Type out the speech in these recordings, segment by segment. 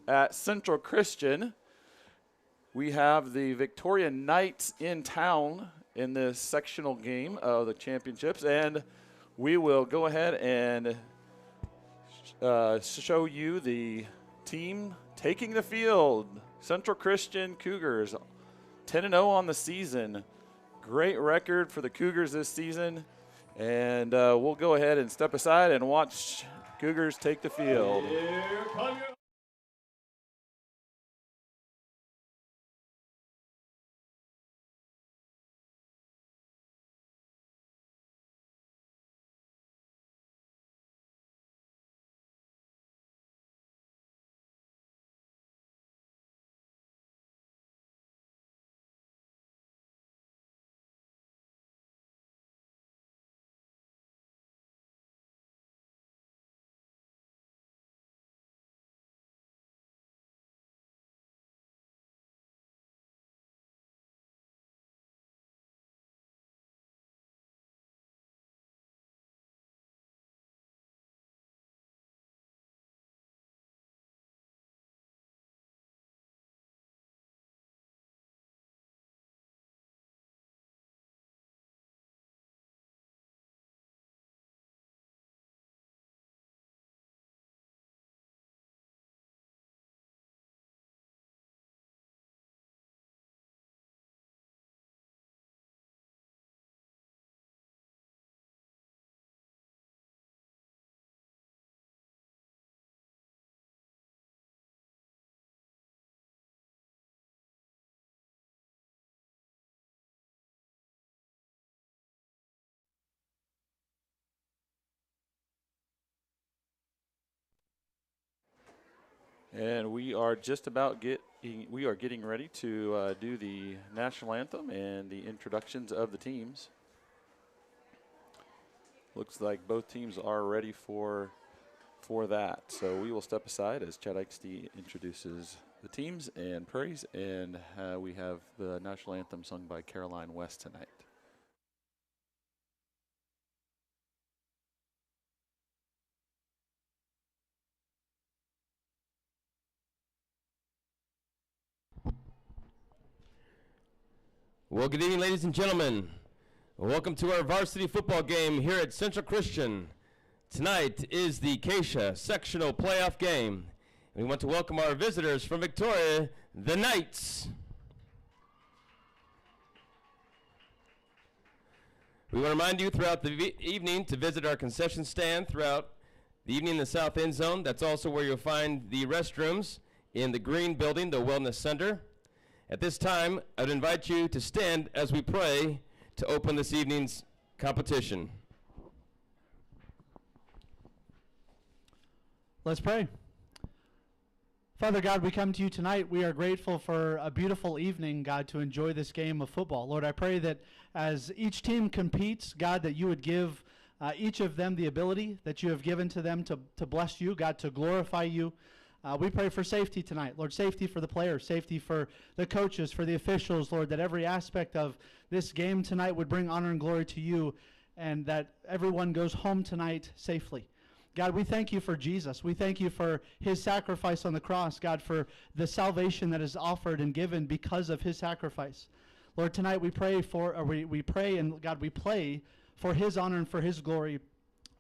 at Central Christian. We have the Victoria Knights in town in this sectional game of the championships, and we will go ahead and show you the team taking the field. Central Christian Cougars, 10-0 on the season. Great record for the Cougars this season, and we'll go ahead and step aside and watch Cougars take the field. And we are just about getting ready to do the national anthem and the introductions of the teams. Looks like both teams are ready for that. So we will step aside as Chad Ikesty introduces the teams and praise, and we have the national anthem sung by Caroline West tonight. Well, good evening, ladies and gentlemen. Welcome to our varsity football game here at Central Christian. Tonight is the KSHSAA sectional playoff game. We want to welcome our visitors from Victoria, the Knights. We want to remind you throughout the evening to visit our concession stand throughout the evening in the south end zone. That's also where you'll find the restrooms in the green building, the Wellness Center. At this time, I'd invite you to stand as we pray to open this evening's competition. Let's pray. Father God, we come to you tonight. We are grateful for a beautiful evening, God, to enjoy this game of football. Lord, I pray that as each team competes, God, that you would give each of them the ability that you have given to them to bless you, God, to glorify you. We pray for safety tonight, Lord, safety for the players, safety for the coaches, for the officials, Lord, that every aspect of this game tonight would bring honor and glory to you, and that everyone goes home tonight safely. God, we thank you for Jesus. We thank you for his sacrifice on the cross, God, for the salvation that is offered and given because of his sacrifice. Lord, tonight we pray we pray and God, we play for his honor and for his glory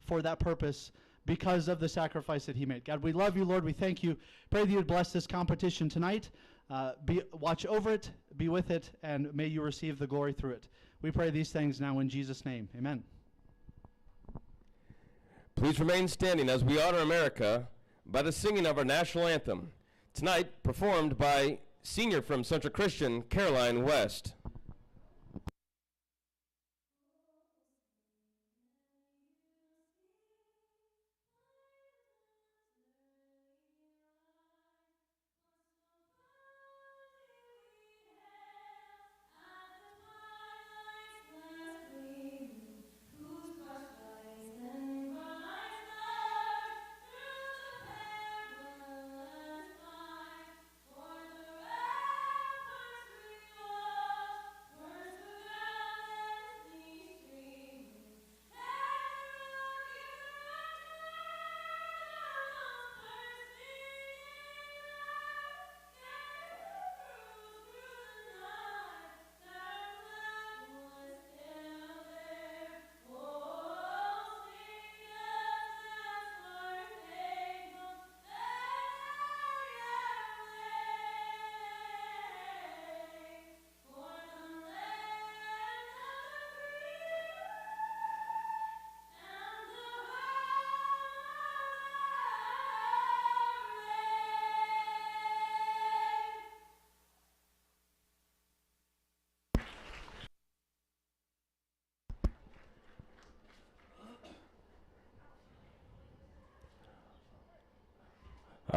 for that purpose, because of the sacrifice that he made. God, we love you, Lord. We thank you. Pray that you would bless this competition tonight. Watch over it, be with it, and may you receive the glory through it. We pray these things now in Jesus' name. Amen. Please remain standing as we honor America by the singing of our national anthem, tonight performed by senior from Central Christian, Caroline West.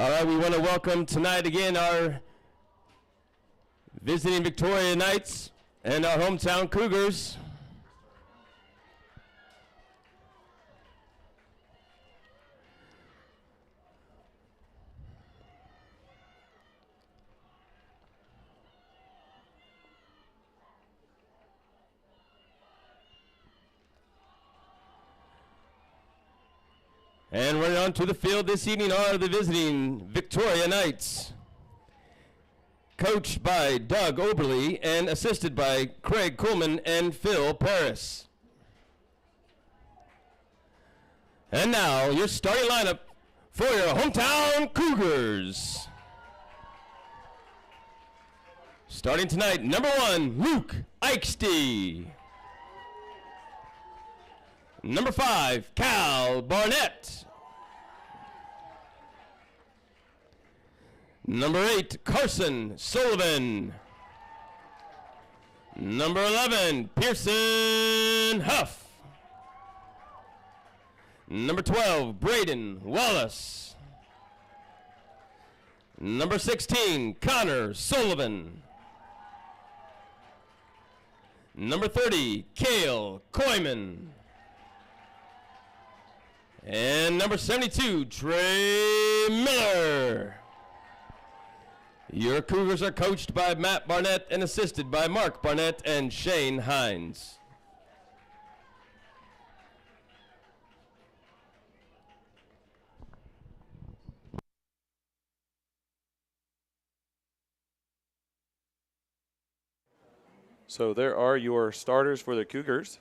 All right, we want to welcome tonight again our visiting Victoria Knights and our hometown Cougars. And running onto the field this evening are the visiting Victoria Knights, coached by Doug Oberly and assisted by Craig Coleman and Phil Paris. And now your starting lineup for your hometown Cougars. Starting tonight, number 1, Luke Eichste. Number 5, Cal Barnett. Number 8, Carson Sullivan. Number 11, Pearson Huff. Number 12, Braden Wallace. Number 16, Connor Sullivan. Number 30, Cale Koyman. And number 72, Trey Miller. Your Cougars are coached by Matt Barnett and assisted by Mark Barnett and Shane Hines. So there are your starters for the Cougars.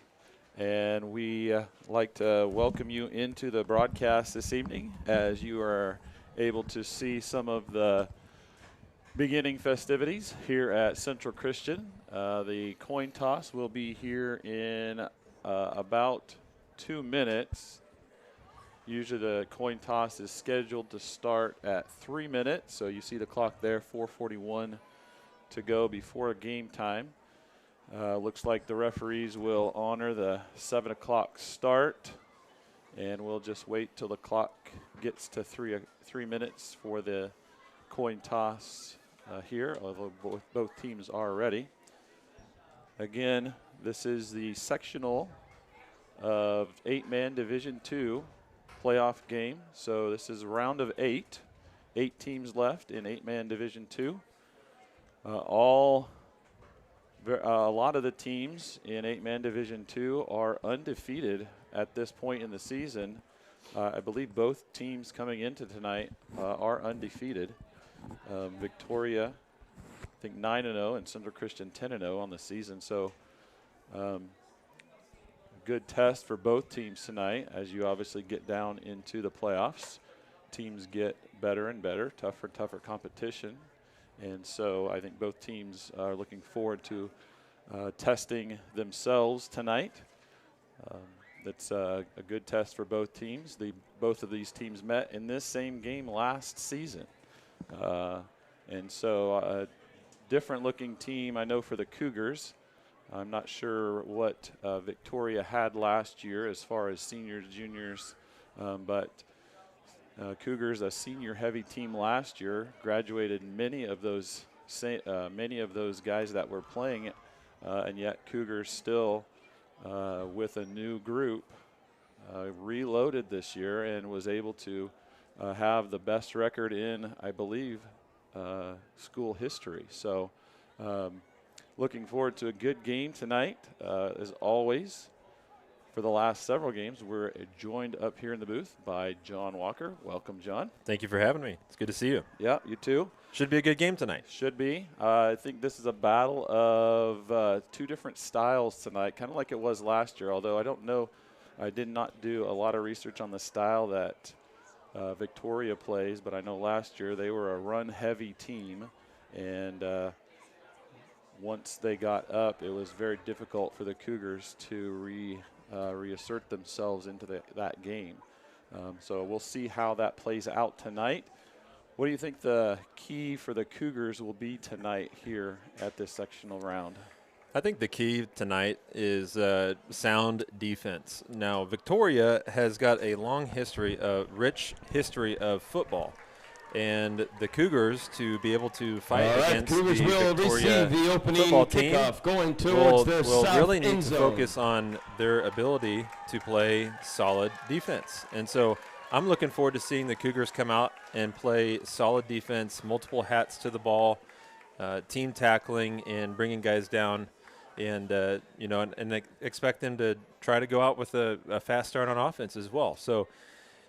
And we like to welcome you into the broadcast this evening as you are able to see some of the beginning festivities here at Central Christian. The coin toss will be here in about 2 minutes. Usually the coin toss is scheduled to start at 3 minutes. So you see the clock there, 4:41 to go before game time. Looks like the referees will honor the 7 o'clock start, and we'll just wait till the clock gets to 3 minutes for the coin toss here, although both teams are ready. Again, this is the sectional of 8-man Division II playoff game. So this is round of 8. 8 teams left in 8-man Division II. A lot of the teams in 8-man Division II are undefeated at this point in the season. I believe both teams coming into tonight are undefeated. Victoria, I think 9-0, and Central Christian 10-0 on the season. So good test for both teams tonight as you obviously get down into the playoffs. Teams get better and better, tougher and tougher competition. And so I think both teams are looking forward to testing themselves tonight. That's a good test for both teams. Both of these teams met in this same game last season. And so a different looking team, I know, for the Cougars. I'm not sure what Victoria had last year as far as seniors, juniors, but Cougars, a senior-heavy team last year, graduated many of those guys that were playing, and yet Cougars still, with a new group, reloaded this year and was able to have the best record in, I believe, school history. So, looking forward to a good game tonight, as always. For the last several games, we're joined up here in the booth by John Walker. Welcome, John. Thank you for having me. It's good to see you. Yeah, you too. Should be a good game tonight. Should be. I think this is a battle of 2 different styles tonight, kind of like it was last year, although I don't know. I did not do a lot of research on the style that Victoria plays, but I know last year they were a run-heavy team, and once they got up, it was very difficult for the Cougars to reassert themselves into that game. So we'll see how that plays out tonight. What do you think the key for the Cougars will be tonight here at this sectional round? I think the key tonight is sound defense. Now, Victoria has got a long history, rich history of football. and the Cougars to be able to fight All right, against Cougars the will Victoria receive the opening football team. kickoff going towards their will south really need end to zone. focus on their ability to play solid defense. And so I'm looking forward to seeing the Cougars come out and play solid defense, multiple hats to the ball, team tackling and bringing guys down, and and expect them to try to go out with a fast start on offense as well. So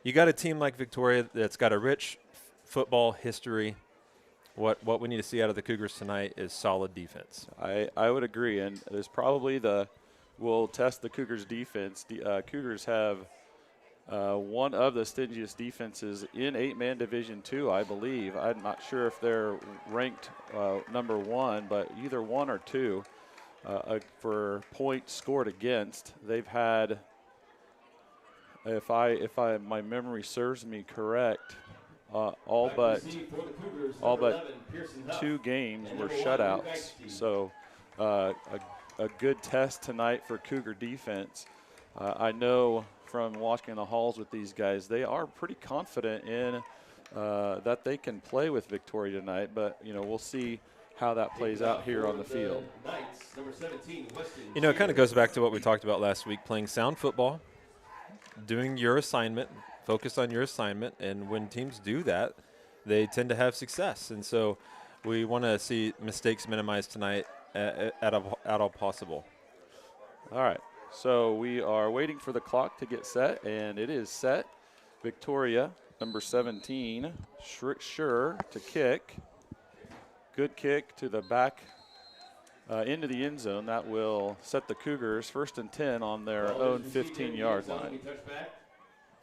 you got a team like Victoria that's got a rich football history. What we need to see out of the Cougars tonight is solid defense. I would agree, and there's probably we'll test the Cougars' defense. Cougars have one of the stingiest defenses in 8-man Division II, I believe. I'm not sure if they're ranked number 1, but either 1 or 2 for points scored against. They've had, if my memory serves me correct, all but 2 games were shutouts. So a good test tonight for Cougar defense. I know from walking the halls with these guys, they are pretty confident in that they can play with Victoria tonight, but we'll see how that plays out here on the field. It kind of goes back to what we talked about last week, playing sound football, doing your assignment, focus on your assignment, and when teams do that, they tend to have success. And so we want to see mistakes minimized tonight at all possible. All right, so we are waiting for the clock to get set, and it is set. Victoria, number 17, Sure to kick. Good kick to the back into the end zone. That will set the Cougars 1st and 10 on their own 15-yard line.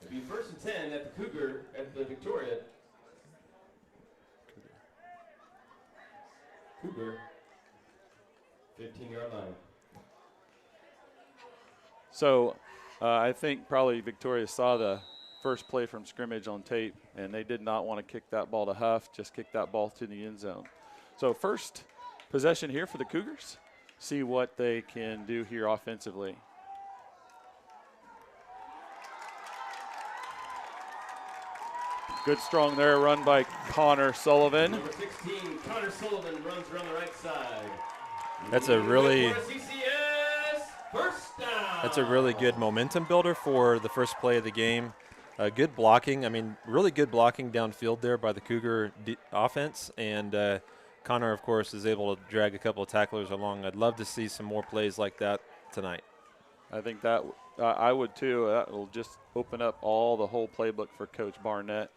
It'll be 1st and 10 at the Cougar, at the Victoria. Cougar, 15-yard line. So I think probably Victoria saw the first play from scrimmage on tape, and they did not want to kick that ball to Huff, just kick that ball to the end zone. So first possession here for the Cougars. See what they can do here offensively. Good strong there, run by Connor Sullivan. Number 16, Connor Sullivan runs around the right side. That's a really CCS first down. That's a really good momentum builder for the first play of the game. Good blocking. Really good blocking downfield there by the Cougar offense. And Connor, of course, is able to drag a couple of tacklers along. I'd love to see some more plays like that tonight. I think that I would too. That will just open up the whole playbook for Coach Barnett.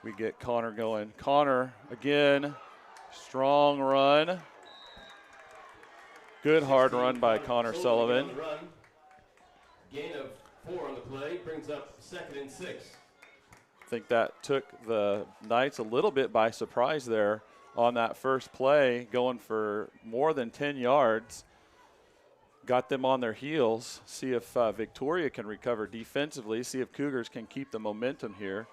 We get Connor going. Connor, again, strong run. Good hard run by Connor Sullivan. Gain of 4 on the play, brings up 2nd and 6. I think that took the Knights a little bit by surprise there on that first play, going for more than 10 yards. Got them on their heels. See if Victoria can recover defensively, see if Cougars can keep the momentum here.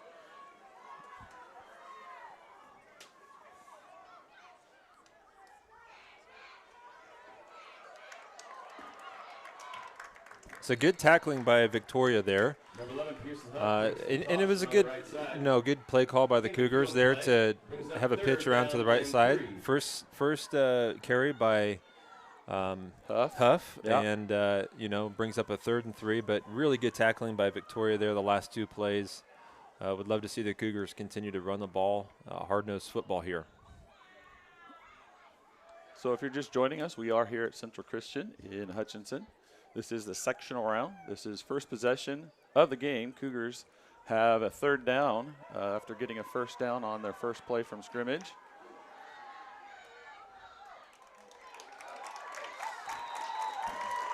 So good tackling by Victoria there. Number 11, Pearson Huff, And it was a good, good play call by the Cougars there to have a pitch around to the right side. First carry by Huff, yeah. And brings up a 3rd and 3. But really good tackling by Victoria there. The last 2 plays. Would love to see the Cougars continue to run the ball, hard-nosed football here. So if you're just joining us, we are here at Central Christian in Hutchinson. This is the sectional round. This is first possession of the game. Cougars have a 3rd down after getting a 1st down on their first play from scrimmage.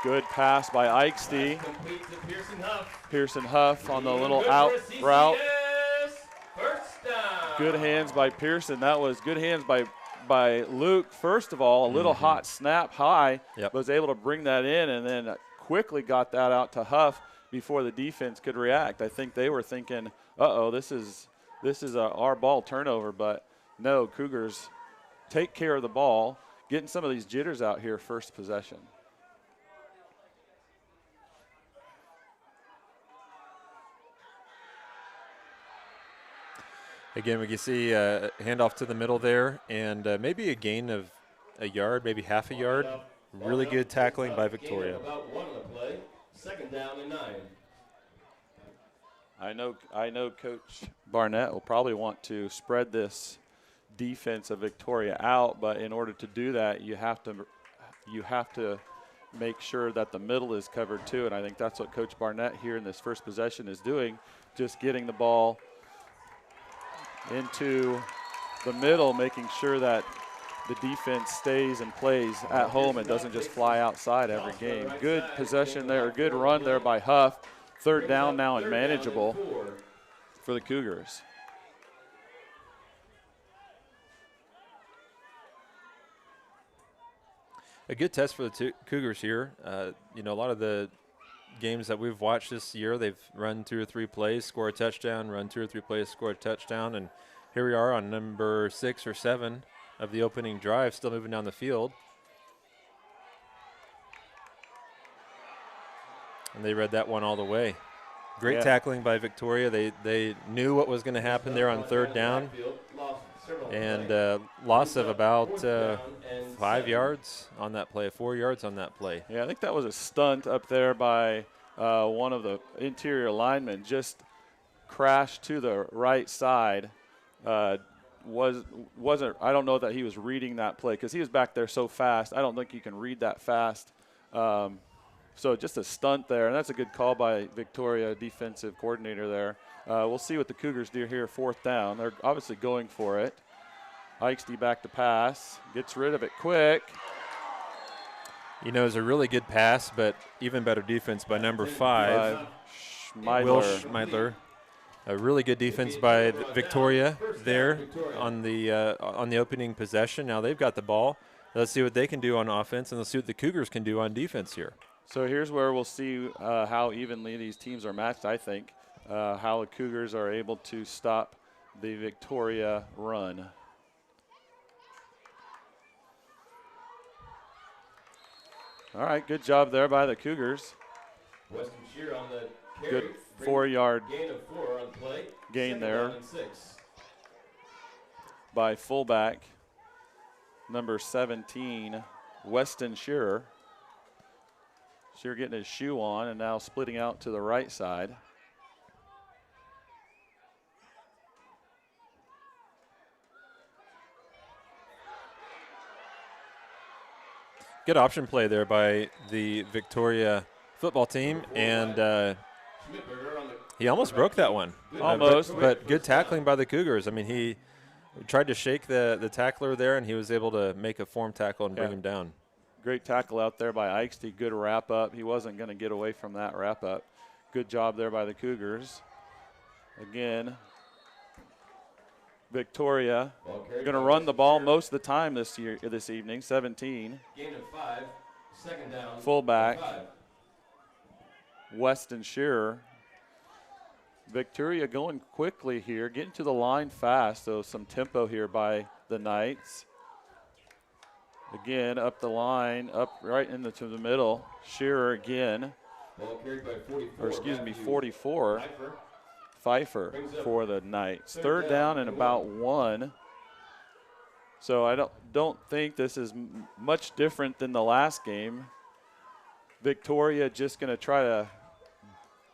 Good pass by Eichste. Pearson Huff on the little out route. First down. Good hands by Pearson. That was good hands by Luke. First of all, a little hot snap high. Yep. Was able to bring that in and then quickly got that out to Huff before the defense could react. I think they were thinking, this is our ball turnover, but no, Cougars take care of the ball, getting some of these jitters out here first possession. Again, we can see handoff to the middle there, and maybe a gain of a yard, maybe half a yard. Really good tackling by Victoria. About 1 on the play. 2nd down and 9. I know Coach Barnett will probably want to spread this defense of Victoria out, but in order to do that, you have to make sure that the middle is covered too, and I think that's what Coach Barnett here in this first possession is doing, just getting the ball into the middle, making sure that the defense stays and plays at home and doesn't just fly outside every game. Good possession there, good run there by Huff. 3rd down now and manageable for the Cougars. A good test for the Cougars here. You know, a lot of the games that we've watched this year, they've run 2 or 3 plays, score a touchdown, run 2 or 3 plays, score a touchdown, and here we are on number 6 or 7 of the opening drive, still moving down the field. And they read that one all the way. Great tackling by Victoria. They knew what was going to happen there on 3rd down. And loss of about 5 yards on that play, 4 yards on that play. Yeah, I think that was a stunt up there by one of the interior linemen. Just crashed to the right side. Wasn't I don't know that he was reading that play because he was back there so fast. I don't think you can read that fast. So just a stunt there, and that's a good call by Victoria, defensive coordinator there. We'll see what the Cougars do here, 4th down. They're obviously going for it. Eichste back to pass, gets rid of it quick. You know, it's a really good pass, but even better defense by number 5, Will Schmeidler. A really good defense by Victoria there on the opening possession. Now they've got the ball. Let's see what they can do on offense, and let's see what the Cougars can do on defense here. So here's where we'll see how evenly these teams are matched, I think, how the Cougars are able to stop the Victoria run. All right, good job there by the Cougars. Weston Shear on the carry. Good 4-yard gain of 4 on play. Gain there 6. by fullback number 17, Weston Shearer. Shearer getting his shoe on and now splitting out to the right side. Good option play there by the Victoria football team, and he almost broke that one. Almost. But good tackling by the Cougars. I mean, he tried to shake the tackler there, and he was able to make a form tackle and bring him down. Great tackle out there by Eichste. Good wrap up. He wasn't going to get away from that wrap up. Good job there by the Cougars. Again, Victoria going to run the ball most of the time this evening. 17. Gain of 5. 2nd down. Fullback 5. Weston Shearer. Victoria going quickly here, getting to the line fast, so some tempo here by the Knights. Again, up the line, up right into the middle. Shearer again. Ball carried by 44. Or excuse me, 44. Pfeiffer for the Knights. 3rd down and about 1. So I don't think this is much different than the last game. Victoria just going to try to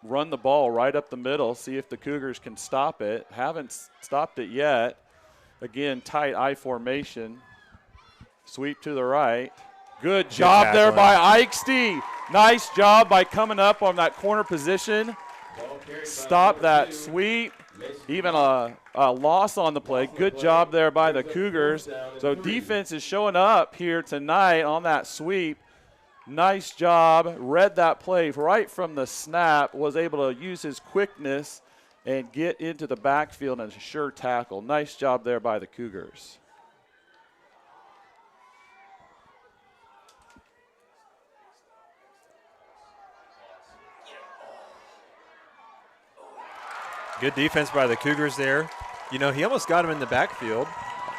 run the ball right up the middle, see if the Cougars can stop it. Haven't stopped it yet. Again, tight I formation. Sweep to the right. Good job there by Eichste. Nice job by coming up on that corner position. Stop that sweep. Even a loss on the play. Good job there by the Cougars. So defense is showing up here tonight on that sweep. Nice job. Read that play right from the snap. Was able to use his quickness and get into the backfield and a sure tackle. Nice job there by the Cougars. Good defense by the Cougars there. You know, he almost got him in the backfield.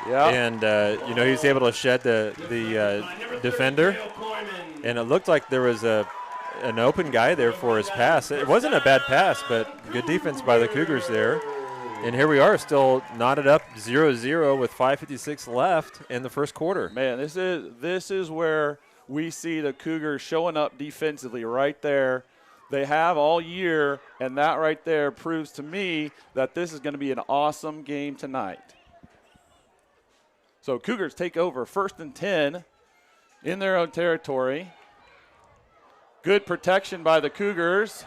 Yeah. And, you know, he was able to shed the defender. And it looked like there was an open guy there for his pass. It wasn't a bad pass, but good defense by the Cougars there. And here we are, still knotted up 0-0 with 5:56 left in the first quarter. Man, this is where we see the Cougars showing up defensively right there. They have all year, and that right there proves to me that this is going to be an awesome game tonight. So Cougars take over 1st and 10 in their own territory. Good protection by the Cougars.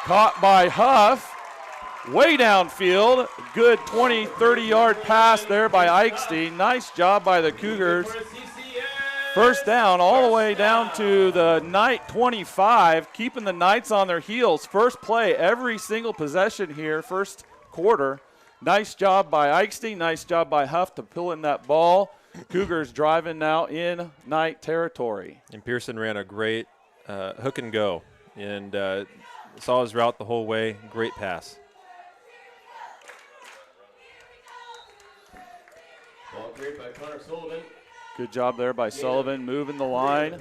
Caught by Huff. Way downfield. Good 20, 30-yard pass there by Eichste. Nice job by the Cougars. First down all the way down to the Knight 25, keeping the Knights on their heels. First play every single possession here, first quarter. Nice job by Eichste, nice job by Huff to pull in that ball. Cougars driving now in Knight territory. And Pearson ran a great hook and go and saw his route the whole way. Great pass. Ball carried by Connor Sullivan. Good job there by Sullivan, moving the line.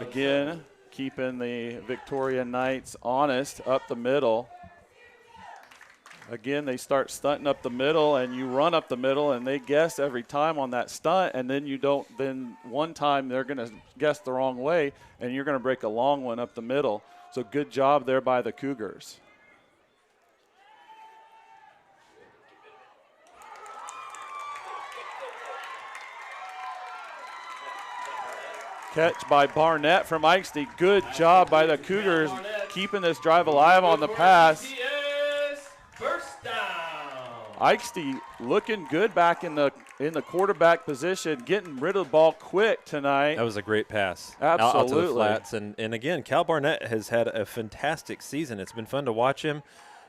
Again, keeping the Victoria Knights honest up the middle. Again, they start stunting up the middle, and you run up the middle, and they guess every time on that stunt, and then you don't. Then one time they're going to guess the wrong way, and you're going to break a long one up the middle. So good job there by the Cougars. Catch by Barnett from Eichste. Good job by the Cougars keeping this drive alive on the pass. First down. Eichste looking good back in the quarterback position, getting rid of the ball quick tonight. That was a great pass. Absolutely. Out to the flats. And again, Cal Barnett has had a fantastic season. It's been fun to watch him.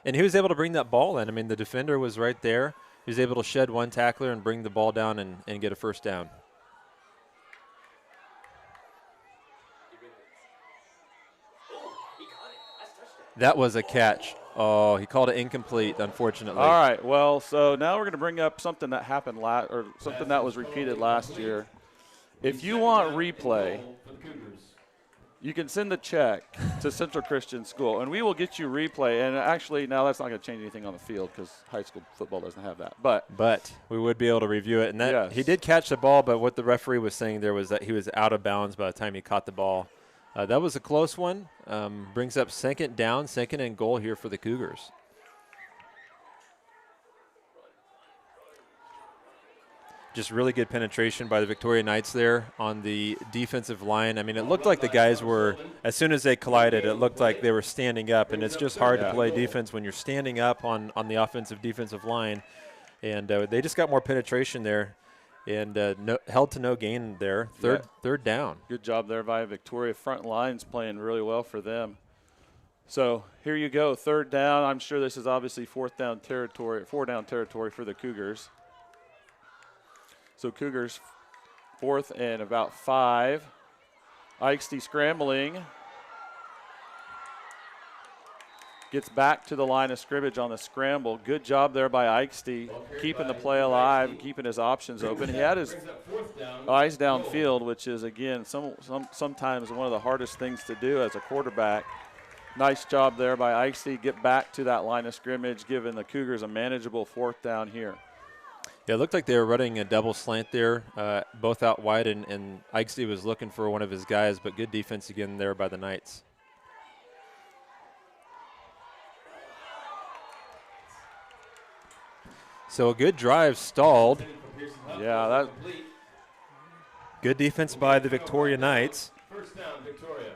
And he was able to bring that ball in. I mean, the defender was right there. He was able to shed one tackler and bring the ball down and get a first down. That was a catch. Oh, he called it incomplete, unfortunately. All right, well, so now we're going to bring up something that happened or something that was repeated last year. If you want replay, you can send a check to Central Christian School, and we will get you replay. And actually, now that's not going to change anything on the field because high school football doesn't have that. But we would be able to review it. And that yes. He did catch the ball, but what the referee was saying there was that he was out of bounds by the time he caught the ball. That was a close one. Brings up second down, second and goal here for the Cougars. Just really good penetration by the Victoria Knights there on the defensive line. I mean, it looked like the guys were, as soon as they collided, it looked like they were standing up, and it's just hard to play defense when you're standing up on the defensive line. And they just got more penetration there. And held to no gain there. Third down. Good job there by Victoria. Front line's playing really well for them. So here you go, third down. I'm sure this is obviously four down territory for the Cougars. So Cougars 4th and about 5. Eichste scrambling. Gets back to the line of scrimmage on the scramble. Good job there by Eichste, keeping the play alive, keeping his options open. He had his eyes downfield, which is, again, sometimes one of the hardest things to do as a quarterback. Nice job there by Eichste. Get back to that line of scrimmage, giving the Cougars a manageable 4th down here. Yeah, it looked like they were running a double slant there, both out wide, and Eichste was looking for one of his guys, but good defense again there by the Knights. So a good drive stalled. Yeah, that good defense by the Victoria Knights. First down, Victoria.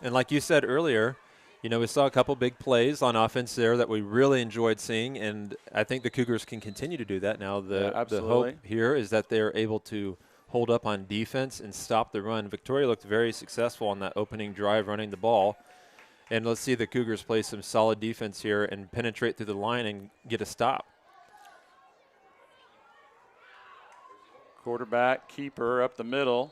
And like you said earlier, you know, we saw a couple big plays on offense there that we really enjoyed seeing, and I think the Cougars can continue to do that now. The hope here is that they're able to hold up on defense and stop the run. Victoria looked very successful on that opening drive running the ball. And let's see the Cougars play some solid defense here and penetrate through the line and get a stop. quarterback, keeper up the middle.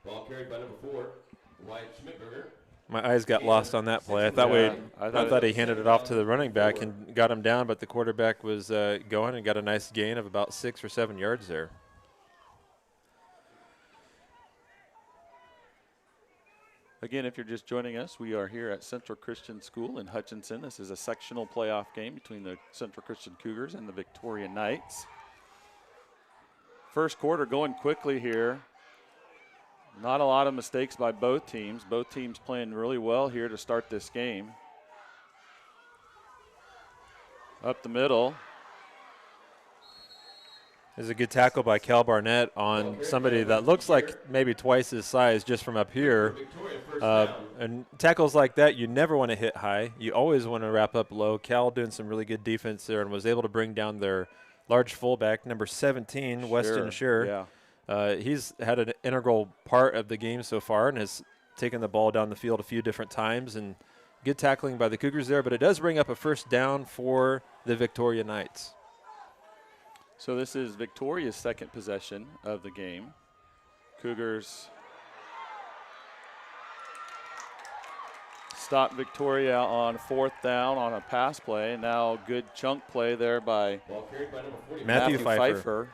Ball carried by number 4, Wyatt Schmidberger. My eyes got lost on that play. I thought he handed it off to the running back and got him down, but the quarterback was going and got a nice gain of about 6 or 7 yards there. Again, if you're just joining us, we are here at Central Christian School in Hutchinson. This is a sectional playoff game between the Central Christian Cougars and the Victoria Knights. First quarter going quickly here. Not a lot of mistakes by both teams. Both teams playing really well here to start this game. Up the middle. There's a good tackle by Cal Barnett on somebody that looks like maybe twice his size just from up here. And tackles like that, you never want to hit high. You always want to wrap up low. Cal doing some really good defense there and was able to bring down their large fullback, number 17, Weston Shearer. Yeah. He's had an integral part of the game so far and has taken the ball down the field a few different times. And good tackling by the Cougars there, but it does bring up a first down for the Victoria Knights. So this is Victoria's second possession of the game. Cougars stop Victoria on fourth down on a pass play. Now good chunk play there by Matthew Pfeiffer.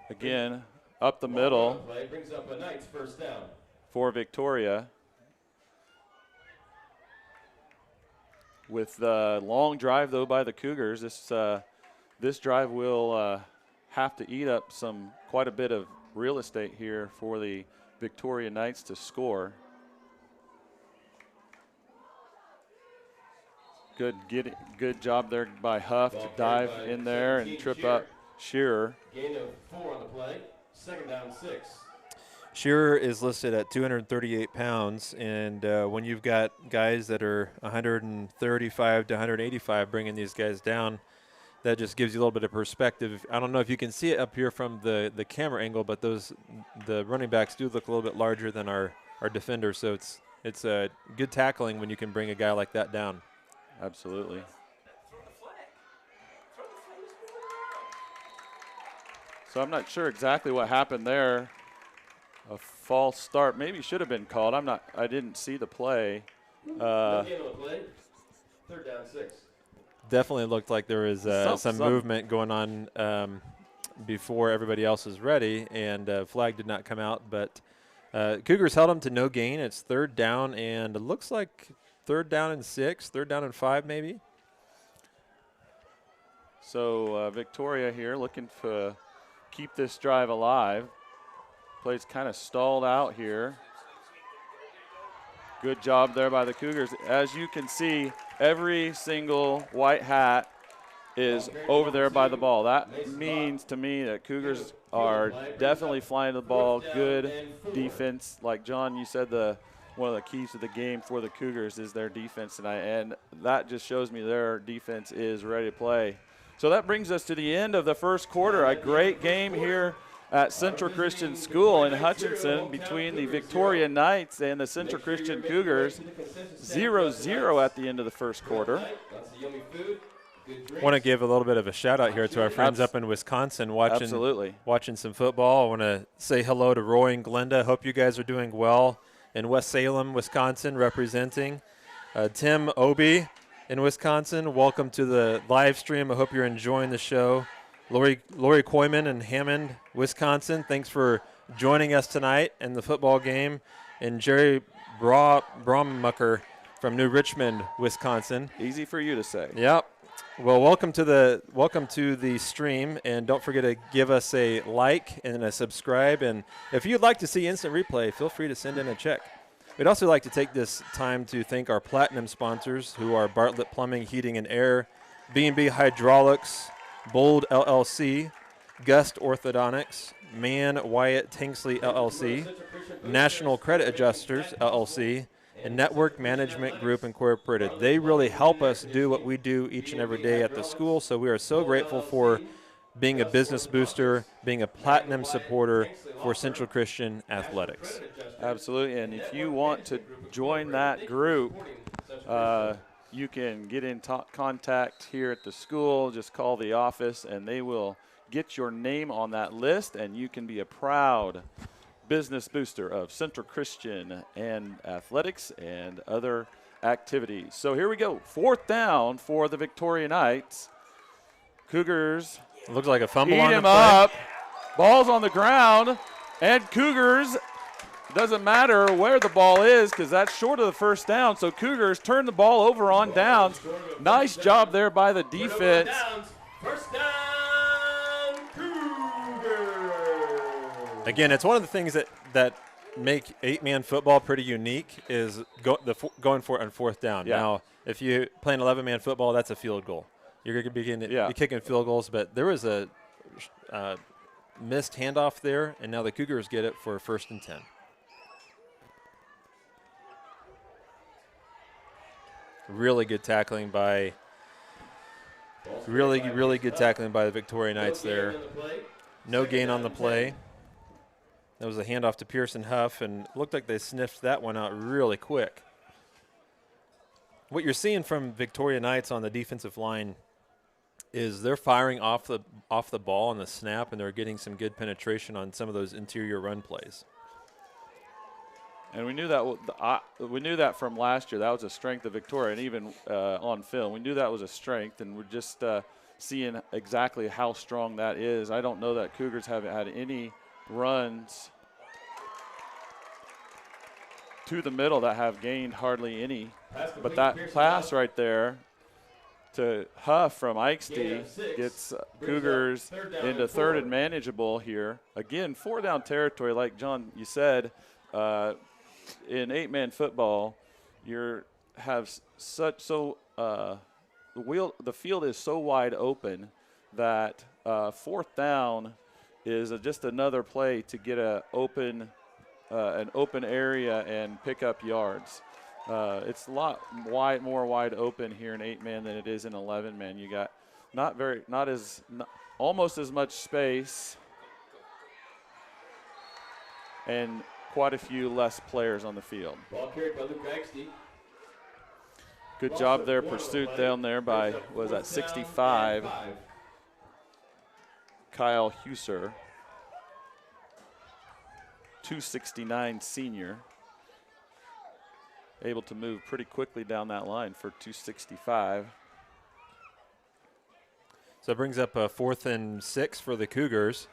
Again, up the middle Play brings up a Knights first down. for Victoria. With the long drive, though, by the Cougars, this drive will have to eat up quite a bit of real estate here for the Victoria Knights to score. Good job there by Huff to dive in there and trip up Shearer. Gain of 4 on the play. Second down 6. Shearer is listed at 238 pounds, and when you've got guys that are 135 to 185 bringing these guys down, that just gives you a little bit of perspective. I don't know if you can see it up here from the camera angle, but the running backs do look a little bit larger than our defenders, so it's a good tackling when you can bring a guy like that down. Absolutely. So I'm not sure exactly what happened there. A false start maybe should have been called. I didn't see the play. Third down 6. Definitely looked like there was some movement going on before everybody else was ready, and flag did not come out. But Cougars held them to no gain. It's third down, and it looks like third down and 6, third down and 5 maybe. So Victoria here looking to keep this drive alive. Plays kind of stalled out here. Good job there by the Cougars. As you can see, every single white hat is over there by the ball. That means to me that Cougars are definitely flying the ball. Good defense. Like John, you said, one of the keys to the game for the Cougars is their defense tonight, and that just shows me their defense is ready to play. So that brings us to the end of the first quarter. A great game here at Central Christian School in Hutchinson between the Victoria Knights and the Central Christian Cougars. 0-0 at the end of the first quarter. Want to give a little bit of a shout out here to our friends up in Wisconsin watching some football. I want to say hello to Roy and Glenda. Hope you guys are doing well in West Salem, Wisconsin, representing. Tim Obi in Wisconsin, welcome to the live stream. I hope you're enjoying the show. Lori Koyman in Hammond, Wisconsin, thanks for joining us tonight in the football game. And Jerry Brommucker from New Richmond, Wisconsin. Easy for you to say. Yep. Well, welcome to the stream, and don't forget to give us a like and a subscribe. And if you'd like to see instant replay, feel free to send in a check. We'd also like to take this time to thank our platinum sponsors, who are Bartlett Plumbing, Heating and Air, B&B Hydraulics, Bold LLC, Gust Orthodontics, Mann Wyatt Tanksley LLC, National Credit Adjusters LLC, and Network Management Group Incorporated. They really help us do what we do each and every day at the school, so we are so grateful for being a business booster, being a platinum supporter for Central Christian Athletics. Absolutely, and if you want to join that group, you can get in contact here at the school. Just call the office, and they will get your name on that list, and you can be a proud business booster of Central Christian and athletics and other activities. So here we go. Fourth down for the Victoria Knights. Cougars It looks like a fumble eat on the him play. up. Ball's on the ground, and Cougars Doesn't matter where the ball is because that's short of the first down. So Cougars turn the ball over on downs. Nice job there by the defense. First down, Cougars. Again, it's one of the things that make 8-man football pretty unique is going for it on fourth down. Yeah. Now, if you play an 11-man football, that's a field goal. You're going to be kicking field goals, but there was a missed handoff there, and now the Cougars get it for 1st and 10. Really good tackling by really good tackling by the Victoria Knights there. No gain on the play. That was a handoff to Pearson Huff, and it looked like they sniffed that one out really quick. What you're seeing from Victoria Knights on the defensive line is they're firing off the ball on the snap, and they're getting some good penetration on some of those interior run plays. And we knew that from last year. That was a strength of Victoria, and even on film, we knew that was a strength, and we're just seeing exactly how strong that is. I don't know that Cougars haven't had any runs to the middle that have gained hardly any. But that pass right there to Huff from Eichste gets Cougars into 3rd and manageable here. Again, 4-down territory, like John, you said. In 8-man football, the field is so wide open that 4th down is just another play to get an open area and pick up yards. It's a lot more wide open here in 8-man than it is in 11-man. You got almost as much space and quite a few less players on the field. Ball carried by Luke Eichste. Good job there, pursuit down there by, 65, Kyle Huser. 269 senior. Able to move pretty quickly down that line for 265. So it brings up a 4th and 6 for the Cougars.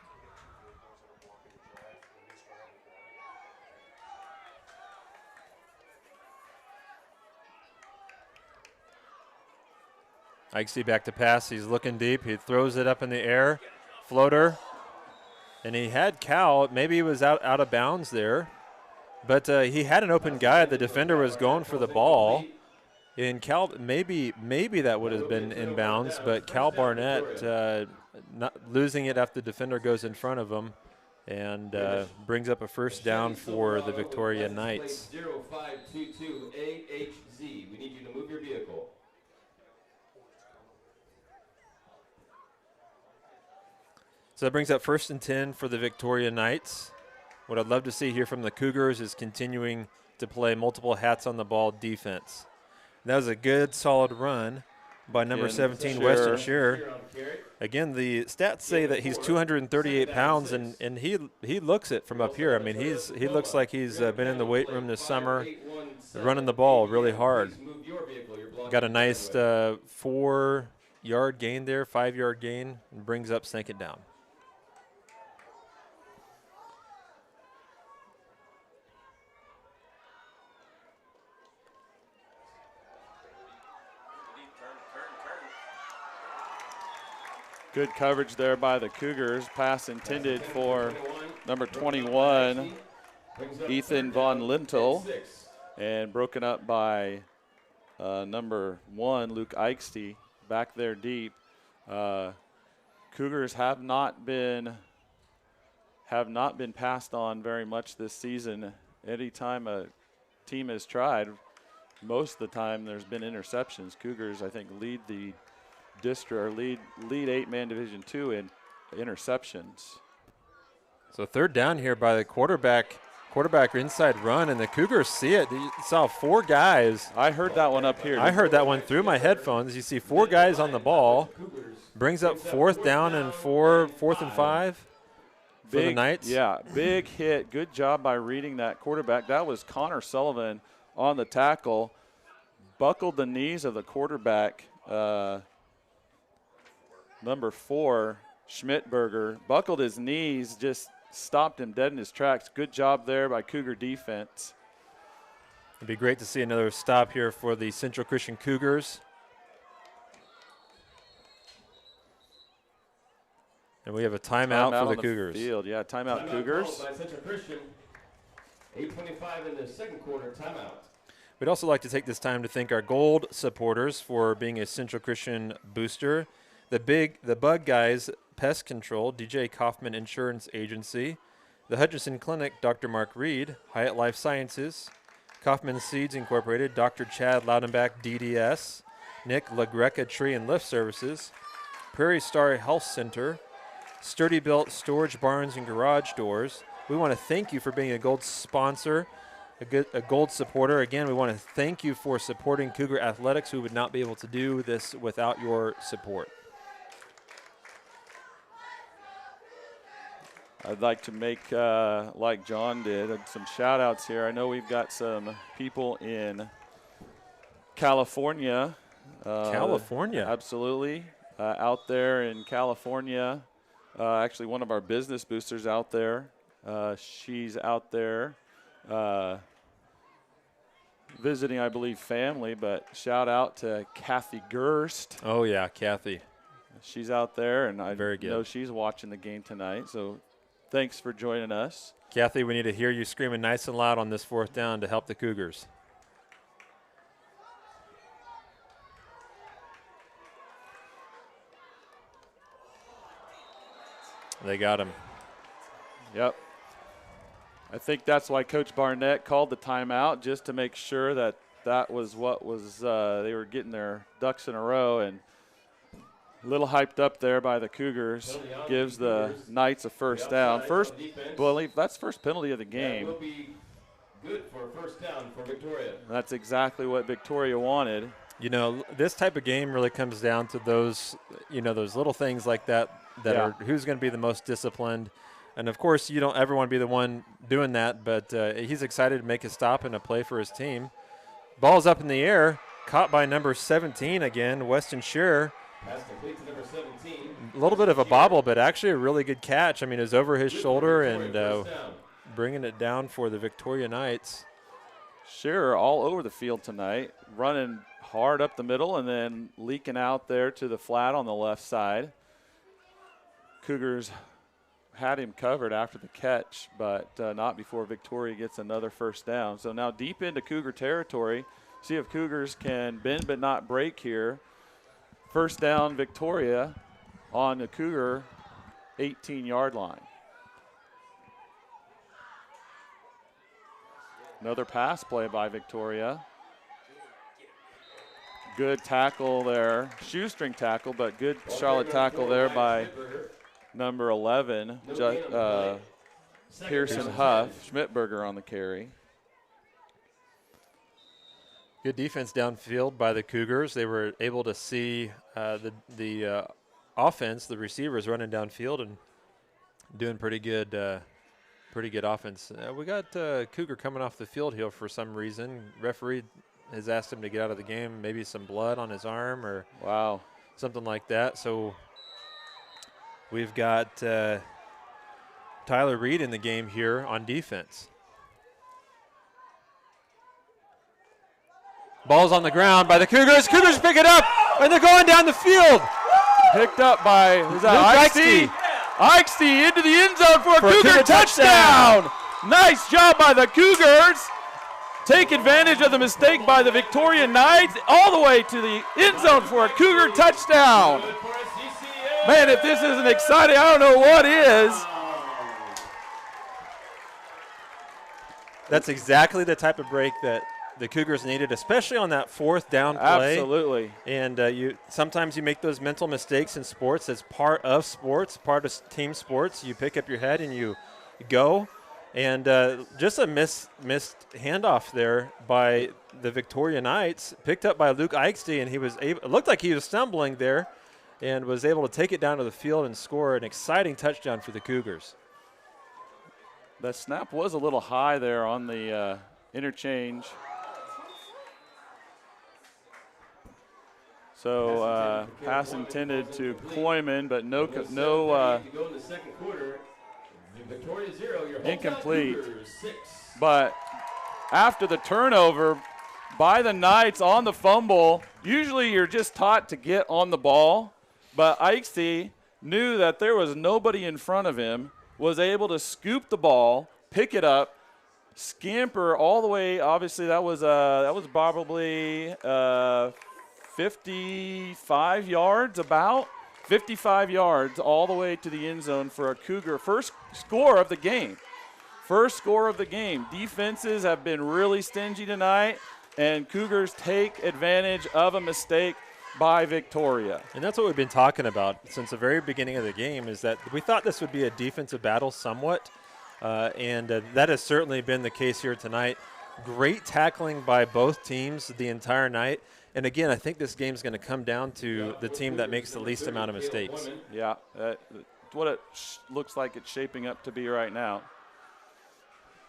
Eichste back to pass. He's looking deep. He throws it up in the air. Floater. And he had Cal. Maybe he was out of bounds there. But he had an open guy. The defender was going for the ball. And Cal, maybe that would have been in bounds. But Cal Barnett not losing it after the defender goes in front of him. And brings up a 1st down for the Victoria Knights. 0522 AHZ. We need you to move your vehicle. So that brings up 1st and 10 for the Victoria Knights. What I'd love to see here from the Cougars is continuing to play multiple hats on the ball defense. That was a good, solid run by number 17, Weston Shearer. Again, the stats say that he's 238 pounds, and he looks it from up here. I mean, he looks like he's been in the weight room this summer, running the ball really hard. Got a nice 4-yard gain there, 5-yard gain, and brings up 2nd down. Good coverage there by the Cougars. Pass intended for number 21, Ethan Von Lintel, and broken up by number 1, Luke Eichste, back there deep. Cougars have not been passed on very much this season. Anytime a team has tried, most of the time there's been interceptions. Cougars, I think, lead the district or lead 8-man Division II in interceptions. So 3rd down here by the quarterback inside run, and the Cougars see it. You saw 4 guys. I heard that one up here. I heard that one through my headphones. You see 4 guys on the ball. Brings up 4th down and 4th and 5 for the Knights. Yeah, big hit. Good job by reading that quarterback. That was Connor Sullivan on the tackle. Buckled the knees of the quarterback, number 4, Schmidtberger. Buckled his knees just stopped him dead in his tracks. Good job there by Cougar defense. It'd be great to see another stop here for the Central Christian Cougars. And we have a timeout for the Cougers. Field. Yeah, timeout Cougars. By Central Christian. 8:25 in the second quarter, timeout. We'd also like to take this time to thank our gold supporters for being a Central Christian booster. The Bug Guys Pest Control, DJ Kaufman Insurance Agency, the Hutchinson Clinic, Dr. Mark Reed, Hyatt Life Sciences, Kaufman Seeds Incorporated, Dr. Chad Loudenbach DDS, Nick LaGreca Tree and Lift Services, Prairie Star Health Center, Sturdy Built Storage Barns and Garage Doors. We want to thank you for being a gold sponsor, a gold supporter. Again, we want to thank you for supporting Cougar Athletics. We would not be able to do this without your support. I'd like to make, like John did, some shout-outs here. I know we've got some people in California. California? Absolutely. Out there in California. Actually, one of our business boosters out there. She's out there visiting, I believe, family, but shout out to Kathy Gerst. Oh, yeah, Kathy. She's out there, and I Very good. know she's watching the game tonight, so thanks for joining us. Kathy, we need to hear you screaming nice and loud on this fourth down to help the Cougars. They got him. Yep. I think that's why Coach Barnett called the timeout, just to make sure that that was what was they were getting their ducks in a row, and a little hyped up there by the Cougars. Gives the Knights a first down. First, believe that's first penalty of the game. That will be good for a first down for Victoria. That's exactly what Victoria wanted. You know, this type of game really comes down to those, those little things like that are who's going to be the most disciplined. And, of course, you don't ever want to be the one doing that, but he's excited to make a stop and a play for his team. Ball's up in the air, caught by number 17 again, Weston Shearer. Pass complete to number 17. A little bit of a bobble, but actually a really good catch. I mean, it was over his shoulder and bringing it down for the Victoria Knights. Shearer all over the field tonight, running hard up the middle and then leaking out there to the flat on the left side. Cougars had him covered after the catch, but not before Victoria gets another first down. So now deep into Cougar territory. See if Cougars can bend but not break here. First down, Victoria on the Cougar 18-yard line. Another pass play by Victoria. Good tackle there. Shoestring tackle, but good Charlotte tackle there by number 11, Pearson Huff. Schmidtberger on the carry. Good defense downfield by the Cougars. They were able to see the offense, the receivers running downfield and doing pretty good offense. We got Cougar coming off the field here for some reason. Referee has asked him to get out of the game, maybe some blood on his arm or something like that. So we've got Tyler Reed in the game here on defense. Ball's on the ground by the Cougars. Cougars pick it up, and they're going down the field. Picked up by Ikesty. Ikesty into the end zone for a Cougar touchdown. Nice job by the Cougars. Take advantage of the mistake by the Victoria Knights all the way to the end zone for a Cougar touchdown. Man, if this isn't exciting, I don't know what is. That's exactly the type of break that the Cougars needed, especially on that fourth down play. Absolutely. And sometimes you make those mental mistakes in sports. It's part of sports, part of team sports. You pick up your head and you go. And just a missed handoff there by the Victoria Knights, picked up by Luke Ikesty, and it looked like he was stumbling there and was able to take it down to the field and score an exciting touchdown for the Cougars. The snap was a little high there on the interchange. So pass intended to Koyman, but no. To go in the second quarter, Victoria 0, your incomplete. Cougars 6. But after the turnover by the Knights on the fumble, usually you're just taught to get on the ball, but Ikesty knew that there was nobody in front of him, was able to scoop the ball, pick it up, scamper all the way. Obviously, that was probably 55 yards, about 55 yards all the way to the end zone for a Cougar first score of the game. First score of the game. Defenses have been really stingy tonight, and Cougars take advantage of a mistake by Victoria. And that's what we've been talking about since the very beginning of the game, is that we thought this would be a defensive battle somewhat, and that has certainly been the case here tonight. Great tackling by both teams the entire night. And again, I think this game's going to come down to the team that makes the least amount of mistakes. Yeah, that's what it looks like it's shaping up to be right now.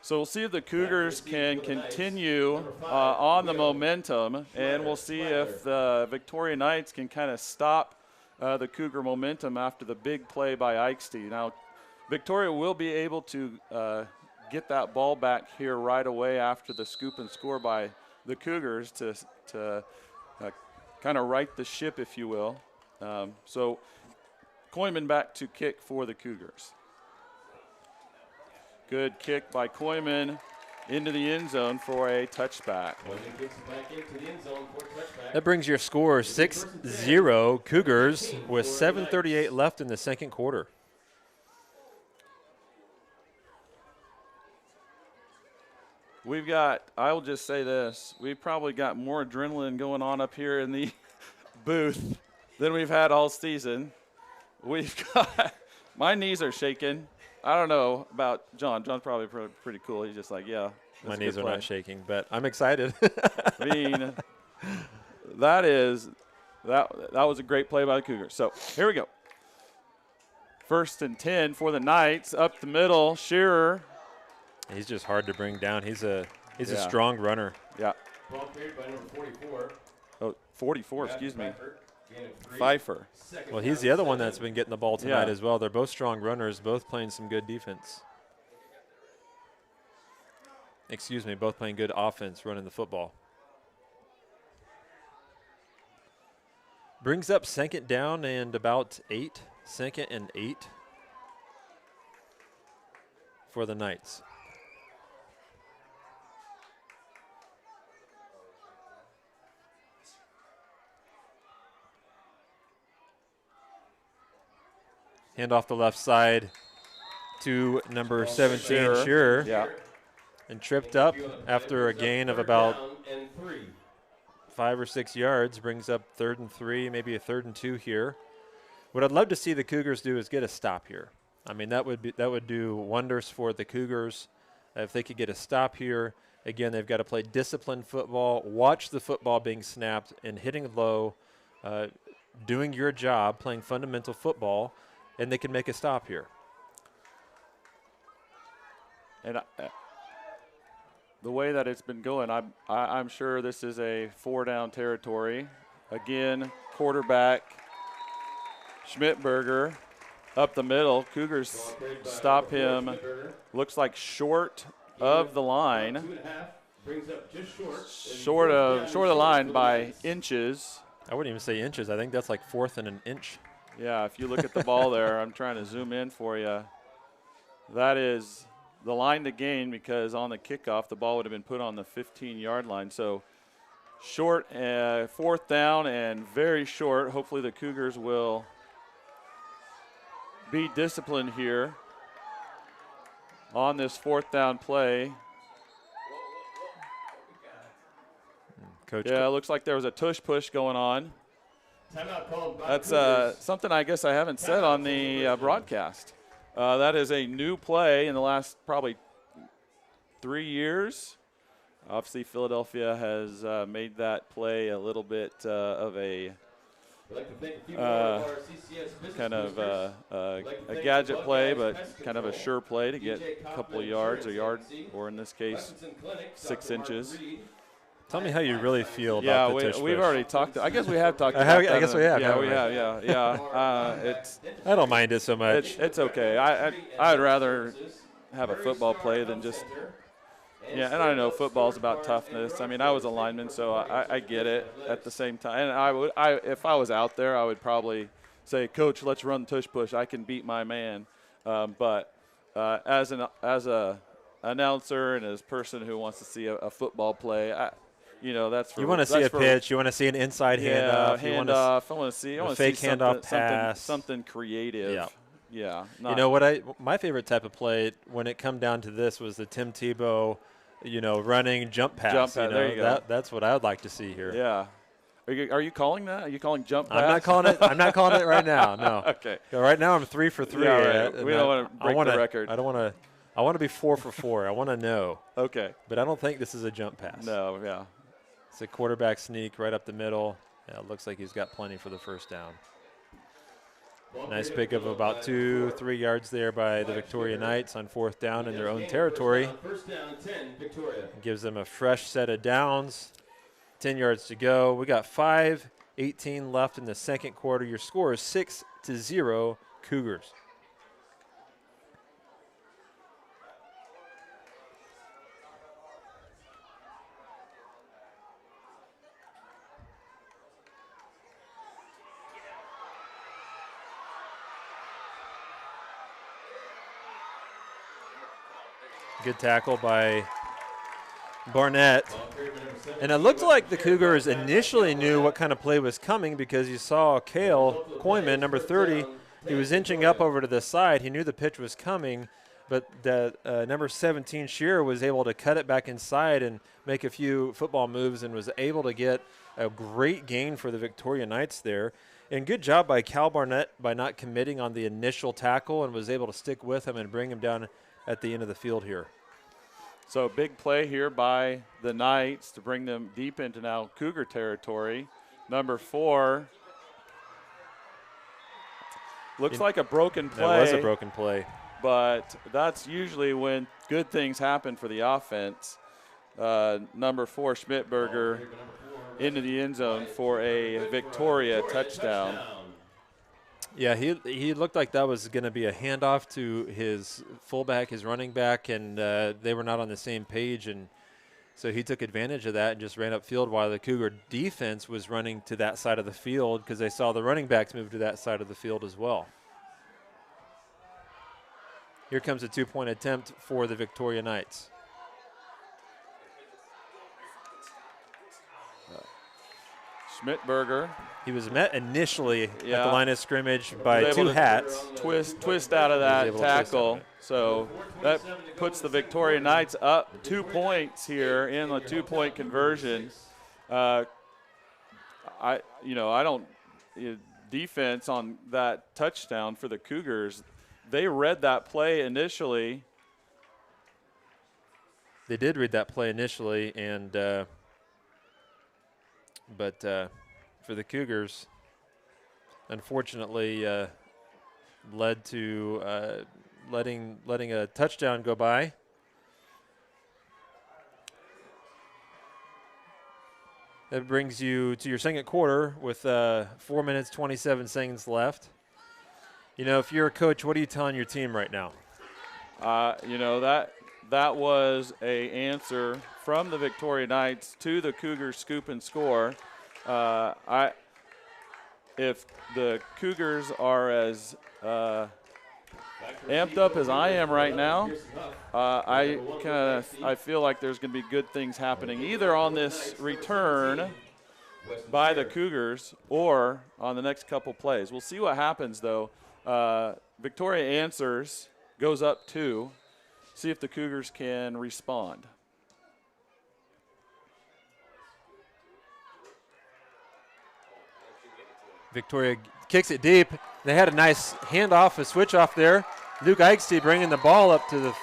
So we'll see if the Cougars can continue on the momentum, and we'll see if the Victoria Knights can kind of stop the Cougar momentum after the big play by Ikesty. Now, Victoria will be able to get that ball back here right away after the scoop and score by the Cougars to kind of right the ship, if you will. So Koyman back to kick for the Cougars. Good kick by Koyman into the end zone for a touchback. That brings your score 6-0 Cougars with 7:38 left in the second quarter. We've got, I will just say this, we've probably got more adrenaline going on up here in the booth than we've had all season. We've got, my knees are shaking. I don't know about John. John's probably pretty cool. He's just like, yeah. My knees are not shaking, but I'm excited. I mean, that was a great play by the Cougars. So here we go. 1st and 10 for the Knights. Up the middle, Shearer. He's just hard to bring down. He's a strong runner. Yeah. Ball carried by number 44. Oh, 44, excuse me. Pfeiffer. Well, he's the other one that's been getting the ball tonight as well. They're both strong runners, both playing some good defense. Excuse me, both playing good offense, running the football. Brings up 2nd down and about 8. 2nd and 8 for the Knights. Hand off the left side to number 17, Shearer. Yeah. And tripped up after a gain of about 5 or 6 yards. Brings up 3rd and 3, maybe a 3rd and 2 here. What I'd love to see the Cougars do is get a stop here. I mean, that would do wonders for the Cougars if they could get a stop here. Again, they've got to play disciplined football, watch the football being snapped and hitting low, doing your job, playing fundamental football, and they can make a stop here. And the way that it's been going, I'm sure this is a 4-down territory. Again, quarterback Schmidtberger up the middle. Cougars stop him. Looks like short of the line. Short of the line by inches. I wouldn't even say inches. I think that's like 4th and an inch. Yeah, if you look at the ball there, I'm trying to zoom in for you. That is the line to gain, because on the kickoff, the ball would have been put on the 15-yard line. So short, 4th down and very short. Hopefully the Cougars will be disciplined here on this 4th down play. Coach. Yeah, it looks like there was a tush push going on. That's something I guess I haven't said on the broadcast. That is a new play in the last probably 3 years. Obviously, Philadelphia has made that play a little bit of a kind of a gadget play, but kind of a sure play to get a couple of yards, a yard, or in this case, 6 inches. Tell me how you really feel Yeah, about the tush we've push. already talked. I guess we have talked about that. I guess we have. Yeah, we have. Yeah. I don't mind it so much. It's okay. I'd rather have a football play than just. Yeah, and I know football's about toughness. I mean, I was a lineman, so I get it at the same time. And if I was out there, I would probably say, Coach, let's run tush push. I can beat my man. But as a announcer and as a person who wants to see a football play, that's for, you want to see a pitch. You want to see an inside handoff. Handoff. I want to see a fake handoff pass. Something creative. Yeah. Yeah. You know my favorite type of play when it come down to this was the Tim Tebow, running jump pass. There you go. That's what I would like to see here. Yeah. Are you calling that? Are you calling jump pass? I'm not calling it right now. No. Okay. Right now I'm 3 for 3. Yeah, right. We don't want to break the record. I want to be 4 for 4. I want to know. Okay. But I don't think this is a jump pass. No. Yeah. It's a quarterback sneak right up the middle. Yeah, it looks like he's got plenty for the first down. Nice pick of about 2-3 yards there by the Victoria Knights on 4th down in their own territory. First down, 10, Victoria. Gives them a fresh set of downs. 10 yards to go. We got 5:18 left in the second quarter. Your score is 6-0 Cougars. Good tackle by Barnett. And it looked like the Cougars initially knew what kind of play was coming because you saw Cale Koyman, number 30. He was inching up over to the side. He knew the pitch was coming, but the number 17 Shearer was able to cut it back inside and make a few football moves and was able to get a great gain for the Victoria Knights there. And good job by Cal Barnett by not committing on the initial tackle and was able to stick with him and bring him down at the end of the field here. So big play here by the Knights to bring them deep into now Cougar territory. Number 4. Looks like a broken play. That was a broken play. But that's usually when good things happen for the offense. Number 4, Schmidtberger, into the end zone for a Victoria touchdown. Yeah, he looked like that was going to be a handoff to his fullback, his running back, and they were not on the same page. And so he took advantage of that and just ran upfield while the Cougar defense was running to that side of the field because they saw the running backs move to that side of the field as well. Here comes a 2-point attempt for the Victoria Knights. Schmidtberger. He was met initially at the Yeah. line of scrimmage by 2 hats. Twist out of that tackle. So that puts the Victoria Knights up 2 points here in a 2-point conversion. Defense on that touchdown for the Cougars. They read that play initially. They did read that play initially, and but for the Cougars, unfortunately, led to letting a touchdown go by. That brings you to your second quarter with 4 minutes, 27 seconds left. If you're a coach, what are you telling your team right now? That was a answer from the Victoria Knights to the Cougars scoop and score. If the Cougars are as amped up as I am right now, I feel like there's going to be good things happening either on this return by the Cougars or on the next couple plays. We'll see what happens, though. Victoria answers, goes up 2. See if the Cougars can respond. Victoria kicks it deep. They had a nice handoff, a switch off there. Luke Eichste bringing the ball up to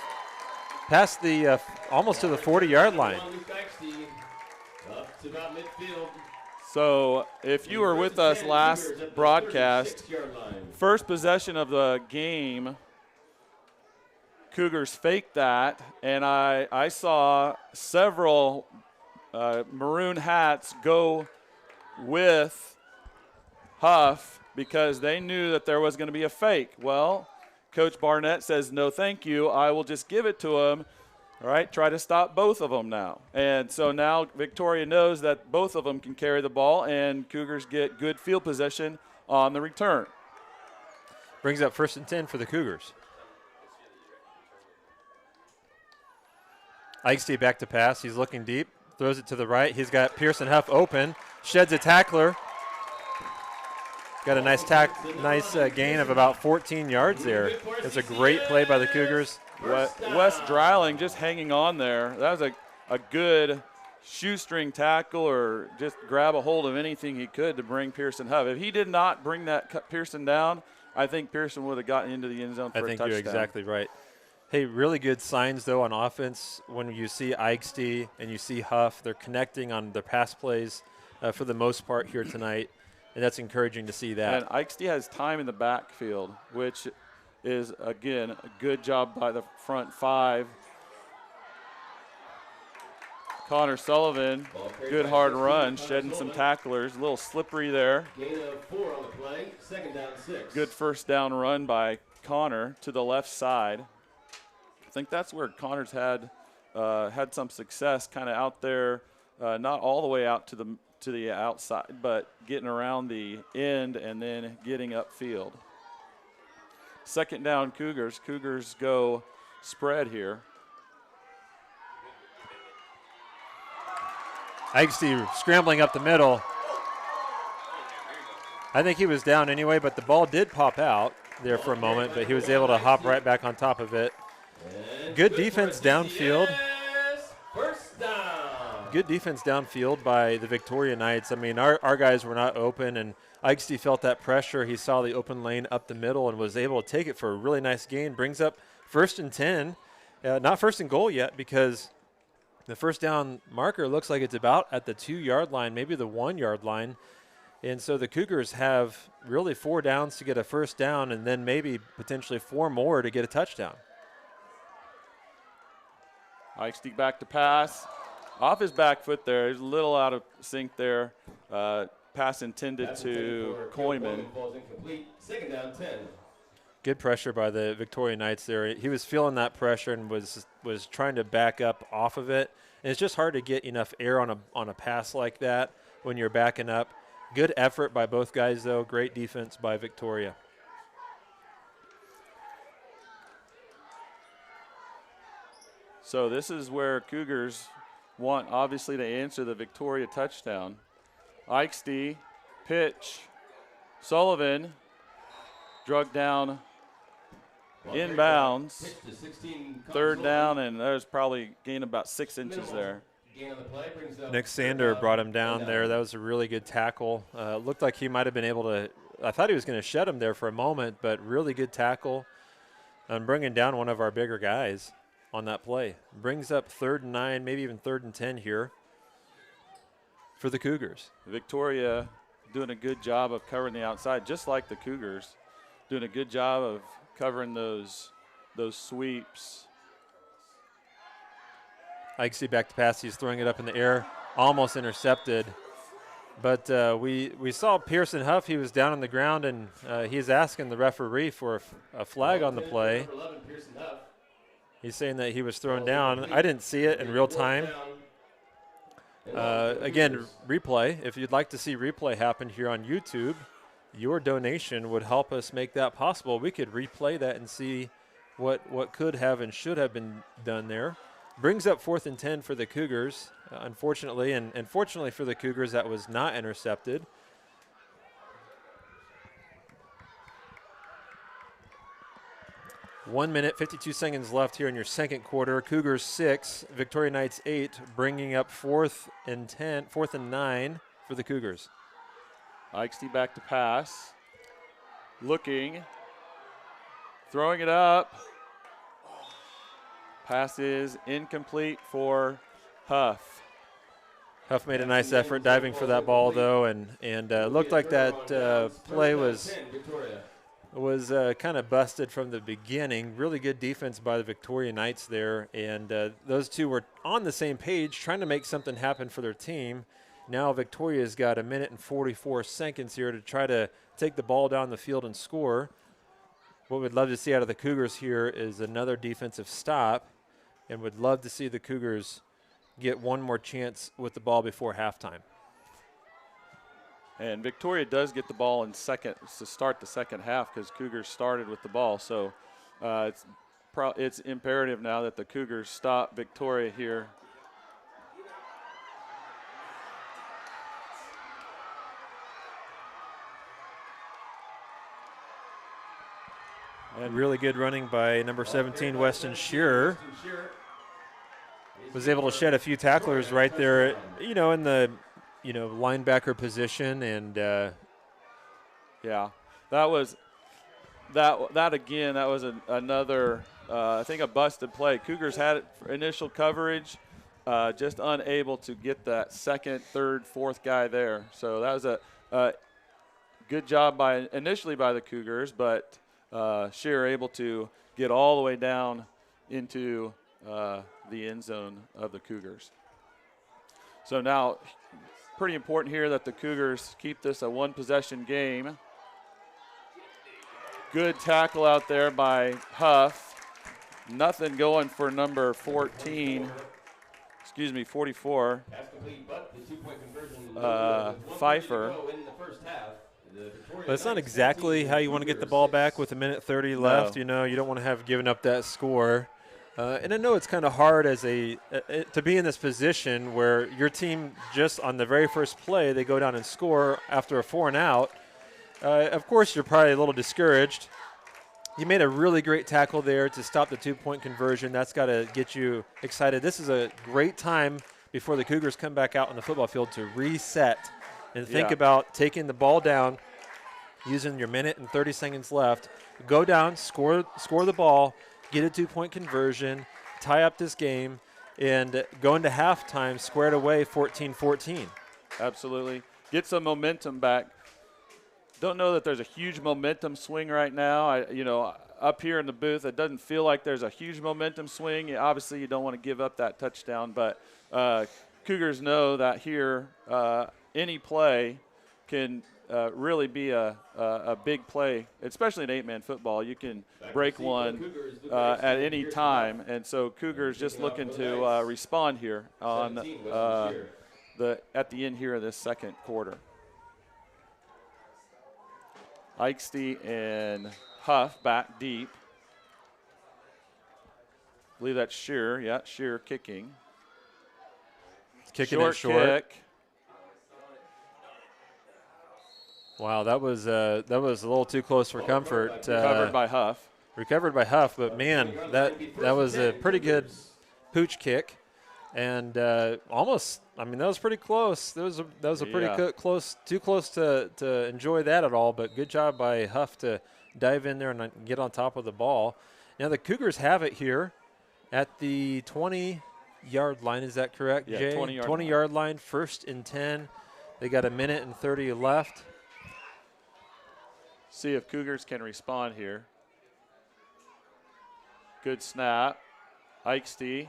past the almost to the 40-yard line. So if you were with us last broadcast, first possession of the game, Cougars faked that, and I saw several maroon hats go with Huff because they knew that there was going to be a fake. Well, Coach Barnett says, no, thank you. I will just give it to him. All right, try to stop both of them now. And so now Victoria knows that both of them can carry the ball, and Cougars get good field possession on the return. Brings up 1st and 10 for the Cougars. Eichste back to pass. He's looking deep. Throws it to the right. He's got Pearson Huff open. Sheds a tackler. Got a nice gain of about 14 yards there. It's a great play by the Cougars. Wes Dreiling just hanging on there. That was a good shoestring tackle, or just grab a hold of anything he could to bring Pearson Huff. If he did not bring that Pearson down, I think Pearson would have gotten into the end zone for a touchdown. I think you're exactly right. Hey, really good signs, though, on offense. When you see Eichste and you see Huff, they're connecting on their pass plays for the most part here tonight, and that's encouraging to see that. And Eichste has time in the backfield, which is, again, a good job by the front five. Connor Sullivan, good hard run, shedding some tacklers, a little slippery there. Gain of 4 on the play, 2nd down 6. Good first down run by Connor to the left side. I think that's where Connor's had some success, kind of out there, not all the way out to the outside, but getting around the end and then getting upfield. 2nd down Cougars. Cougars go spread here. Eichste scrambling up the middle. I think he was down anyway, but the ball did pop out there for a moment, but he was able to hop right back on top of it. Good defense downfield. First down. Good defense downfield by the Victoria Knights. I mean, our guys were not open, and Eichste felt that pressure. He saw the open lane up the middle and was able to take it for a really nice gain. Brings up 1st and 10. Not 1st and goal yet, because the first down marker looks like it's about at the 2-yard line, maybe the 1-yard line. And so the Cougars have really 4 downs to get a first down, and then maybe potentially 4 more to get a touchdown. Eichste back to pass. Off his back foot there. He's a little out of sync there. Pass intended to Koyman. 2nd down 10. Good pressure by the Victoria Knights there. He was feeling that pressure and was trying to back up off of it. And it's just hard to get enough air on a pass like that when you're backing up. Good effort by both guys, though. Great defense by Victoria. So this is where Cougars want, obviously, to answer the Victoria touchdown. Eichste, pitch. Sullivan, drug down inbounds. 3rd down, and there's probably gain about 6 inches there. Nick Sander brought him down there. That was a really good tackle. Looked like he might have been able to – I thought he was going to shed him there for a moment, but really good tackle. And bringing down one of our bigger guys on that play. Brings up 3rd and 9, maybe even 3rd and 10 here for the Cougars. Victoria doing a good job of covering the outside, just like the Cougars. Doing a good job of covering those sweeps. Eichste back to pass. He's throwing it up in the air. Almost intercepted. But we saw Pearson Huff. He was down on the ground, and he's asking the referee for a flag on the play. He's saying that he was thrown down. I didn't see it in real time. Again, replay. If you'd like to see replay happen here on YouTube, your donation would help us make that possible. We could replay that and see what could have and should have been done there. Brings up 4th and 10 for the Cougars, unfortunately, and fortunately for the Cougars, that was not intercepted. One minute, 52 seconds left here in your second quarter. Cougars 6, Victoria Knights 8, bringing up 4th and 9 for the Cougars. Eichste back to pass. Looking. Throwing it up. Pass is incomplete for Huff. Huff made a nice effort diving for that ball, though, and looked like that play was was kind of busted from the beginning. Really good defense by the Victoria Knights there, and those two were on the same page trying to make something happen for their team. Now Victoria's got 1 minute and 44 seconds here to try to take the ball down the field and score. What we'd love to see out of the Cougars here is another defensive stop, and would love to see the Cougars get one more chance with the ball before halftime. And Victoria does get the ball in second to start the second half because Cougars started with the ball. So it's imperative now that the Cougars stop Victoria here. And really good running by number 17, Weston Shearer. Was able to shed a few tacklers right there, in the, linebacker position. And yeah, that was another, I think, a busted play. Cougars had it for initial coverage, just unable to get that second, third, fourth guy there. So that was a good job initially by the Cougars, but Shearer able to get all the way down into the end zone of the Cougars. So now pretty important here that the Cougars keep this a one-possession game. Good tackle out there by Huff. Nothing going for number 44. Pfeiffer. But it's not exactly how you want to get the ball back with 1:30 left. No. You don't want to have given up that score. And I know it's kind of hard to be in this position where your team just on the very first play, they go down and score after a 4 and out. Of course, you're probably a little discouraged. You made a really great tackle there to stop the 2-point conversion. That's got to get you excited. This is a great time before the Cougars come back out on the football field to reset and think about taking the ball down, using your 1:30 seconds left, go down, score the ball, get a 2-point conversion, tie up this game, and go into halftime squared away 14-14. Absolutely. Get some momentum back. Don't know that there's a huge momentum swing right now. Up here in the booth, it doesn't feel like there's a huge momentum swing. Obviously, you don't want to give up that touchdown, but Cougars know that here any play can really be a big play, especially in 8-man football. You can break one at any time, and so Cougars just looking to respond here on at the end here of this second quarter. Eichste and Huff back deep. I believe that's Shearer. Yeah, Shearer kicking. Kicking it short. Kick. Wow, that was a little too close for comfort. Recovered by Huff. Recovered by Huff, but man, that was a pretty good pooch kick, and almost. I mean, that was pretty close. That was a pretty close, too close to enjoy that at all. But good job by Huff to dive in there and get on top of the ball. Now the Cougars have it here at the 20-yard line. Is that correct, Yeah, Jay? 20-yard line. 1st and 10. They got 1:30 left. See if Cougars can respond here. Good snap. Eichste.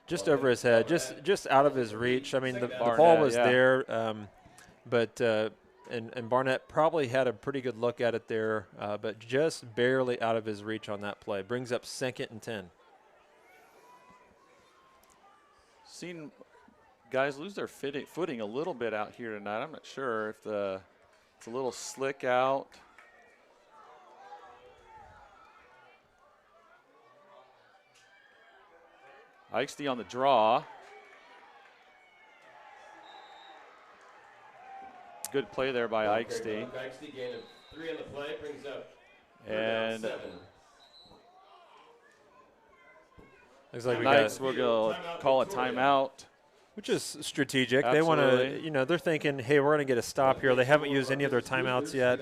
Just over his head, just out of his reach. I mean, the ball was there, but and Barnett probably had a pretty good look at it there, but just barely out of his reach on that play. Brings up 2nd and 10. Seen guys lose their footing a little bit out here tonight. I'm not sure if it's a little slick out. Eichste on the draw. Good play there by Eichste. Eichste gain of 3 on the play, brings up and 7. Looks like Knights will go call a timeout. Which is strategic. Absolutely. They want to, they're thinking, hey, we're going to get a stop here. They haven't used any of their timeouts yet.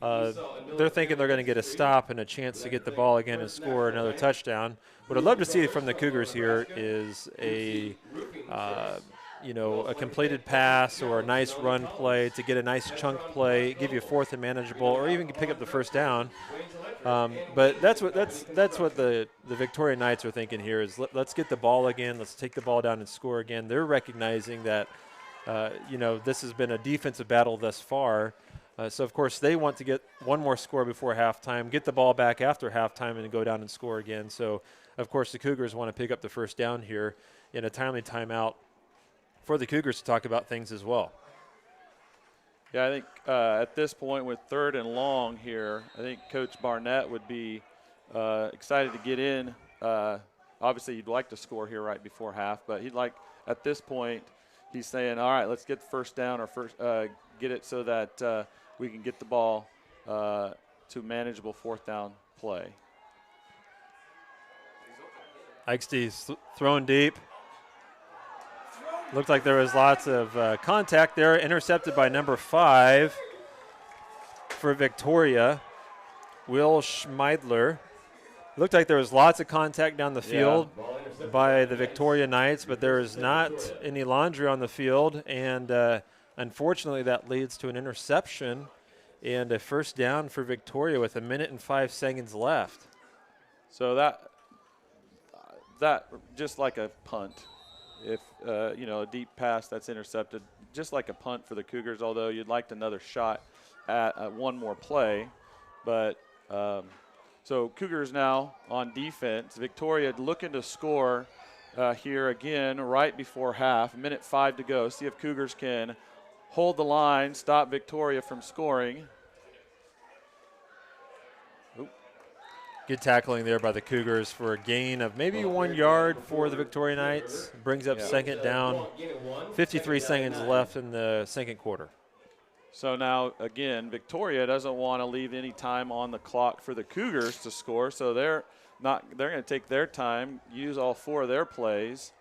They're thinking they're going to get a stop and a chance to get the ball again and score another touchdown. What I'd love to see from the Cougars here is a a completed pass or a nice run play to get a nice chunk play, give you a fourth and manageable, or even pick up the first down. But that's what the Victoria Knights are thinking here is let's get the ball again. Let's take the ball down and score again. They're recognizing that, this has been a defensive battle thus far. So, of course, they want to get one more score before halftime, get the ball back after halftime, and go down and score again. So, of course, the Cougars want to pick up the first down here in a timely timeout for the Cougars to talk about things as well. Yeah, I think at this point with 3rd and long here, I think Coach Barnett would be excited to get in. Obviously, you'd like to score here right before half, but he'd like at this point, he's saying, all right, let's get the first down or get it so that we can get the ball to manageable 4th down play. Eichste's throwing deep. Looked like there was lots of contact there. Intercepted by number 5 for Victoria, Will Schmeidler. Looked like there was lots of contact down the field by the Victoria Knights, but there is not any laundry on the field. And unfortunately, that leads to an interception and a first down for Victoria with 1 minute and 5 seconds left. So that just like a punt. If, a deep pass that's intercepted, just like a punt for the Cougars, although you'd like another shot at one more play. But so Cougars now on defense. Victoria looking to score here again right before half. 1 minute 5 to go. See if Cougars can hold the line, stop Victoria from scoring. Good tackling there by the Cougars for a gain of maybe 1 yard for the Victoria Knights. Brings up second down. 53 seconds left in the second quarter. So now, again, Victoria doesn't want to leave any time on the clock for the Cougars to score, so they're going to take their time, use all 4 of their plays.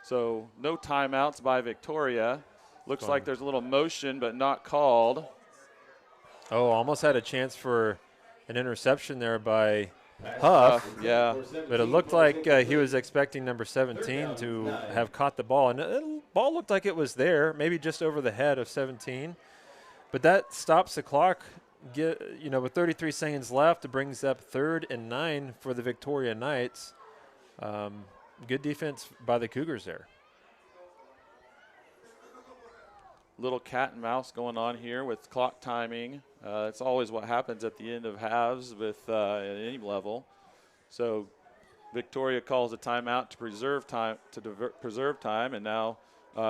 So no timeouts by Victoria. Looks like there's a little motion, but not called. Oh, almost had a chance for an interception there by Huff, yeah. But it looked like he was expecting number 17 to have caught the ball. And the ball looked like it was there, maybe just over the head of 17. But that stops the clock, with 33 seconds left. It brings up 3rd and 9 for the Victoria Knights. Good defense by the Cougars there. Little cat and mouse going on here with clock timing. It's always what happens at the end of halves with at any level. So Victoria calls a timeout to preserve time, and now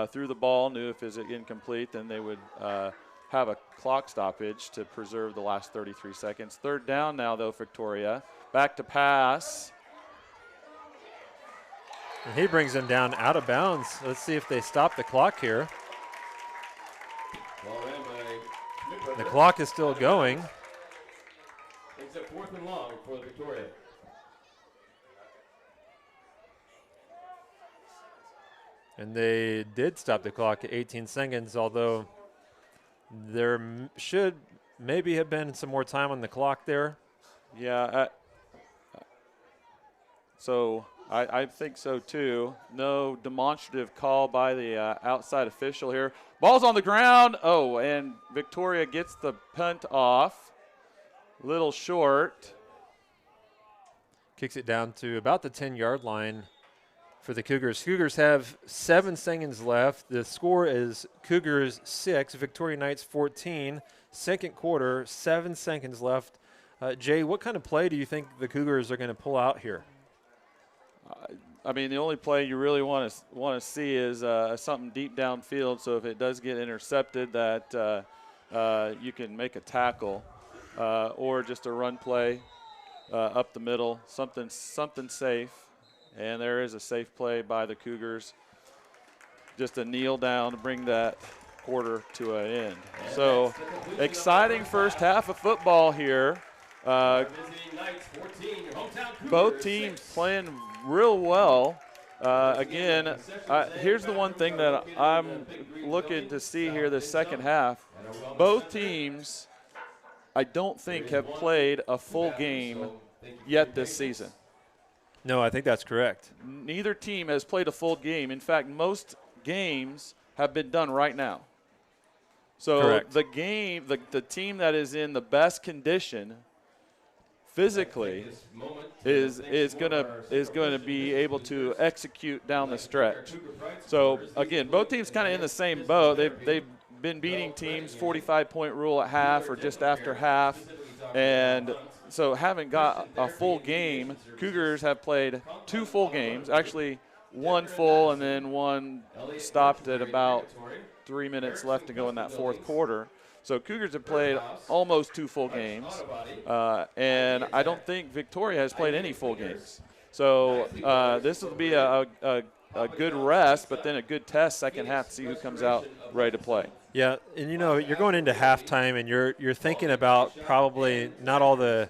threw the ball. Knew if it's incomplete, then they would have a clock stoppage to preserve the last 33 seconds. 3rd down now, though, Victoria. Back to pass. And he brings him down out of bounds. Let's see if they stop the clock here. The clock is still going. It's a 4th and long for Victoria. And they did stop the clock at 18 seconds, although there should maybe have been some more time on the clock there. Yeah. So I think so, too. No demonstrative call by the outside official here. Ball's on the ground. Oh, and Victoria gets the punt off. Little short. Kicks it down to about the 10-yard line for the Cougars. Cougars have 7 seconds left. The score is Cougars 6, Victoria Knights 14. Second quarter, 7 seconds left. Jay, what kind of play do you think the Cougars are going to pull out here? I mean, the only play you really want to see is something deep downfield. So if it does get intercepted, that you can make a tackle, or just a run play up the middle, something safe. And there is a safe play by the Cougars. Just a kneel down to bring that quarter to an end. So exciting first half of football here. Both teams playing real well. Again, here's the one thing that I'm looking to see here this second half. Both teams, I don't think, have played a full game yet this season. No, I think that's correct. Neither team has played a full game. In fact, most games have been done right now. So Correct. the game, the team that is in the best condition physically is gonna be able to execute down the stretch. So again, both teams kind of in the same boat. They've been beating teams 45-point rule at half or just after half, and so haven't got a full game. Cougars have played 2 full games, actually 1 full and then 1 stopped at about 3 minutes left to go in that 4th quarter. So Cougars have played almost 2 full games, and I don't think Victoria has played any full games. So this will be a good rest, but then a good test second half to see who comes out ready to play. Yeah, and you're going into halftime, and you're thinking about probably not all the,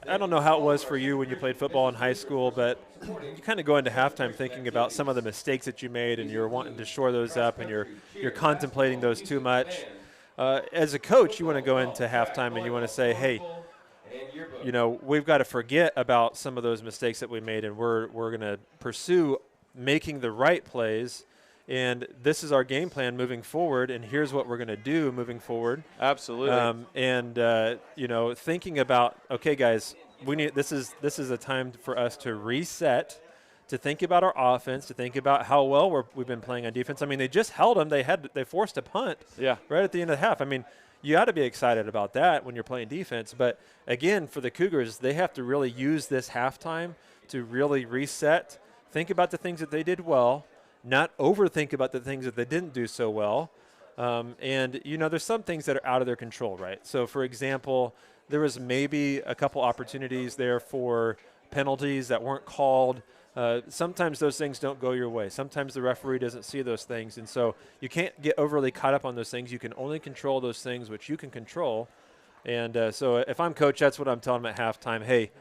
I don't know how it was for you when you played football in high school, but you kind of go into halftime thinking about some of the mistakes that you made, and you're wanting to shore those up, and you're contemplating those too much. As a coach, you want to go into halftime and you want to say, hey, we've got to forget about some of those mistakes that we made, and we're going to pursue making the right plays. And this is our game plan moving forward, and here's what we're going to do moving forward. Absolutely. Thinking about, okay, guys, this is a time for us to reset, to think about our offense, to think about how well we've been playing on defense. I mean, they just held them. They forced a punt right at the end of the half. I mean, you ought to be excited about that when you're playing defense. But, again, for the Cougars, they have to really use this halftime to really reset, think about the things that they did well, not overthink about the things that they didn't do so well. There's some things that are out of their control, right? So, for example, there was maybe a couple opportunities there for penalties that weren't called. Sometimes those things don't go your way. Sometimes the referee doesn't see those things. And so you can't get overly caught up on those things. You can only control those things which you can control. And so if I'm coach, that's what I'm telling them at halftime. Hey,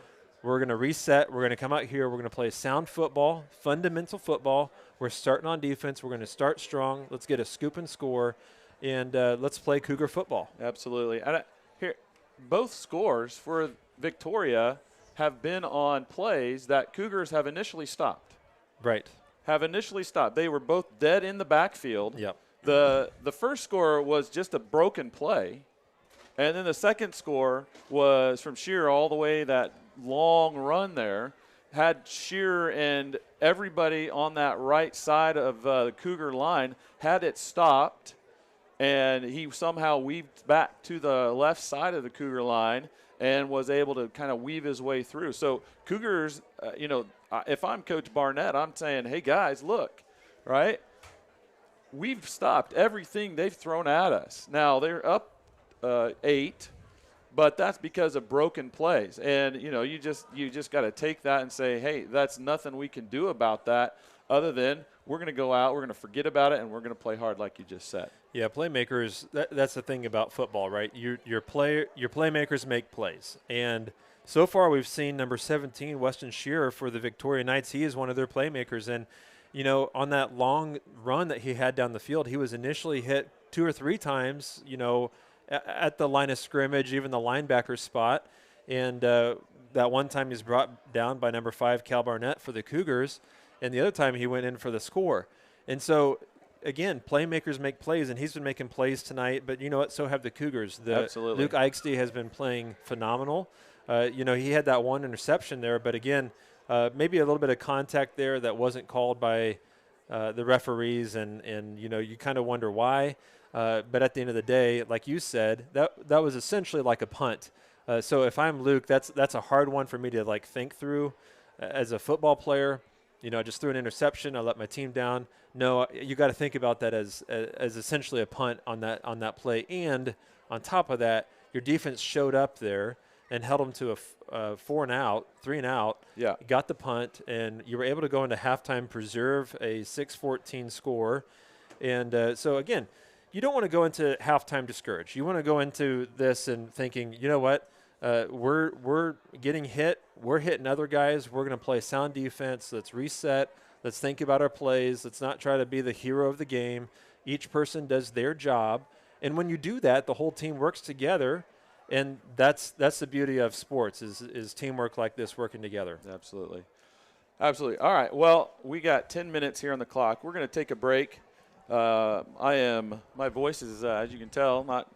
we're going to reset. We're going to come out here. We're going to play sound football, fundamental football. We're starting on defense. We're going to start strong. Let's get a scoop and score, and let's play Cougar football. Absolutely. And here, both scores for Victoria have been on plays that Cougars have initially stopped. Right. Have initially stopped. They were both dead in the backfield. Yep. The first score was just a broken play, and then the second score was from Shearer all the way that long run there. Had Shearer and everybody on that right side of the Cougar line had it stopped, and he somehow weaved back to the left side of the Cougar line and was able to kind of weave his way through. So Cougars, if I'm Coach Barnett, I'm saying, hey, guys, look, right? We've stopped everything they've thrown at us. Now, they're up 8, but that's because of broken plays. And, you just got to take that and say, hey, that's nothing we can do about that other than we're going to go out, we're going to forget about it, and we're going to play hard like you just said. Yeah, playmakers, that's the thing about football, right? Your playmakers make plays. And so far we've seen number 17, Weston Shearer, for the Victoria Knights. He is one of their playmakers. And, on that long run that he had down the field, he was initially hit 2 or 3 times, at the line of scrimmage, even the linebacker spot. And that one time he's brought down by number 5, Cal Barnett, for the Cougars. And the other time he went in for the score. And so, again, playmakers make plays, and he's been making plays tonight. But you know what? So have the Cougars. Absolutely. Luke Eichste has been playing phenomenal. He had that one interception there. But, again, maybe a little bit of contact there that wasn't called by the referees. And you kind of wonder why. But at the end of the day, like you said, that was essentially like a punt. So if I'm Luke, that's a hard one for me to, think through as a football player. I just threw an interception. I let my team down. No, you got to think about that as essentially a punt on that play. And on top of that, your defense showed up there and held them to a 4 and out, 3 and out. Yeah. Got the punt, and you were able to go into halftime, preserve a 6-14 score. And so, again, you don't want to go into halftime discouraged. You want to go into this and thinking, you know what? We're getting hit. We're hitting other guys. We're going to play sound defense. Let's reset. Let's think about our plays. Let's not try to be the hero of the game. Each person does their job. And when you do that, the whole team works together. And that's the beauty of sports is teamwork like this, working together. Absolutely. Absolutely. All right. Well, we got 10 minutes here on the clock. We're going to take a break. My voice is, as you can tell, not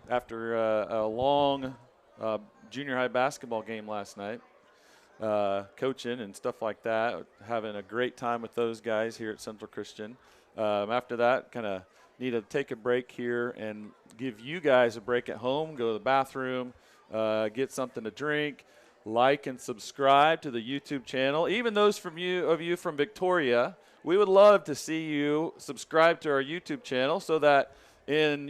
after a long junior high basketball game last night, coaching and stuff like that, having a great time with those guys here at Central Christian. After that, kind of need to take a break here and give you guys a break at home, go to the bathroom, get something to drink. Like and subscribe to the YouTube channel. Even those of you from Victoria, we would love to see you subscribe to our YouTube channel so that in,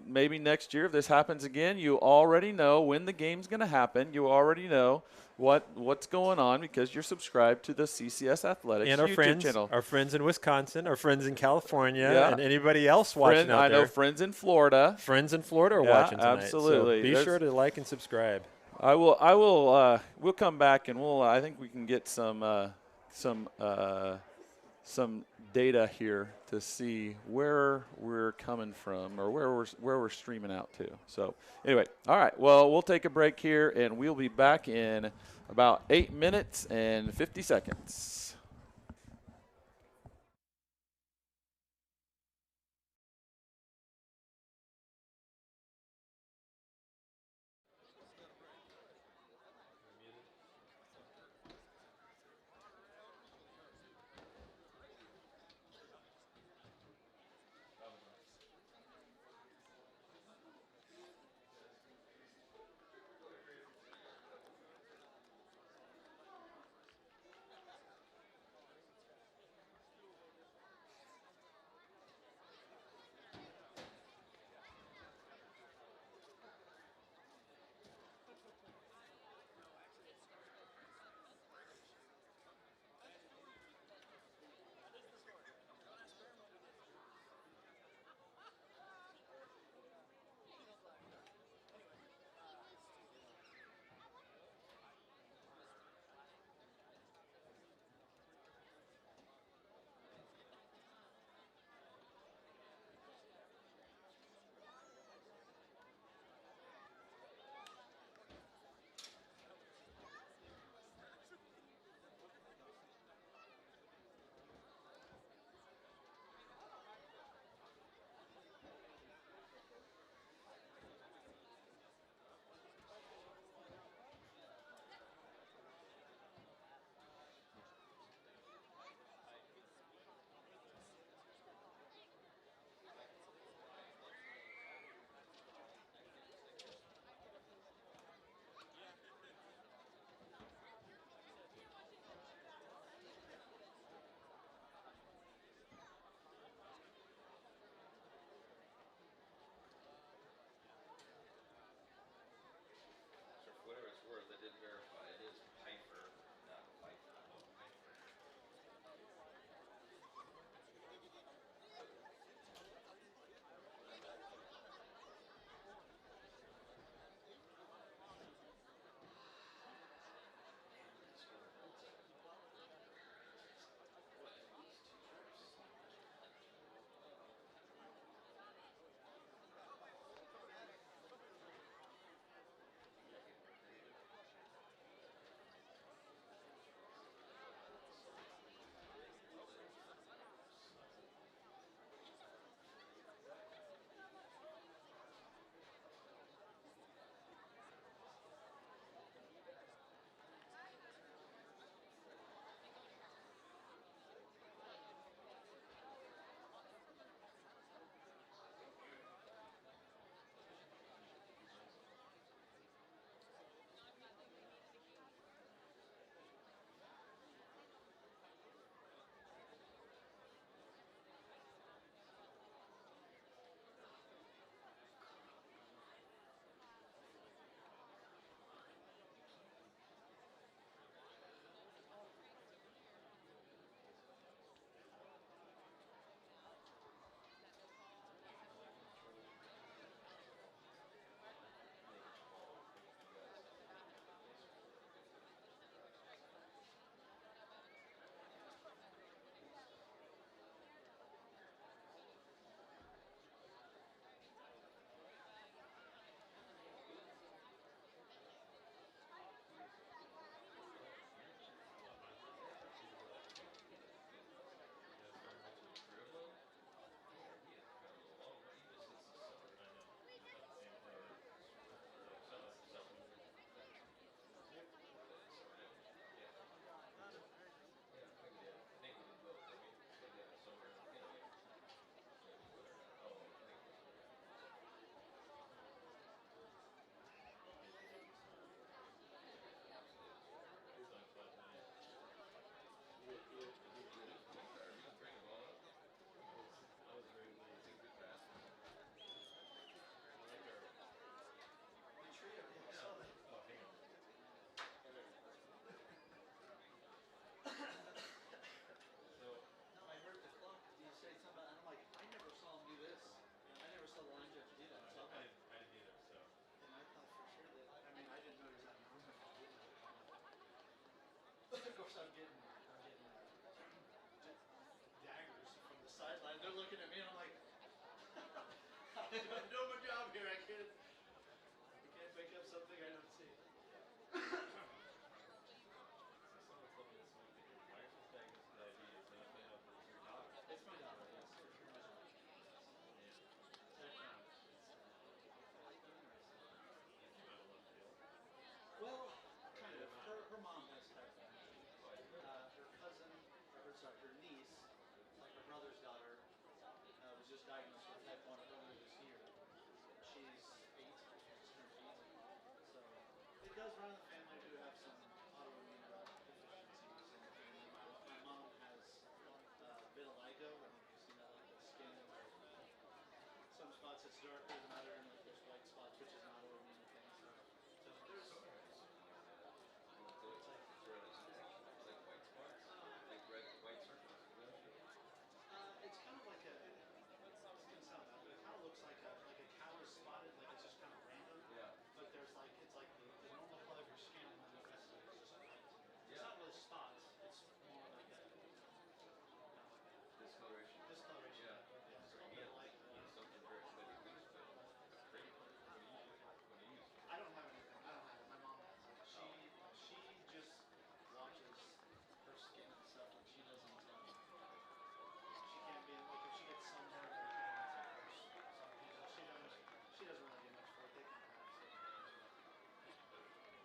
maybe next year if this happens again, you already know when the game's going to happen. You already know what's going on because you're subscribed to the CCS Athletics and our YouTube channel. Our friends in Wisconsin, our friends in California, and anybody else watching out there. I know friends in Florida. Friends in Florida are watching tonight. Absolutely. So be sure to like and subscribe. I will. We'll come back and I think we can get some data here to see where we're coming from or where we're streaming out to. So anyway, all right. Well, we'll take a break here and we'll be back in about 8 minutes and 50 seconds. I'm doing my job here. I can't make up something I don't see. It's my daughter, yes. Well, kind of. Her mom has type 1. Her cousin, her niece, like her brother's daughter, was just diagnosed with type 1 earlier this year. She's 8, just turned 8. So it does run in the family. We do have some autoimmune deficiencies. And my mom has vitiligo. I think you've seen that, like the skin. Some spots it's darker than other, and like there's white spots, which is an autoimmune thing. So there's. Like white spots, like red, white circles. It's kind of like it's gonna sound bad, but it kind of looks like a cow is spotted, like it's just kind of random. Yeah. But there's like it's like the normal color of your skin, and then the rest of it is just white. It's not really spots. It's more like that. Discoloration. Discoloration. Yeah. It's a little bit like. Something very aesthetic, but pretty. What do you use? I don't have anything. I don't have it. My mom has it. She just watches her skin and stuff, and she doesn't. She can't be like if she gets sunburned or she doesn't really do much for it. They can have it.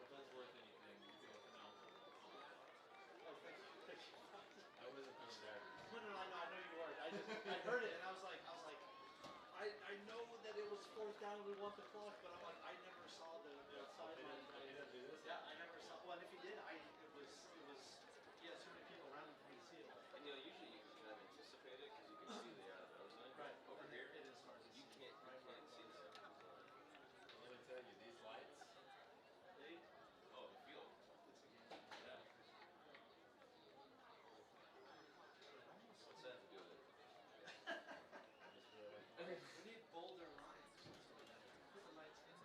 If that's worth anything, you can open out. Oh, thank you. I wasn't there. No, I know you weren't. I heard it and I was like, I know that it was 4th down and we want the clock, but I'm like, I never saw the sideline. They didn't do this? Yeah, I never saw. Well, if he did, it was. He had so many people around him for me to see it. And usually you can kind of anticipate it because you can see the line. Right. Over here, it is hard to see. you can't see that. Let me tell you, these lights. Oh, the field. Yeah. What's that to do with it? We need bolder lines. Put the lights in.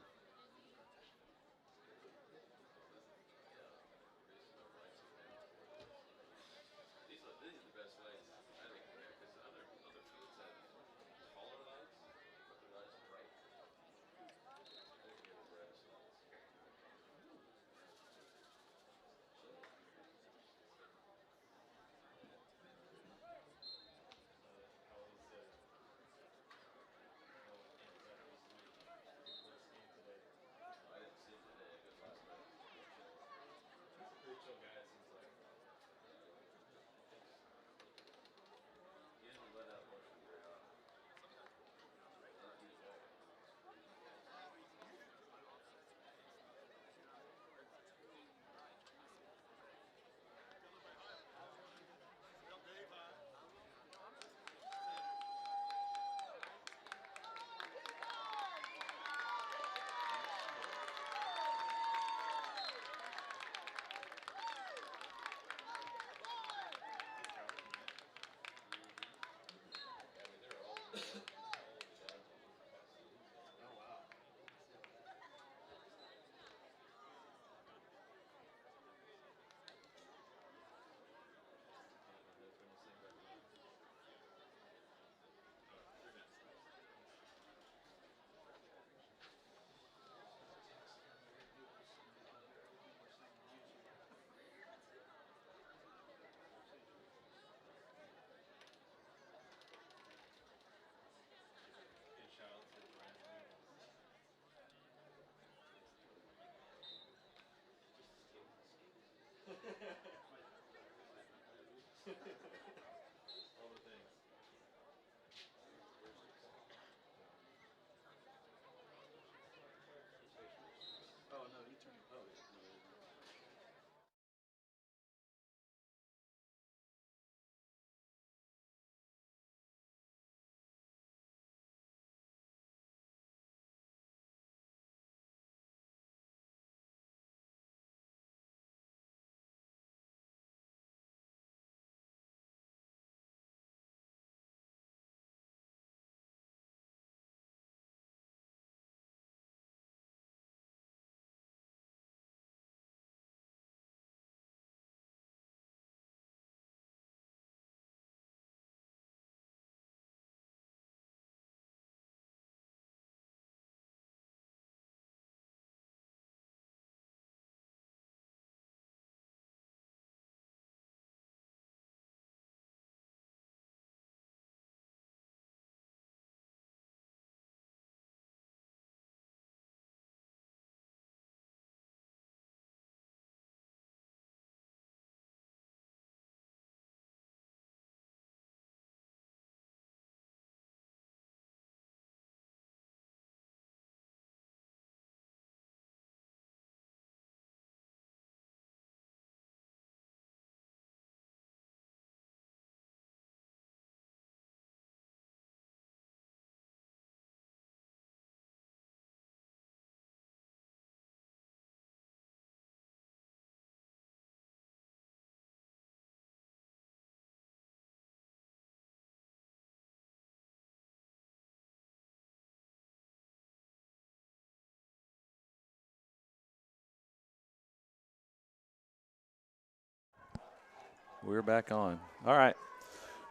We're back on. All right.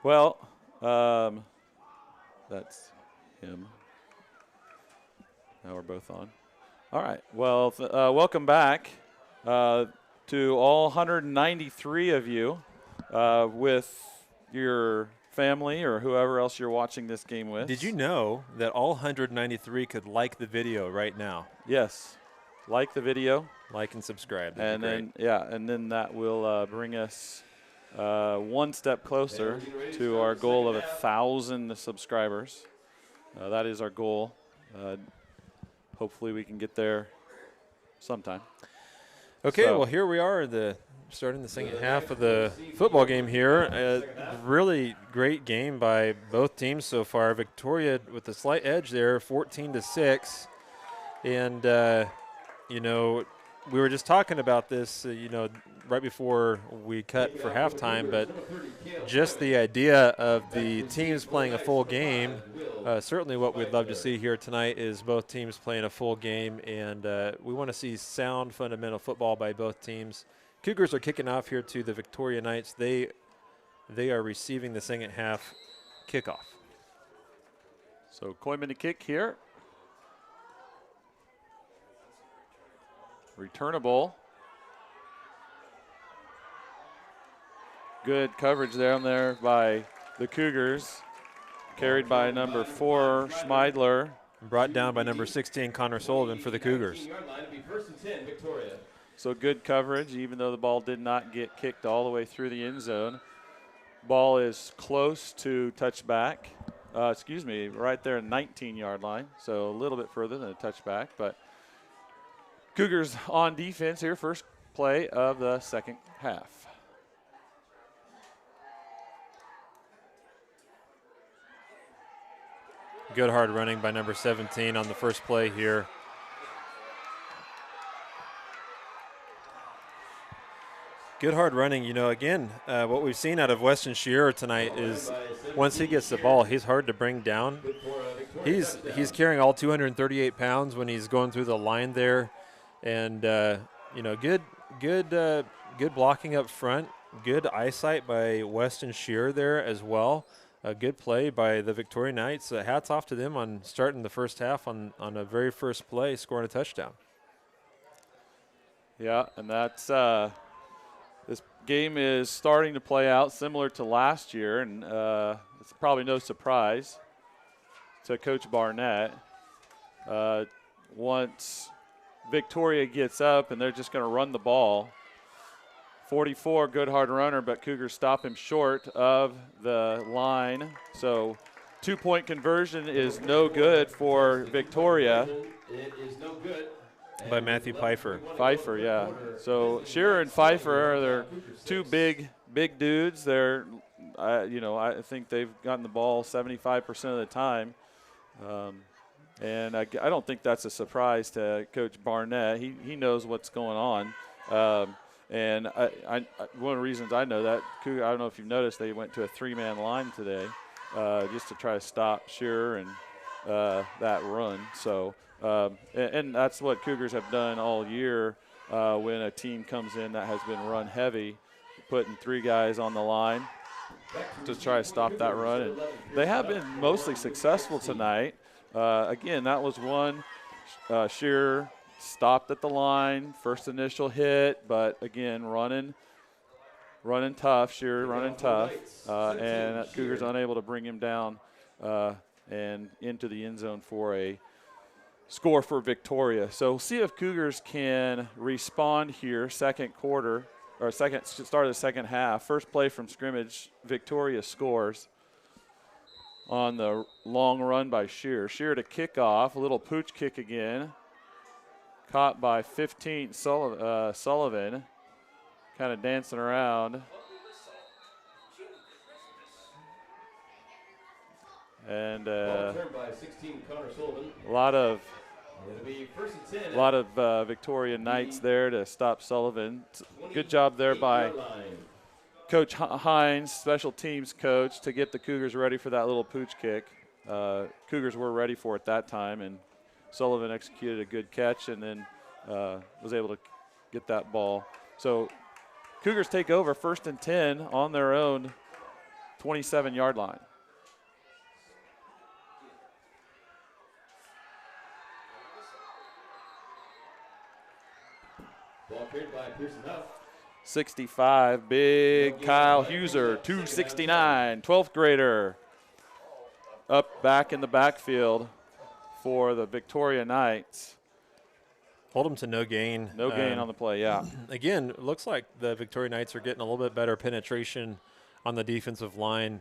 Well, that's him. Now we're both on. All right. Well, welcome back to all 193 of you with your family or whoever else you're watching this game with. Did you know that all 193 could like the video right now? Yes. Like the video. Like and subscribe. And then, yeah, and then that will bring us one step closer to our goal of 1,000 subscribers. That is our goal. Hopefully we can get there sometime. Okay, So- well, here we are, starting the second half of the football game here. A really great game by both teams so far. Victoria with a slight edge there, 14-6. And, you know, we were just talking about this, you know, right before we cut for halftime, but just the idea of the teams playing a full game, certainly what we'd love to see here tonight is both teams playing a full game, and we want to see sound, fundamental football by both teams. Cougars are kicking off here to the Victoria Knights. They are receiving the second half kickoff. So Koyman to kick here. Returnable. Good coverage down there by the Cougars. Carried by number 4, Schmeidler. Brought down by number 16, Connor Sullivan for the Cougars. So good coverage, even though the ball did not get kicked all the way through the end zone. Ball is close to touchback. Right there, 19-yard line. So a little bit further than a touchback, but Cougars on defense here, first play of the second half. Good hard running by number 17 on the first play here. Good hard running. You know, again, what we've seen out of Weston Shearer tonight is once he gets the ball, he's hard to bring down. He's carrying all 238 pounds when he's going through the line there. And, you know, good blocking up front, good eyesight by Weston Shearer there as well. A good play by the Victoria Knights. Hats off to them on starting the first half on a very first play, scoring a touchdown. Yeah, and that's this game is starting to play out similar to last year, and it's probably no surprise to Coach Barnett. Once Victoria gets up and they're just going to run the ball. 44, good hard runner, but Cougars stop him short of the line. So 2-point conversion is no good for Victoria. It is no good. By Matthew Pfeiffer. Pfeiffer, yeah. So Shearer and Pfeiffer, they're two big dudes. They're, I think they've gotten the ball 75% of the time. And I don't think that's a surprise to Coach Barnett. He knows what's going on. And one of the reasons I know that, I don't know if you've noticed, they went to a 3-man line today just to try to stop Shearer and that run. So, and that's what Cougars have done all year when a team comes in that has been run heavy, putting 3 guys on the line to try to stop that run. And they have been mostly successful tonight. Again, that was one. Shearer stopped at the line, first initial hit, but again, running tough. Shearer running tough, and Cougars unable to bring him down and into the end zone for a score for Victoria. So we'll see if Cougars can respond here. Second quarter or start of the second half. First play from scrimmage, Victoria scores on the long run by Shearer. Shearer to kick off, a little pooch kick again. Caught by 15 Sullivan, kind of dancing around. And a lot of Victoria Knights there to stop Sullivan. Good job there by Coach Hines, special teams coach, to get the Cougars ready for that little pooch kick. Cougars were ready for it that time, and Sullivan executed a good catch and then was able to get that ball. So Cougars take over 1st and 10 on their own 27-yard line. Ball carried by Pearson Huff. 65, big Kyle Huser, 269, 12th grader. Up back in the backfield for the Victoria Knights. Hold them to no gain. No gain on the play, yeah. Again, it looks like the Victoria Knights are getting a little bit better penetration on the defensive line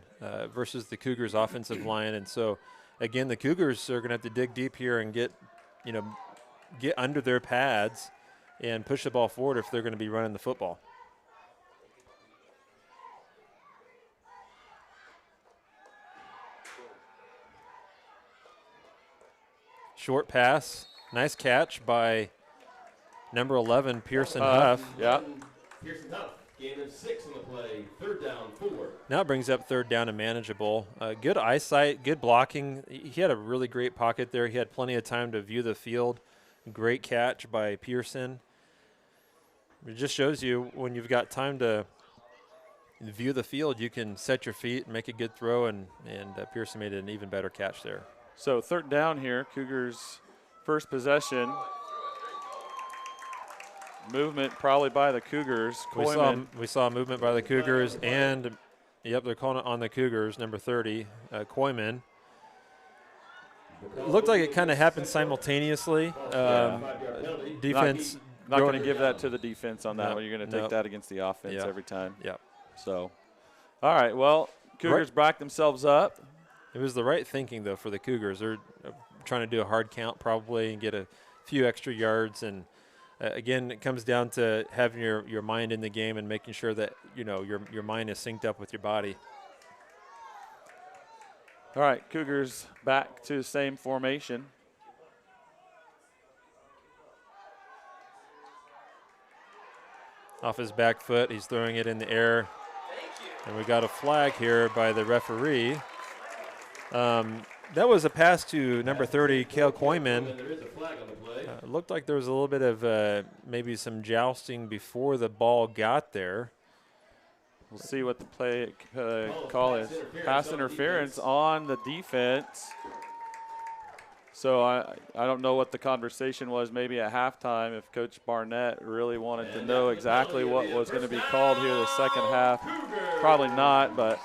versus the Cougars' offensive line. And so, again, the Cougars are going to have to dig deep here and get under their pads and push the ball forward if they're going to be running the football. Short pass. Nice catch by number 11, Pearson Huff. Yeah. Pearson Huff, gain of 6 on the play, 3rd down, 4. Now it brings up 3rd down and manageable. Good eyesight, good blocking. He had a really great pocket there. He had plenty of time to view the field. Great catch by Pearson. It just shows you when you've got time to view the field, you can set your feet and make a good throw, and Pearson made an even better catch there. So 3rd down here, Cougars' first possession. Movement probably by the Cougars. We saw movement by the Cougars, and, yep, they're calling it on the Cougars, number 30, Koyman. It looked like it kind of happened simultaneously. Defense. Not going to give that to the defense on that one. You're going to take Nope. that against the offense Yep. every time. Yep. So, all right, well, Cougars back themselves up. It was the right thinking, though, for the Cougars. They're trying to do a hard count probably and get a few extra yards. And, again, it comes down to having your mind in the game and making sure that, your mind is synced up with your body. All right, Cougars back to the same formation. Off his back foot, he's throwing it in the air. And we got a flag here by the referee. That was a pass to number 30, Cale Koyman. There is a flag on the play. It looked like there was a little bit of maybe some jousting before the ball got there. We'll see what the play call is. Pass interference on the defense. So I don't know what the conversation was maybe at halftime, if Coach Barnett really wanted to know exactly what was going to be called here the second half. Probably not, but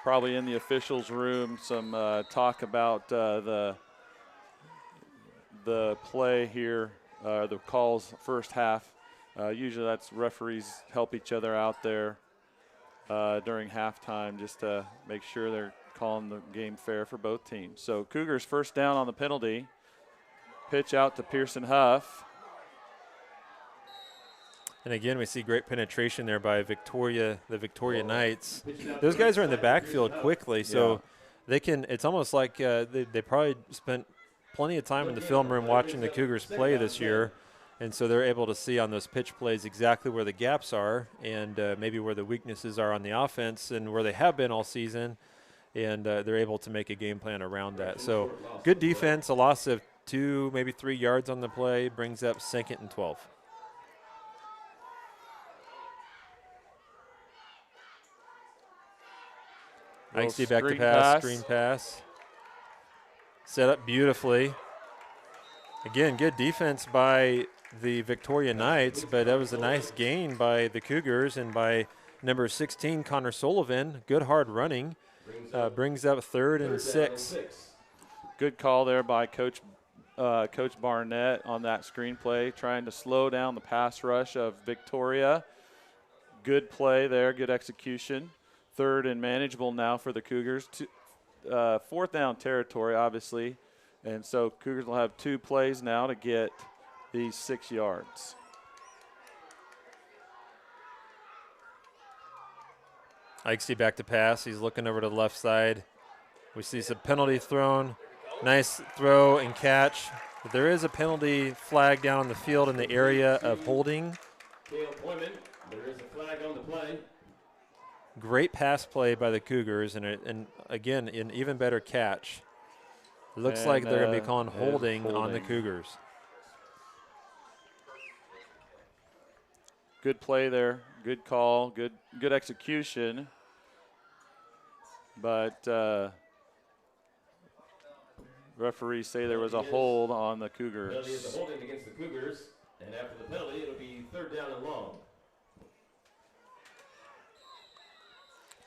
probably in the officials' room some talk about the play here, the calls first half. Usually that's referees help each other out there during halftime just to make sure they're calling the game fair for both teams. So Cougars first down on the penalty. Pitch out to Pearson Huff. And again, we see great penetration there by the Victoria Knights. Those guys are in the backfield quickly, so they can. It's almost like they probably spent plenty of time in the film room watching the Cougars play this year, and so they're able to see on those pitch plays exactly where the gaps are and maybe where the weaknesses are on the offense and where they have been all season, and they're able to make a game plan around that. So good defense, a loss of 2, maybe 3 yards on the play, brings up 2nd and 12. Ixie back to pass, screen pass. Set up beautifully. Again, good defense by the Victoria Knights, but that was a nice gain by the Cougars and by number 16, Connor Sullivan. Good hard running. Brings up 3rd and 6. Good call there by Coach Barnett on that screenplay, trying to slow down the pass rush of Victoria. Good play there, good execution. 3rd and manageable now for the Cougars. 4th down territory, obviously. And so Cougars will have 2 plays now to get these 6 yards. Ixie back to pass. He's looking over to the left side. We see some penalty thrown. Nice throw and catch. But there is a penalty flag down on the field in the area of holding. Cale Koyman, there is a flag on the play. Great pass play by the Cougars, and again, an even better catch. It looks like they're going to be calling holding on the Cougars. Good play there, good call, good execution. But referees say there was a hold on the Cougars. Penalty is a holding against the Cougars, and after the penalty, it'll be 3rd down and long.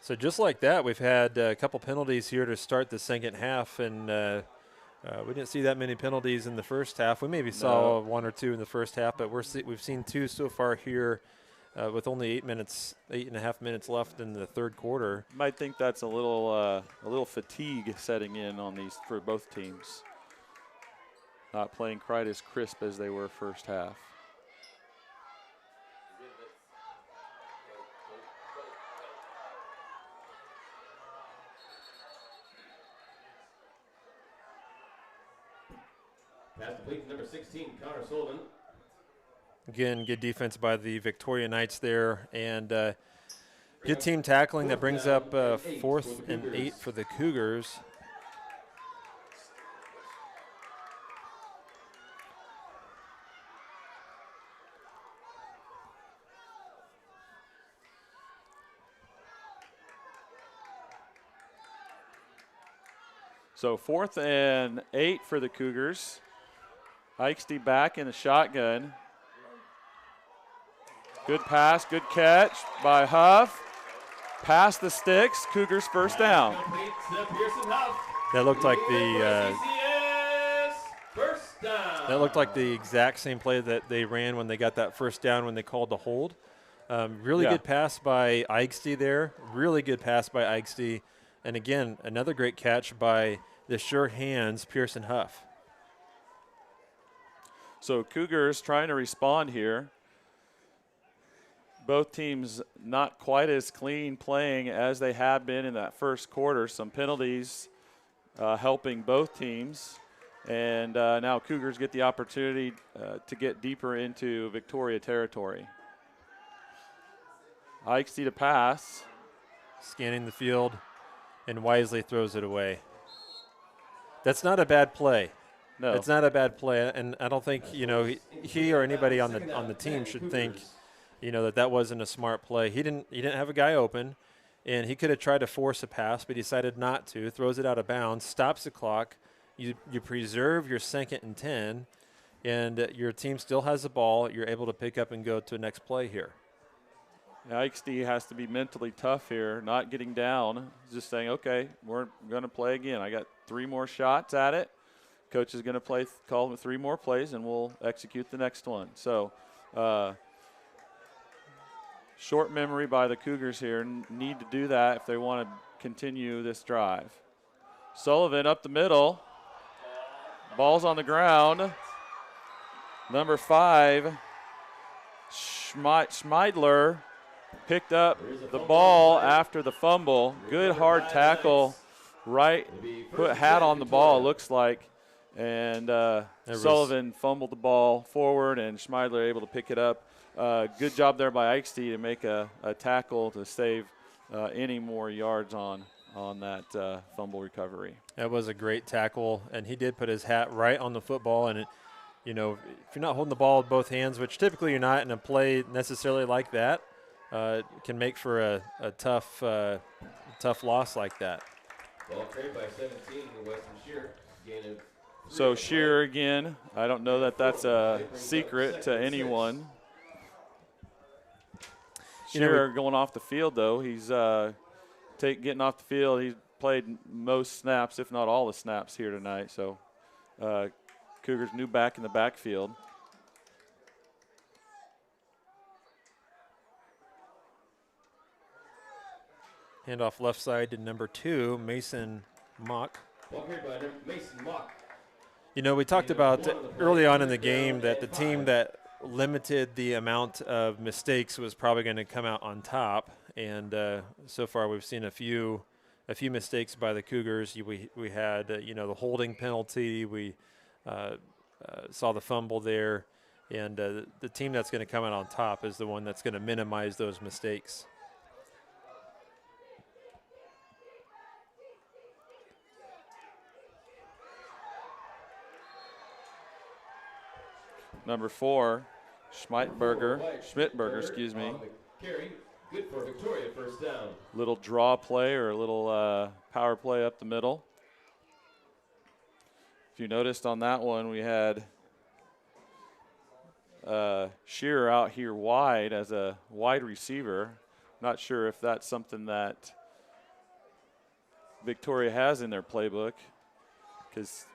So just like that, we've had a couple penalties here to start the second half, and we didn't see that many penalties in the first half. We maybe saw 1 or 2 in the first half, but we've seen 2 so far here with only 8.5 minutes left in the third quarter. Might think that's a little fatigue setting in on these for both teams. Not playing quite as crisp as they were first half. Pass complete to number 16, Connor Sullivan. Again, good defense by the Victoria Knights there, and good team tackling that brings up 4th and 8 for the Cougars. So 4th and 8 for the Cougars. Eichste back in the shotgun. Good pass, good catch by Huff. Past the sticks, Cougars first down. That looked like the CCS first down. that looked like the exact same play that they ran when they got that first down when they called the hold. Really good pass by Eichste there. Really good pass by Eichste. And again, another great catch by the sure hands, Pearson Huff. So Cougars trying to respond here. Both teams not quite as clean playing as they have been in that first quarter. Some penalties helping both teams. And now Cougars get the opportunity to get deeper into Victoria territory. Eichste to pass. Scanning the field, and wisely throws it away. That's not a bad play. No. It's not a bad play, and I don't think he or anybody on the team should think that wasn't a smart play. He didn't have a guy open, and he could have tried to force a pass, but he decided not to. Throws it out of bounds, stops the clock. You preserve your 2nd and 10, and your team still has the ball. You're able to pick up and go to the next play here. Eichste has to be mentally tough here, not getting down, just saying, okay, we're going to play again. I got 3 more shots at it. Coach is going to call 3 more plays, and we'll execute the next one. So short memory by the Cougars here. Need to do that if they want to continue this drive. Sullivan up the middle. Ball's on the ground. Number 5, Schmeidler, picked up the ball after the fumble. Good hard tackle. Right, put hat on the ball, it looks like. And Sullivan fumbled the ball forward, and Schmeidler able to pick it up. Good job there by Eichste to make a tackle to save any more yards on that fumble recovery. That was a great tackle, and he did put his hat right on the football. And, if you're not holding the ball with both hands, which typically you're not in a play necessarily like that, it can make for a tough loss like that. Ball carried by 17 for Western Shear. Gain of So Shear again, I don't know that that's a secret to anyone. Shearer going off the field, though. He's getting off the field. He's played most snaps, if not all the snaps here tonight. So Cougars new back in the backfield. Handoff left side to number 2, Mason Mock. ball carried by Mason Mock. We talked about early on in the game that the team that limited the amount of mistakes was probably going to come out on top, and so far we've seen a few mistakes by the Cougars. We had the holding penalty. We saw the fumble there, and the team that's going to come out on top is the one that's going to minimize those mistakes. Number 4, Schmidtberger, excuse me. Carry, good for Victoria, first down. Little draw play or a little power play up the middle. If you noticed on that one, we had Shearer out here wide as a wide receiver. Not sure if that's something that Victoria has in their playbook, because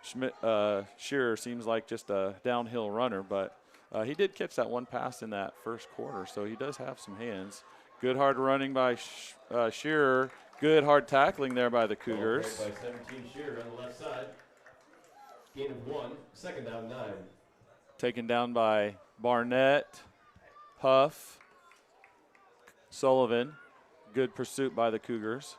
Shearer seems like just a downhill runner, but he did catch that one pass in that first quarter, so he does have some hands. Good hard running by Shearer. Good hard tackling there by the Cougars. By 17 Shearer on the left side. Gain of 1, second down 9. Taken down by Barnett, Huff, Sullivan. Good pursuit by the Cougars.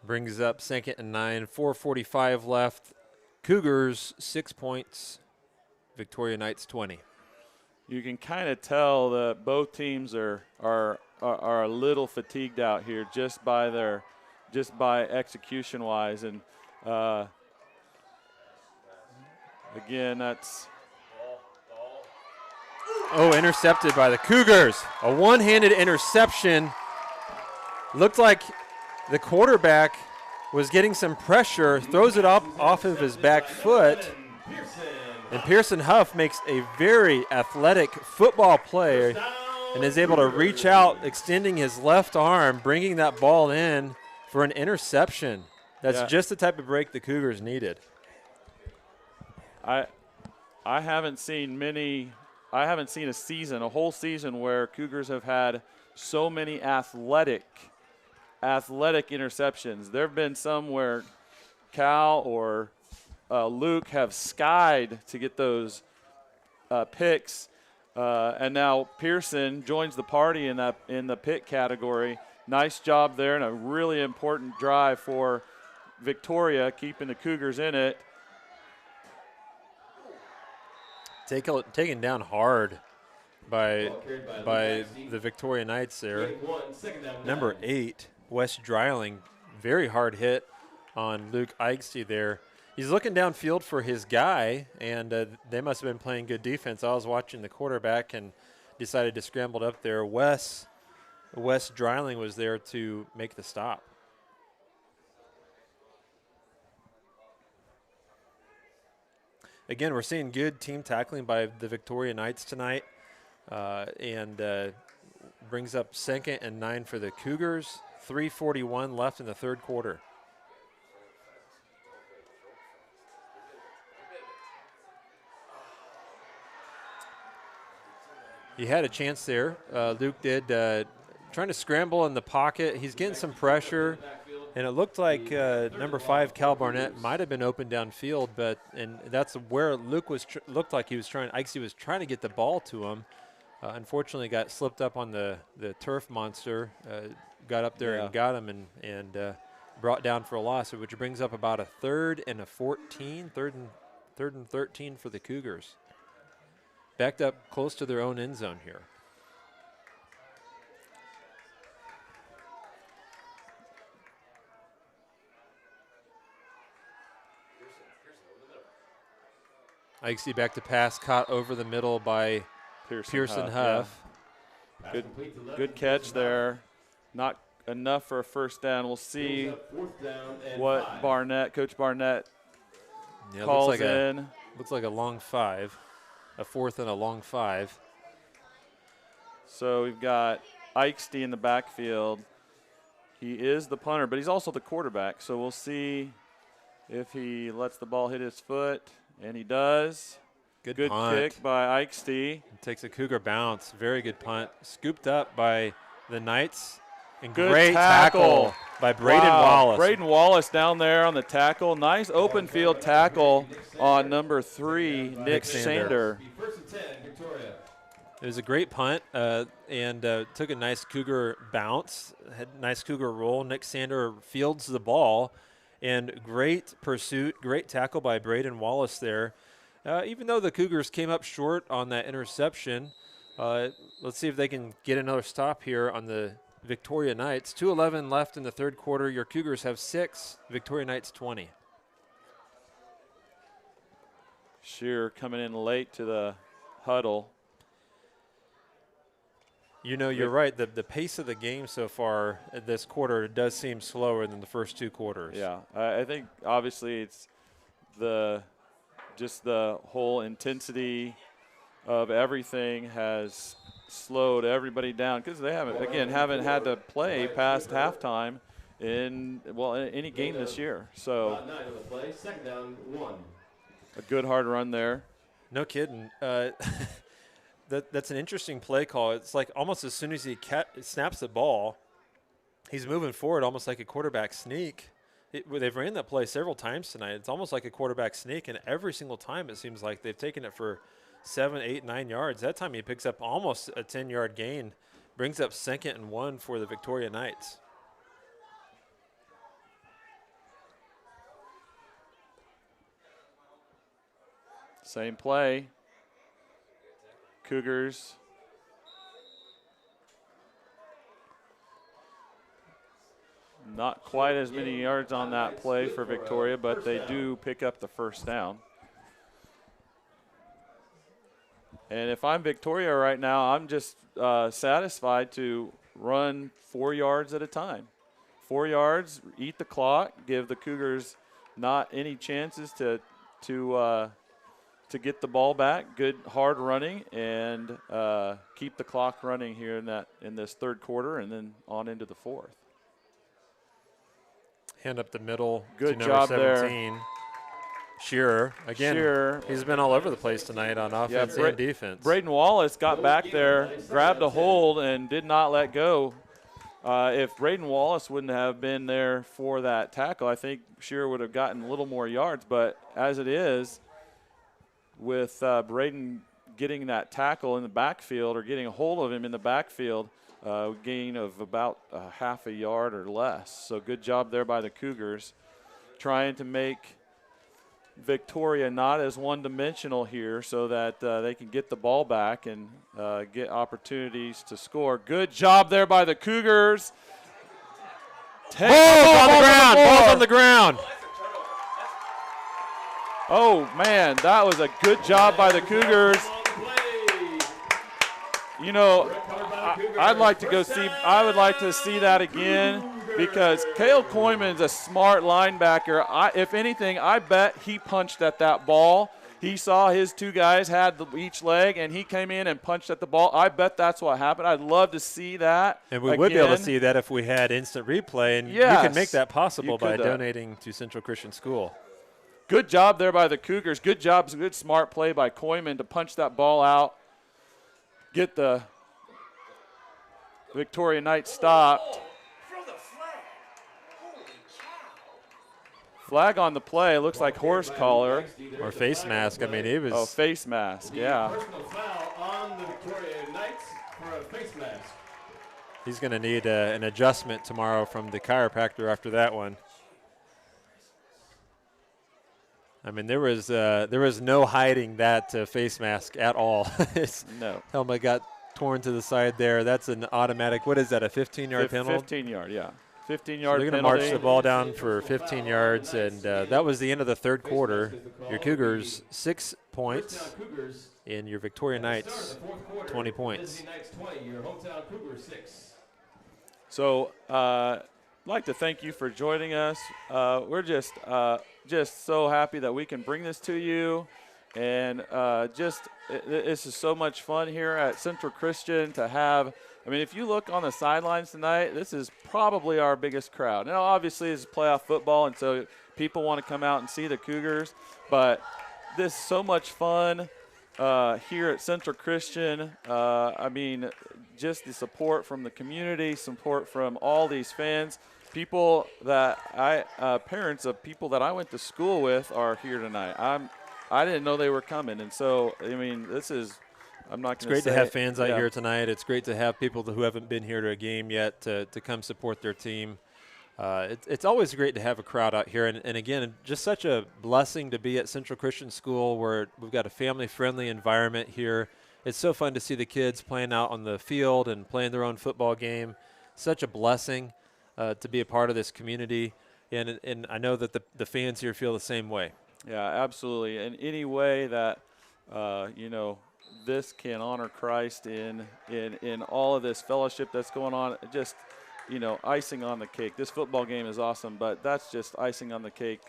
Brings up 2nd and 9, 4:45 left. Cougars 6 points, Victoria Knights 20. You can kind of tell that both teams are a little fatigued out here just by execution wise, and again, that's intercepted by the Cougars. A one-handed interception. Looked like the quarterback was getting some pressure, throws it off of his back foot, and Pearson Huff makes a very athletic football play and is able to reach out, extending his left arm, bringing that ball in for an interception. That's just the type of break the Cougars needed. I haven't seen a whole season where Cougars have had so many athletic interceptions. There have been some where Cal or Luke have skied to get those picks, and now Pearson joins the party in the pick category. Nice job there, and a really important drive for Victoria, keeping the Cougars in it. Taken down hard by the Victoria Knights there. Number 8, Wes Dreiling, very hard hit on Luke Eichsty there. He's looking downfield for his guy, and they must have been playing good defense. I was watching the quarterback and decided to scramble up there. Wes Dreiling was there to make the stop. Again, we're seeing good team tackling by the Victoria Knights tonight, and brings up 2nd and 9 for the Cougars. 3:41 left in the third quarter. He had a chance there. Luke did, trying to scramble in the pocket. He's getting some pressure. And it looked like number 5, Cal Barnett, might have been open downfield, and that's where Luke looked like he was trying. Ikesy was trying to get the ball to him. Unfortunately, got slipped up on the turf monster. Got up there and got him, and brought down for a loss, which brings up about a 3rd and a 14, third and 13 for the Cougars. Backed up close to their own end zone here. Ikesy back to pass, caught over the middle by Pearson Huff. Yeah. Good catch there. Not enough for a first down. We'll see what Coach Barnett calls in. Looks like a long 5, a 4th and a long 5. So we've got Eichsty in the backfield. He is the punter, but he's also the quarterback. So we'll see if he lets the ball hit his foot. And he does. Good kick by Eichsty. Takes a Cougar bounce. Very good punt. Scooped up by the Knights. And good great tackle by Braden Wallace. Braden Wallace down there on the tackle. Nice open field tackle on number 3, Nick Sander. It was a great punt and took a nice Cougar bounce. Had a nice Cougar roll. Nick Sander fields the ball. And great pursuit, great tackle by Braden Wallace there. Even though the Cougars came up short on that interception, let's see if they can get another stop here on the Victoria Knights. 2:11 left in the third quarter. Your Cougars have 6, Victoria Knights 20. Shearer coming in late to the huddle. You know, you're right. The pace of the game so far this quarter does seem slower than the first 2 quarters. Yeah, I think obviously it's just the whole intensity of everything has slowed everybody down because they haven't had to play past halftime in any game this year. So Second down, 1. a good hard run there. No kidding. That's an interesting play call. It's like almost as soon as he snaps the ball, he's moving forward almost like a quarterback sneak. They've ran that play several times tonight. It's almost like a quarterback sneak, and every single time it seems like they've taken it for 7, 8, 9 yards. That time he picks up almost a 10-yard gain, brings up 2nd and 1 for the Victoria Knights. Same play. Cougars not quite as many yards on that play for Victoria, but they do pick up the first down. And if I'm Victoria right now, I'm just satisfied to run 4 yards at a time. 4 yards, eat the clock, give the Cougars not any chances to get the ball back. Good hard running, and keep the clock running here in this third quarter, and then on into the fourth. Hand up the middle. Good to job number 17. there. Shearer. Again, Shearer. He's been all over the place tonight on offense and defense. Braden Wallace got back there, grabbed a hold, and did not let go. If Braden Wallace wouldn't have been there for that tackle, I think Shearer would have gotten a little more yards. But as it is, with Braden getting that tackle in the backfield or getting a hold of him in the backfield, gain of about half a yard or less. So good job there by the Cougars, trying to make Victoria not as one-dimensional here so that they can get the ball back and get opportunities to score. Good job there by the Cougars. Ball's on the ground. Oh, man, that was a good job by the Cougars. You know, I would like to see that again, because Cale Coyman's a smart linebacker. If anything, I bet he punched at that ball. He saw his 2 guys had each leg, and he came in and punched at the ball. I bet that's what happened. I'd love to see that. And we would be able to see that if we had instant replay, and yes, you can make that possible by donating to Central Christian School. Good job there by the Cougars. Good job, good smart play by Coyman to punch that ball out, get the Victoria Knights stopped. Flag on the play. Looks like horse collar. Or face mask. I mean, he was. Oh, face mask, yeah. Personal foul on the Victoria Knights for a face mask. He's going to need an adjustment tomorrow from the chiropractor after that one. I mean, there was no hiding that face mask at all. His helmet got torn to the side there. That's an automatic. What is that, a 15-yard penalty? 15-yard, yeah. 15-yard penalty. They're going to march the ball down for 15 yards, and that was the end of the third quarter. Your Cougars 6 points, and your Victoria Knights 20 points. So I'd like to thank you for joining us. We're just so happy that we can bring this to you. And this is so much fun here at Central Christian to have. I mean, if you look on the sidelines tonight, this is probably our biggest crowd. Now, obviously, it's playoff football, and so people want to come out and see the Cougars. But this is so much fun here at Central Christian. I mean, just the support from the community, support from all these fans. People that parents of people that I went to school with are here tonight. I didn't know they were coming, and so I mean, this is. I'm not going to say. It's great to have fans out here tonight. It's great to have people who haven't been here to a game yet to come support their team. It's always great to have a crowd out here, and again, just such a blessing to be at Central Christian School, where we've got a family-friendly environment here. It's so fun to see the kids playing out on the field and playing their own football game. Such a blessing to be a part of this community, and I know that the fans here feel the same way. Yeah, absolutely. And any way that, this can honor Christ in all of this fellowship that's going on, just, icing on the cake. This football game is awesome, but that's just icing on the cake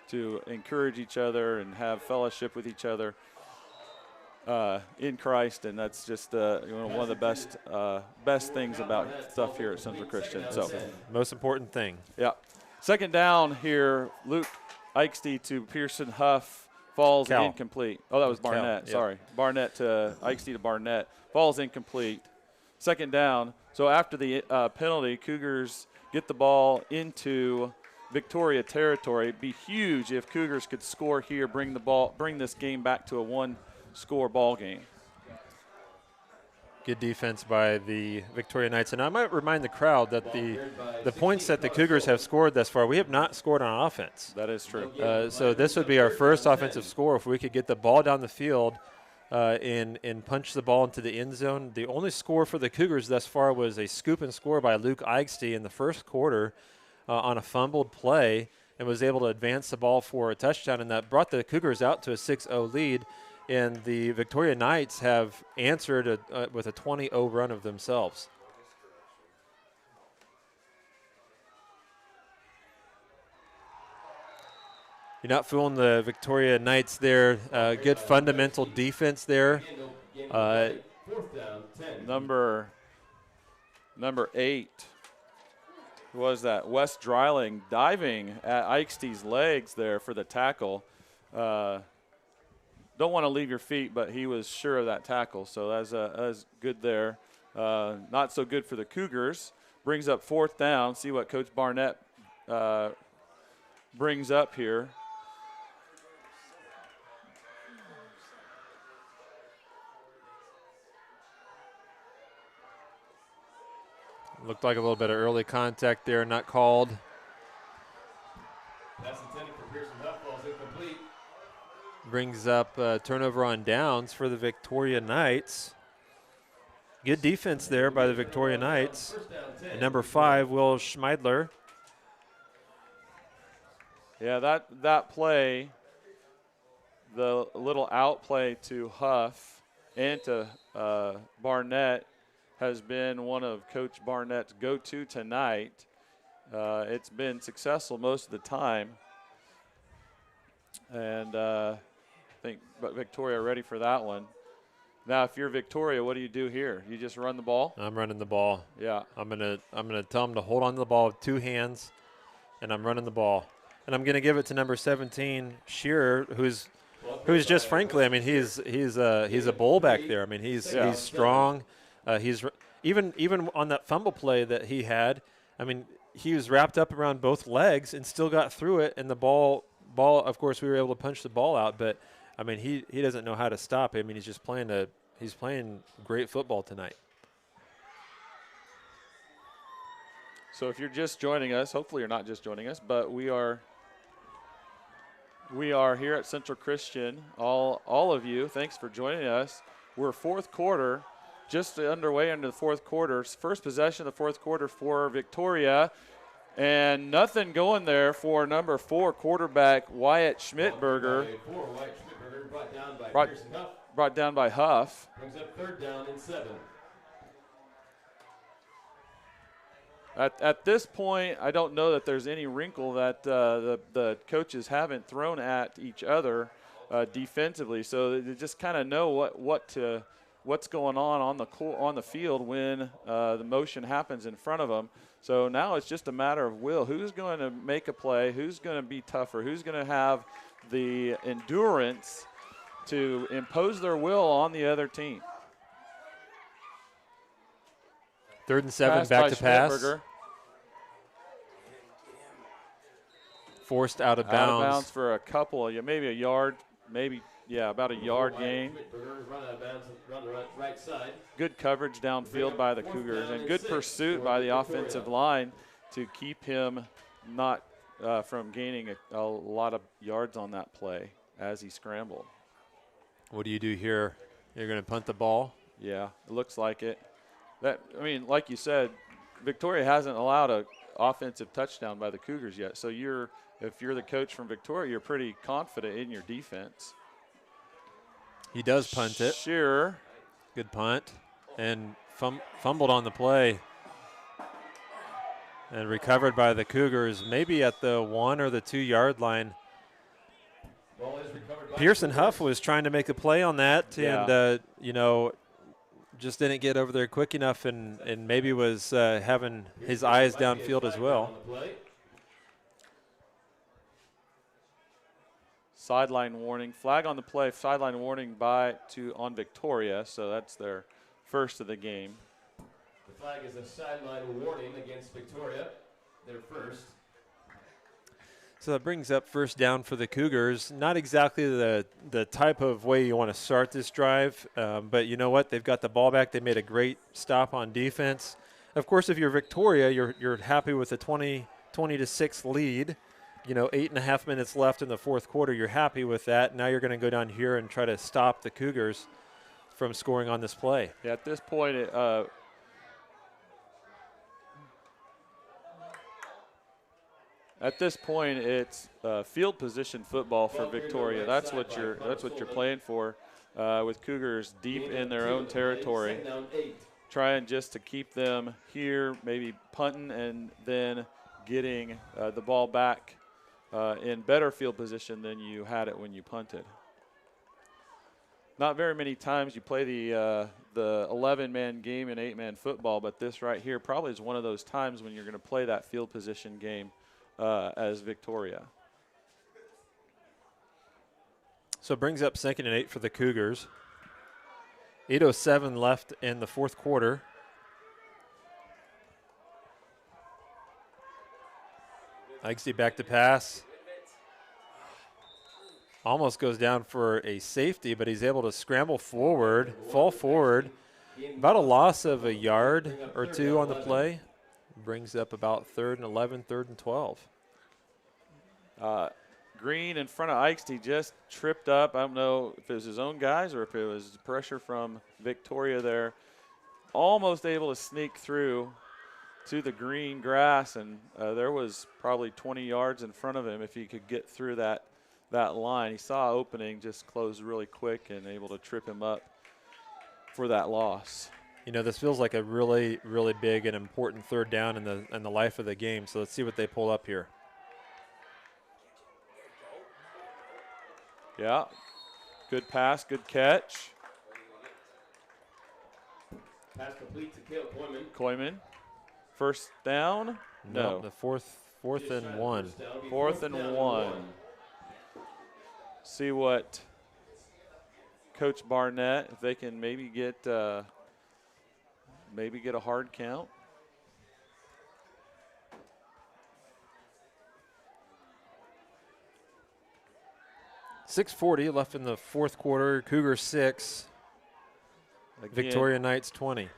to encourage each other and have fellowship with each other in Christ, and that's just one of the best things about stuff here at Central Christian. So, Most important thing. yeah. Second down here, Luke Eichste to Pearson Huff, falls incomplete. Oh, that was Barnett. Sorry. Barnett to Eichste to Barnett. Falls incomplete. Second down. So after the penalty, Cougars get the ball into Victoria territory. It'd be huge if Cougars could score here, bring this game back to a one-score ball game. Good defense by the Victoria Knights. And I might remind the crowd that the points that the Cougars have scored thus far, we have not scored on offense. That is true. So this would be our first offensive score if we could get the ball down the field and punch the ball into the end zone. The only score for the Cougars thus far was a scoop and score by Luke Eichste in the first quarter on a fumbled play, and was able to advance the ball for a touchdown, and that brought the Cougars out to a 6-0 lead. And the Victoria Knights have answered with a 20-0 run of themselves. You're not fooling the Victoria Knights there. Good fundamental defense there. Number 8. Who was that? Wes Dreiling diving at Eichste's legs there for the tackle. Don't want to leave your feet, but he was sure of that tackle, so that's good there. Not so good for the Cougars. Brings up fourth down. See what Coach Barnett brings up here. Looked like a little bit of early contact there, not called. That's intended for Pearson Huff, falls incomplete. Brings up turnover on downs for the Victoria Knights. Good defense there by the Victoria Knights. And number 5, Will Schmeidler. Yeah, that play, the little out play to Huff and to Barnett, has been one of Coach Barnett's go-to tonight. It's been successful most of the time. And I think Victoria ready for that one. Now, if you're Victoria, what do you do here? You just run the ball? I'm running the ball. Yeah. I'm gonna tell them to hold on to the ball with 2 hands, and I'm running the ball. And I'm gonna give it to number 17, Shearer, who's just frankly, I mean, he's a bull back there. I mean, he's strong. He's even on that fumble play that he had. I mean, he was wrapped up around both legs and still got through it. And the ball. Of course, we were able to punch the ball out, but I mean, he doesn't know how to stop. I mean, he's just playing great football tonight. So if you're just joining us, hopefully you're not just joining us, but we are here at Central Christian. All of you, thanks for joining us. We're fourth quarter. Just underway into the fourth quarter. First possession of the fourth quarter for Victoria. And nothing going there for number 4 quarterback Wyatt Schmidberger. Brought down by Huff. Brings up third down and 7. At this point, I don't know that there's any wrinkle that the coaches haven't thrown at each other defensively. So they just kind of know what's going on the field when the motion happens in front of them. So now it's just a matter of will. Who's going to make a play? Who's going to be tougher? Who's going to have the endurance to impose their will on the other team? 3rd and 7, back to pass. Forced out of bounds. Out of bounds for a couple, maybe a yard, about a yard gain. Good coverage downfield by the Cougars, and good pursuit by the offensive line to keep him not from gaining a lot of yards on that play as he scrambled. What do you do here? You're going to punt the ball? Yeah, it looks like it. Like you said, Victoria hasn't allowed an offensive touchdown by the Cougars yet, so you're if you're the coach from Victoria, you're pretty confident in your defense. He does punt it. Sure. Good punt. And fumbled on the play. And recovered by the Cougars, maybe at the 1 or the 2 yard line. Pearson Huff was trying to make a play on that, and just didn't get over there quick enough, and maybe was having his eyes downfield as well. Sideline warning, flag on the play. Sideline warning on Victoria, so that's their first of the game. The flag is a sideline warning against Victoria, their first. So that brings up first down for the Cougars. Not exactly the type of way you want to start this drive, but you know what? They've got the ball back. They made a great stop on defense. Of course, if you're Victoria, you're happy with a 20-6 lead. 8.5 minutes left in the fourth quarter. You're happy with that. Now you're going to go down here and try to stop the Cougars from scoring on this play. Yeah, at this point, it's field position football for Victoria. That's what you're playing for, with Cougars deep in their own territory, trying just to keep them here, maybe punting and then getting the ball back in better field position than you had it when you punted. Not very many times you play the 11-man game in 8-man football, but this right here probably is one of those times when you're going to play that field position game as Victoria. So it brings up 2nd and 8 for the Cougars. 8:07 left in the fourth quarter. Ikesy back to pass. Almost goes down for a safety, but he's able to scramble forward, fall forward. About a loss of a yard or 2 on the play. Brings up about 3rd and 11, 3rd and 12. Green in front of Ikesy just tripped up. I don't know if it was his own guys or if it was pressure from Victoria there. Almost able to sneak through to the green grass, and there was probably 20 yards in front of him if he could get through that line. He saw opening, just closed really quick and able to trip him up for that loss. This feels like a really, really big and important 3rd down in the life of the game. So let's see what they pull up here. Yeah, good pass, good catch. Pass complete to Caleb Koyman. First down? No. The fourth and 1. 4th and 1. See what Coach Barnett, if they can maybe get a hard count. .640 left in the fourth quarter. Cougars 6. Again, Victoria Knights 20.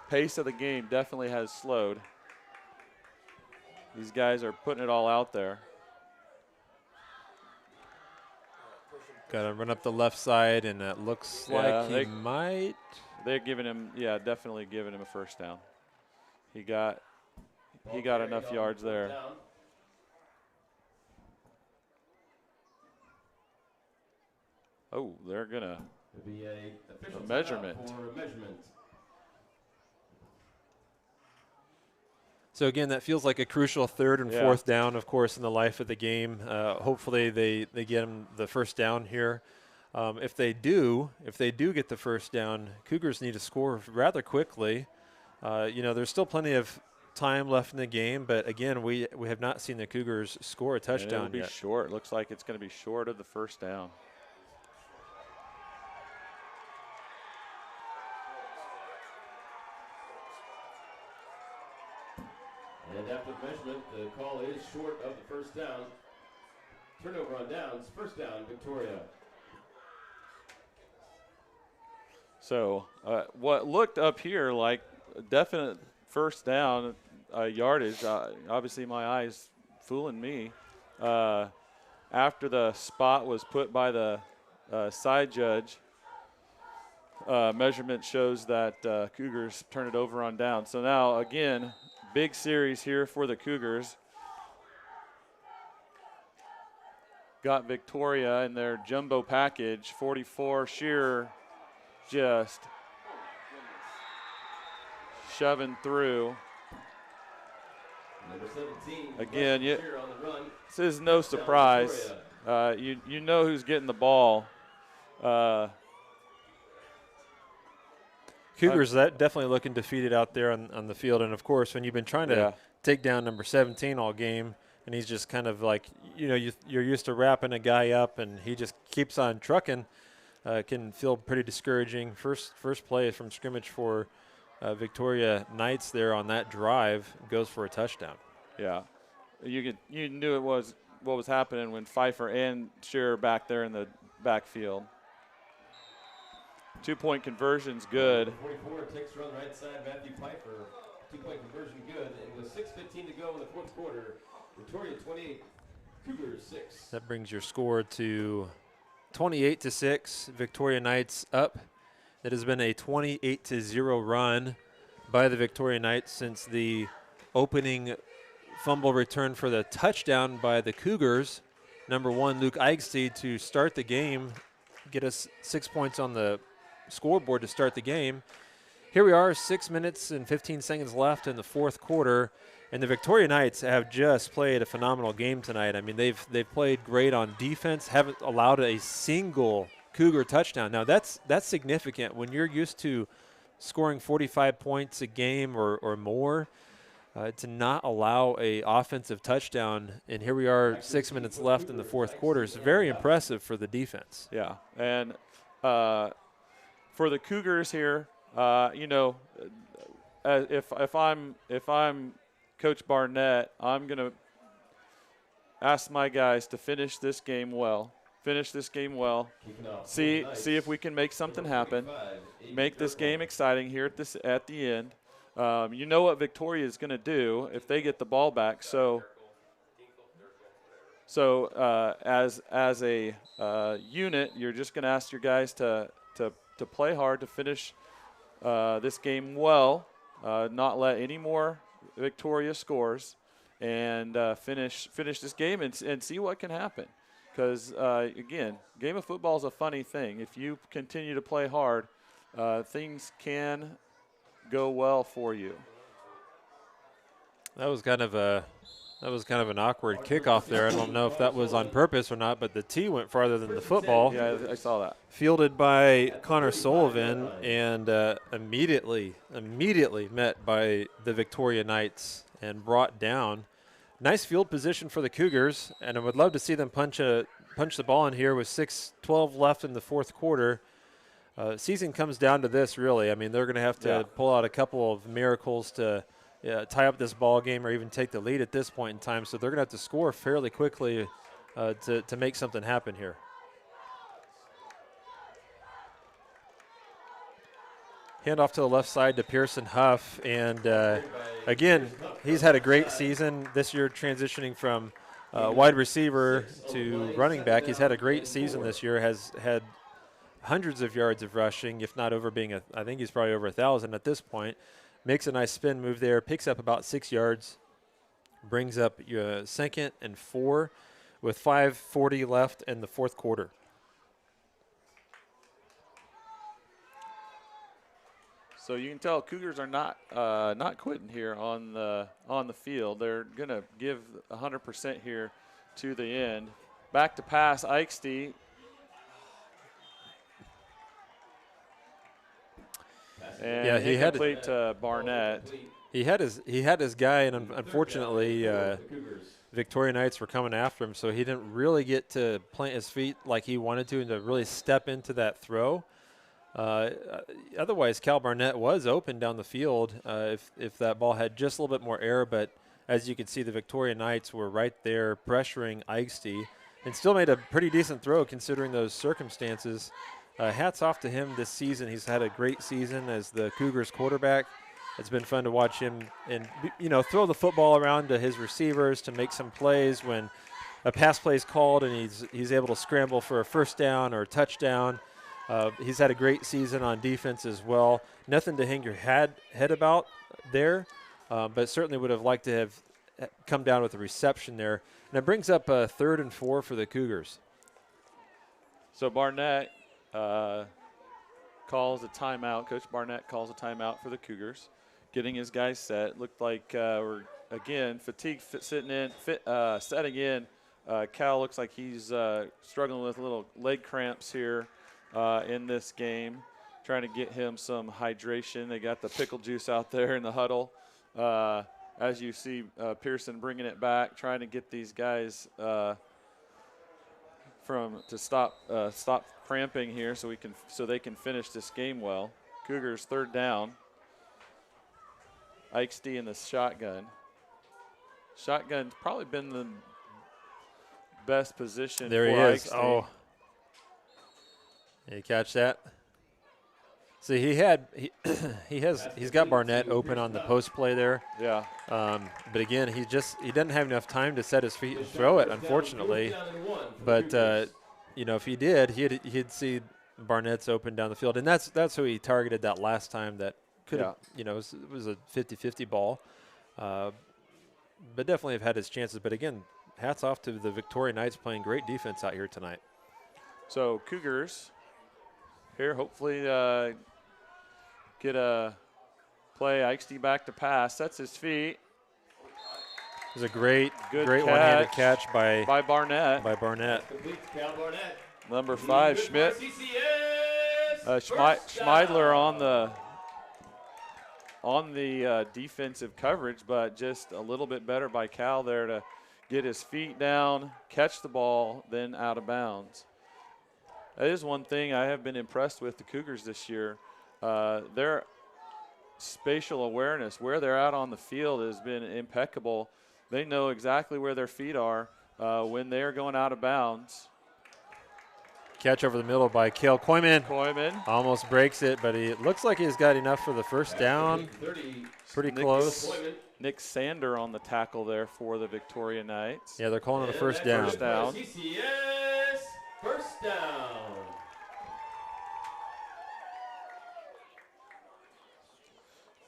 Pace of the game definitely has slowed. These guys are putting it all out there. Got to run up the left side, and it looks like he might. They're giving him, definitely giving him a first down. He got enough yards there. Oh, they're gonna be a measurement. So again, that feels like a crucial 3rd and 4th down, of course, in the life of the game. Hopefully they get them the first down here. If they do get the first down, Cougars need to score rather quickly. There's still plenty of time left in the game, but again, we have not seen the Cougars score a touchdown yet. It'll be short. Looks like it's going to be short of the first down. And after the measurement, the call is short of the first down. Turnover on downs, first down, Victoria. So what looked up here like a definite first down yardage, obviously my eyes fooling me. After the spot was put by the side judge, measurement shows that Cougars turn it over on down. So now, again, big series here for the Cougars. got Victoria in their jumbo package. 44, Shearer just shoving through. Number 17. Again, Shearer on the run. this is no surprise. You know who's getting the ball. Cougars that definitely looking defeated out there on the field. And, of course, when you've been trying to take down number 17 all game, and he's just kind of like, you're used to wrapping a guy up, and he just keeps on trucking, can feel pretty discouraging. First play from scrimmage for Victoria Knights there on that drive goes for a touchdown. Yeah, you knew it was what was happening when Pfeiffer and Shearer back there in the backfield. 2-point conversion's good. 44 takes run right side. Matthew Pfeiffer, 2-point conversion good. And with 6:15 to go in the fourth quarter, Victoria 28, Cougars 6. That brings your score to 28-6. Victoria Knights up. It has been a 28-0 run by the Victoria Knights since the opening fumble return for the touchdown by the Cougars. Number 1, Luke Eichstein, to start the game, get us 6 points on the scoreboard to start the game. Here we are, 6 minutes and 15 seconds left in the fourth quarter, and the Victoria Knights have just played a phenomenal game tonight. I mean, they've played great on defense, haven't allowed a single Cougar touchdown. Now, that's significant when you're used to scoring 45 points a game or more. To not allow a offensive touchdown, and here we are, 6 minutes left in the fourth quarter, is very impressive for the defense. Yeah, and for the Cougars here, if I'm Coach Barnett, I'm gonna ask my guys to finish this game well. See if we can make something happen. Make this game exciting here at the end. You know what Victoria is going to do if they get the ball back. So as a unit, you're just going to ask your guys to play hard, to finish this game well, not let any more Victoria scores, and finish this game and see what can happen. Because, again, game of football is a funny thing. If you continue to play hard, things can go well for you. That was kind of an awkward kickoff there. I don't know if that was on purpose or not, but the tee went farther than the football. Yeah, I saw that. Fielded by Connor Sullivan and immediately met by the Victoria Knights and brought down. Nice field position for the Cougars, and I would love to see them punch the ball in here with 6:12 left in the fourth quarter. Season comes down to this, really. I mean, they're going to have to pull out a couple of miracles to tie up this ball game or even take the lead at this point in time. So they're going to have to score fairly quickly to make something happen here. Hand off to the left side to Pearson Huff. And, again, he's had a great season this year, transitioning from wide receiver to running back. He's had a great season this year, has had hundreds of yards of rushing, if not over I think he's probably over 1,000 at this point. Makes a nice spin move there, picks up about 6 yards, brings up your 2nd and 4 with 5:40 left in the fourth quarter. So you can tell Cougars are not quitting here on the field. They're going to give 100% here to the end. Back to pass, Eichstein. And he had incomplete to Barnett. He had his guy, and unfortunately, Victoria Knights were coming after him, so he didn't really get to plant his feet like he wanted to and to really step into that throw. Otherwise, Cal Barnett was open down the field if that ball had just a little bit more air, but as you can see, the Victoria Knights were right there pressuring Eichstein and still made a pretty decent throw considering those circumstances. Hats off to him this season. He's had a great season as the Cougars quarterback. It's been fun to watch him and, throw the football around to his receivers to make some plays when a pass play is called and he's able to scramble for a first down or a touchdown. He's had a great season on defense as well. Nothing to hang your head about there, but certainly would have liked to have come down with a reception there. And it brings up 3rd and 4 for the Cougars. So Barnett calls a timeout. Coach Barnett calls a timeout for the Cougars, getting his guys set. Looked like we're, again, setting in. Cal looks like he's struggling with little leg cramps here in this game, trying to get him some hydration. They got the pickle juice out there in the huddle. As you see Pearson bringing it back, trying to get these guys to stop cramping here so they can finish this game well. Cougars 3rd down. Ikesty in the shotgun. Shotgun's probably been the best position there for he is. Ikesty. Oh, you catch that? See, he's got Barnett open on the post play there. Yeah. But again, he doesn't have enough time to set his feet and throw it, unfortunately. But if he did, he'd see Barnett's open down the field, and that's who he targeted that last time. That could have, it was a 50-50 ball, but definitely have had his chances. But again, hats off to the Victoria Knights playing great defense out here tonight. So Cougars here, hopefully get a play. Ikesty back to pass, sets his feet. It was a great catch one-handed catch by Barnett. Number 5, Schmidt. Schmeidler on the defensive coverage, but just a little bit better by Cal there to get his feet down, catch the ball, then out of bounds. That is one thing I have been impressed with the Cougars this year. Their spatial awareness, where they're out on the field, has been impeccable. They know exactly where their feet are when they're going out of bounds. Catch over the middle by Cale Koyman. Almost breaks it, but it looks like he's got enough for the first down. Pretty close. Nick Sander on the tackle there for the Victoria Knights. Yeah, they're calling it a first down. CCS, first down.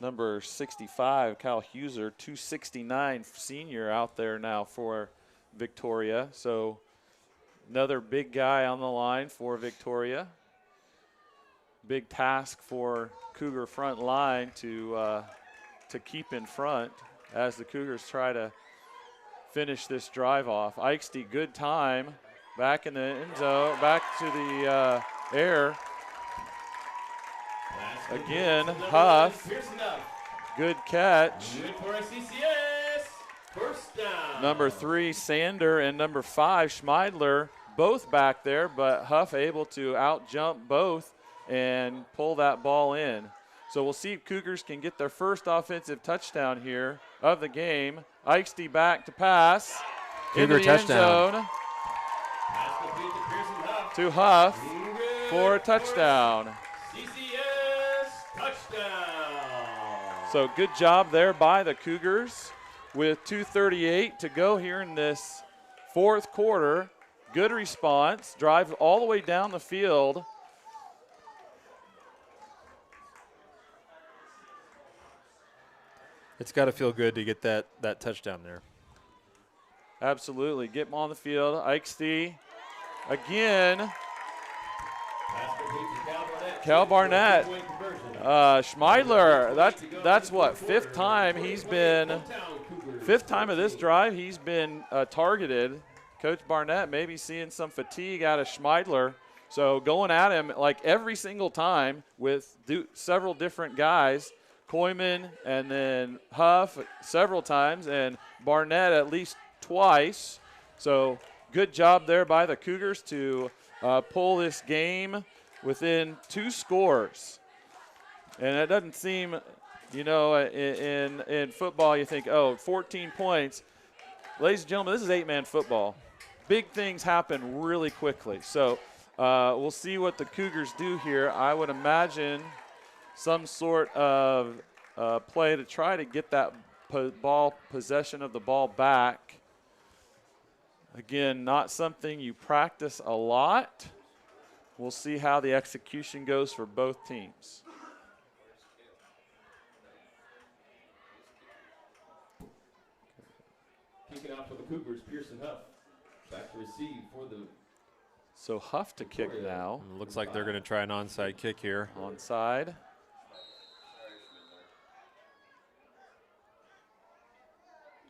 Number 65, Kyle Huser, 269 senior out there now for Victoria. So another big guy on the line for Victoria. Big task for Cougar front line to keep in front as the Cougars try to finish this drive off. Ikesty, good time. Back in the end zone, back to the air. Again, Huff. Good catch. Good for a CCS. First down. Number 3, Sander, and number 5, Schmeidler, both back there, but Huff able to out-jump both and pull that ball in. So we'll see if Cougars can get their first offensive touchdown here of the game. Ikesty back to pass. Cougar into the touchdown. End zone. To Huff for a touchdown. CCS touchdown. So good job there by the Cougars with 2:38 to go here in this fourth quarter. Good response. Drive all the way down the field. It's got to feel good to get that touchdown there. Absolutely. Get him on the field. Ikesty again. Cal Barnett. Schmeidler, that's what, fifth time of this drive he's been targeted. Coach Barnett maybe seeing some fatigue out of Schmeidler. So going at him like every single time with several different guys. Koyman and then Huff several times and Barnett at least twice. So good job there by the Cougars to pull this game within 2 scores. And it doesn't seem, in football you think, 14 points. Ladies and gentlemen, this is 8-man football. Big things happen really quickly. So we'll see what the Cougars do here. I would imagine some sort of play to try to get that possession of the ball back. Again, not something you practice a lot. We'll see how the execution goes for both teams. Kicking off for the Cougars, Pearson Huff. Back to receive for the So Huff to kick now. Looks like they're going to try an onside kick here. Onside.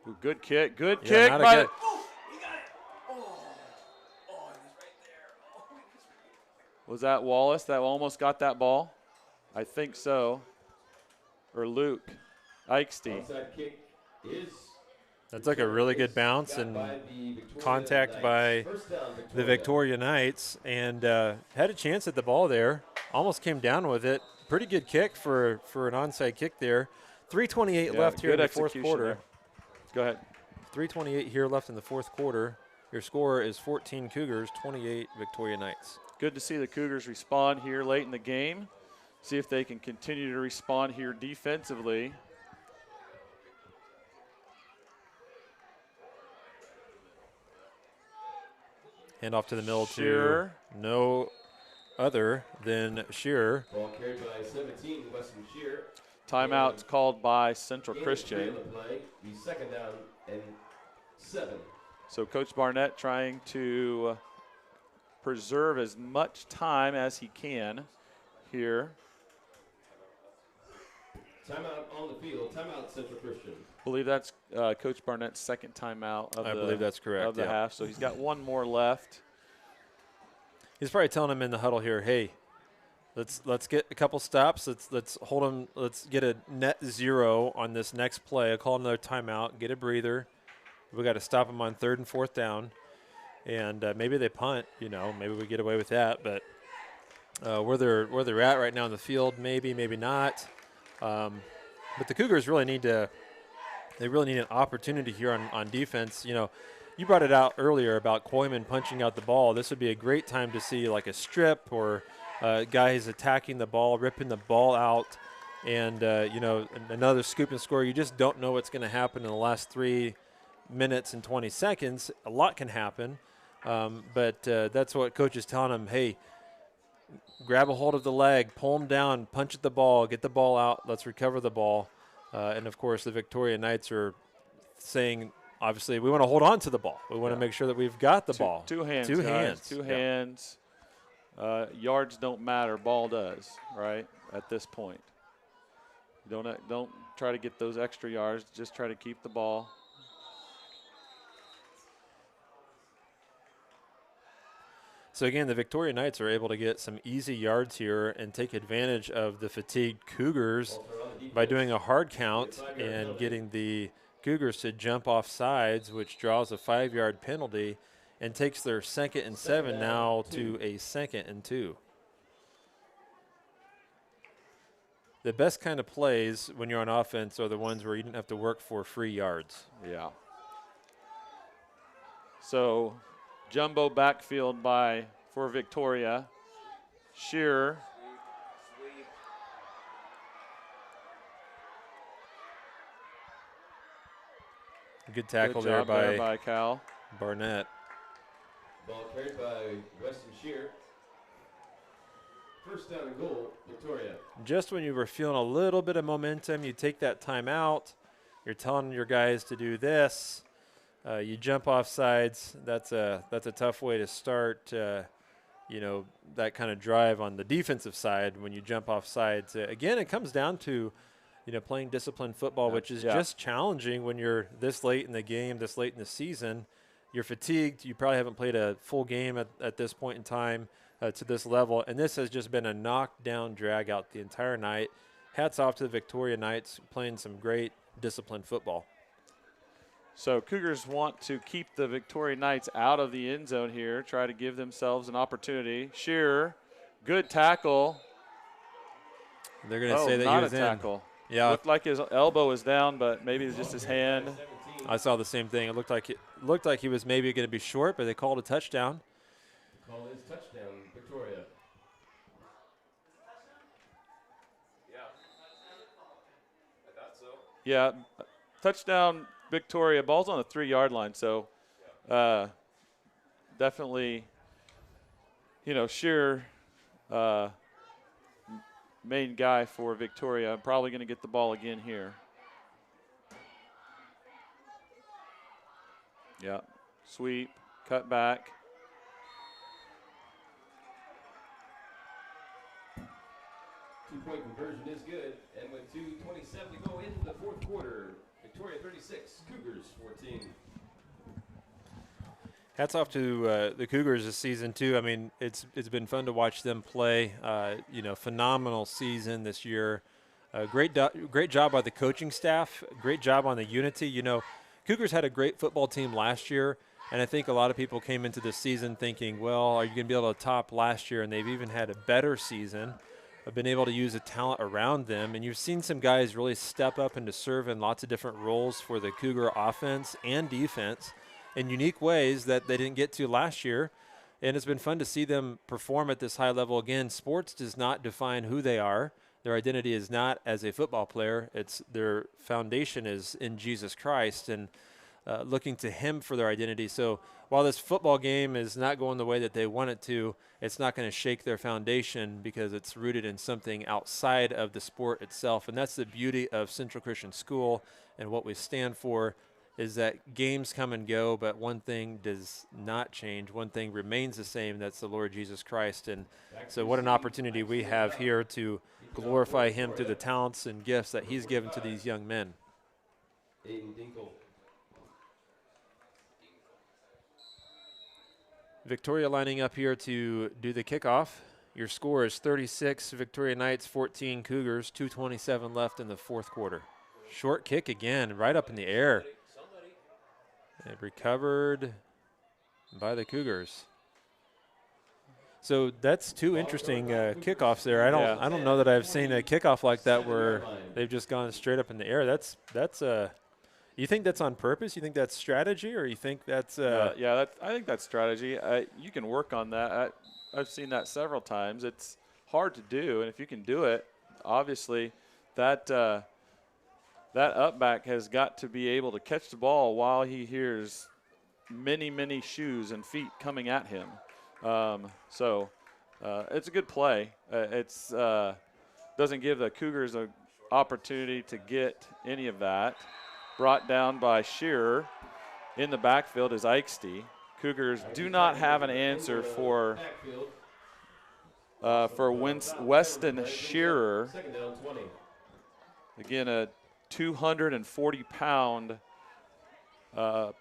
Ooh, good kick. Good kick. Not By a good. Was that Wallace that almost got that ball? I think so. Or Luke Eichste. onside kick is That's like a really good bounce and contact by the Victoria Knights, and had a chance at the ball there. Almost came down with it. Pretty good kick for an onside kick there. 3:28 left here in the fourth quarter. There. Go ahead. 3:28 here left in the fourth quarter. Your score is 14 Cougars, 28 Victoria Knights. Good to see the Cougars respond here late in the game. See if they can continue to respond here defensively. Hand off to the middle Shearer. to no other than Shearer. Ball carried by 17, Weston Shear. Timeout called by Central Christian. Play, the second down and 7. So Coach Barnett trying to preserve as much time as he can here. Timeout on the field. Timeout Central Christian. I believe that's Coach Barnett's second timeout of I believe that's correct, of the yeah. half. So he's got one more left. He's probably telling him in the huddle here, hey, let's get a couple stops. Let's hold him. Let's get a net 0 on this next play. I'll call another timeout. Get a breather. We got to stop them on 3rd and 4th down, and maybe they punt. Maybe we get away with that. But where they're at right now in the field, maybe not. But the Cougars really need an opportunity here on defense. You brought it out earlier about Koyman punching out the ball. This would be a great time to see like a strip or guys attacking the ball, ripping the ball out, and another scoop and score. You just don't know what's going to happen in the last 3 minutes and 20 seconds. A lot can happen, but that's what coach is telling them. Hey, grab a hold of the leg, pull them down, punch at the ball, get the ball out. Let's recover the ball. And of course, the Victoria Knights are saying, obviously, we want to hold on to the ball. We want to make sure that we've got the ball. Two hands. Two guys. hands. Two hands. Yards don't matter. Ball does, right? At this point, don't try to get those extra yards. Just try to keep the ball. So again, the Victoria Knights are able to get some easy yards here and take advantage of the fatigued Cougars by doing a hard count and getting the Cougars to jump off sides, which draws a 5-yard penalty and takes their 2nd and 7 now to a 2nd and 2. The best kind of plays when you're on offense are the ones where you didn't have to work for free yards. Yeah. So jumbo backfield for Victoria. Shearer. Good tackle Good there job by Cal. Barnett. Ball carried by Weston Shear. First down and goal, Victoria. Just when you were feeling a little bit of momentum, you take that timeout. You're telling your guys to do this. You jump off sides. That's a tough way to start. That kind of drive on the defensive side when you jump off sides. Again, it comes down to playing disciplined football, which is just challenging when you're this late in the game, this late in the season. You're fatigued. You probably haven't played a full game at this point in time to this level, and this has just been a knockdown, drag out the entire night. Hats off to the Victoria Knights playing some great disciplined football. So Cougars want to keep the Victoria Knights out of the end zone here, try to give themselves an opportunity. Shearer, good tackle. They're going to say that not he was a tackle. Yeah, Looked like his elbow was down, but maybe it's just his hand. I saw the same thing. It looked like he was maybe going to be short, but they called a touchdown. Call is touchdown, Victoria. Yeah, touchdown, Victoria. Ball's on the 3-yard line, so definitely, Shearer, main guy for Victoria. Probably going to get the ball again here. Yeah. Sweep, cut back. Two-point conversion is good, and with 2:27 to go in the fourth quarter, Victoria 36, Cougars 14. Hats off to the Cougars this season too. I mean, it's been fun to watch them play. Phenomenal season this year. Great job by the coaching staff. Great job on the unity. You know, Cougars had a great football team last year, and I think a lot of people came into this season thinking, well, are you going to be able to top last year? And they've even had a better season. Have been able to use the talent around them, and you've seen some guys really step up and to serve in lots of different roles for the Cougar offense and defense in unique ways that they didn't get to last year. And it's been fun to see them perform at this high level. Again, sports does not define who they are. Their identity is not as a football player. It's their foundation is in Jesus Christ and looking to him for their identity. So while this football game is not going the way that they want it to, it's not going to shake their foundation because it's rooted in something outside of the sport itself. And that's the beauty of Central Christian School and what we stand for, is that games come and go, but one thing does not change. One thing remains the same. That's the Lord Jesus Christ. And so what an opportunity we have here to glorify him through the talents and gifts that he's given to these young men. Victoria lining up here to do the kickoff. Your score is 36, Victoria Knights 14, Cougars, 2:27 left in the fourth quarter. Short kick again, right up in the air. And recovered by the Cougars. So that's two interesting kickoffs there. I don't know that I've seen a kickoff like that where they've just gone straight up in the air. That's you think that's on purpose? You think that's strategy, or you think that's I think that's strategy. You can work on that. I've seen that several times. It's hard to do, and if you can do it, obviously that up back has got to be able to catch the ball while he hears many, many shoes and feet coming at him. So it's a good play. It's doesn't give the Cougars an opportunity to get any of that. Brought down by Shearer. In the backfield is Eichste. Cougars do not have an answer for Weston Shearer. Again, a 240-pound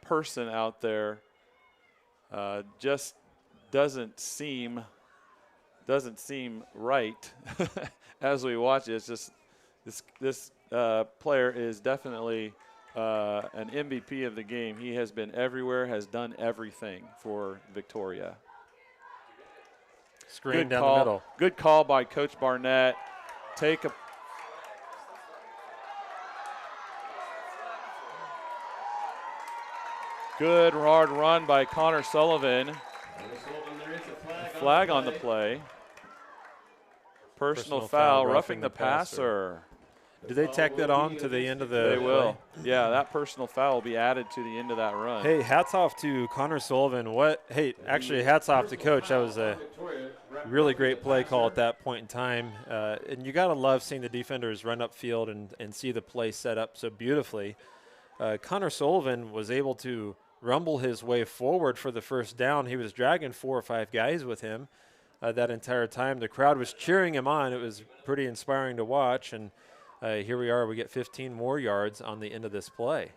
person out there. Just doesn't seem right as we watch it. It's just this player is definitely an MVP of the game. He has been everywhere, has done everything for Victoria. Screen down the middle. Good call by Coach Barnett. Good hard run by Connor Sullivan. Flag on the play. Personal foul, roughing the passer. Do they tack that on to the end of the They will. play? Yeah, that personal foul will be added to the end of that run. Hey, hats off to Connor Sullivan. Actually, hats off to Coach. That was a really great play call at that point in time. And you got to love seeing the defenders run upfield and see the play set up so beautifully. Connor Sullivan was able to rumble his way forward for the first down. He was dragging 4 or 5 guys with him that entire time. The crowd was cheering him on. It was pretty inspiring to watch. And here we are. We get 15 more yards on the end of this play.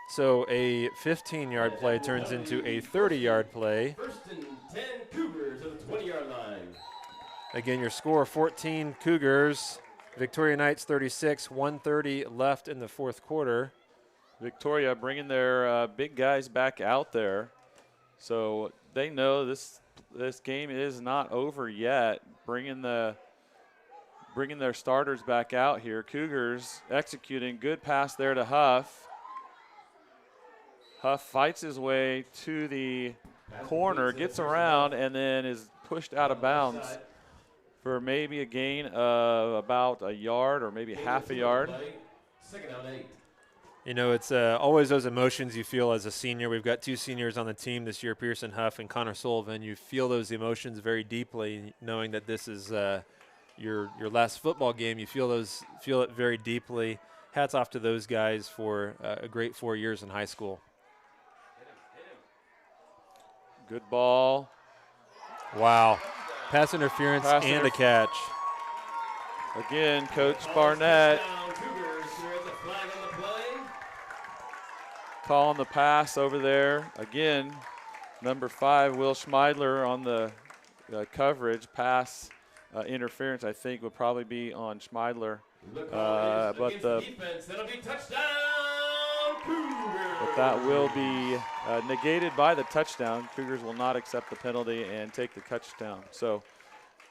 So a 15-yard play turns into a 30-yard play. First and 10 Cougars at the 20-yard line. Again, your score 14 Cougars. Victoria Knights 36, 1:30 left in the fourth quarter. Victoria bringing their big guys back out there. So they know this game is not over yet. Bringing their starters back out here. Cougars executing. Good pass there to Huff. Huff fights his way to the corner, gets around, and then is pushed out of bounds for maybe a gain of about a yard or maybe half a yard. Second down 8. You know, it's always those emotions you feel as a senior. We've got 2 seniors on the team this year, Pearson Huff and Connor Sullivan. You feel those emotions very deeply, knowing that this is your last football game. You feel it very deeply. hats off to those guys for a great 4 years in high school. Good ball. Wow. Pass interference and a catch. Again, Coach Barnett calling the pass over there. Again, number 5, Will Schmeidler on the coverage. Pass interference, I think, would probably be on Schmeidler. But that will be negated by the touchdown. Cougars will not accept the penalty and take the touchdown. So,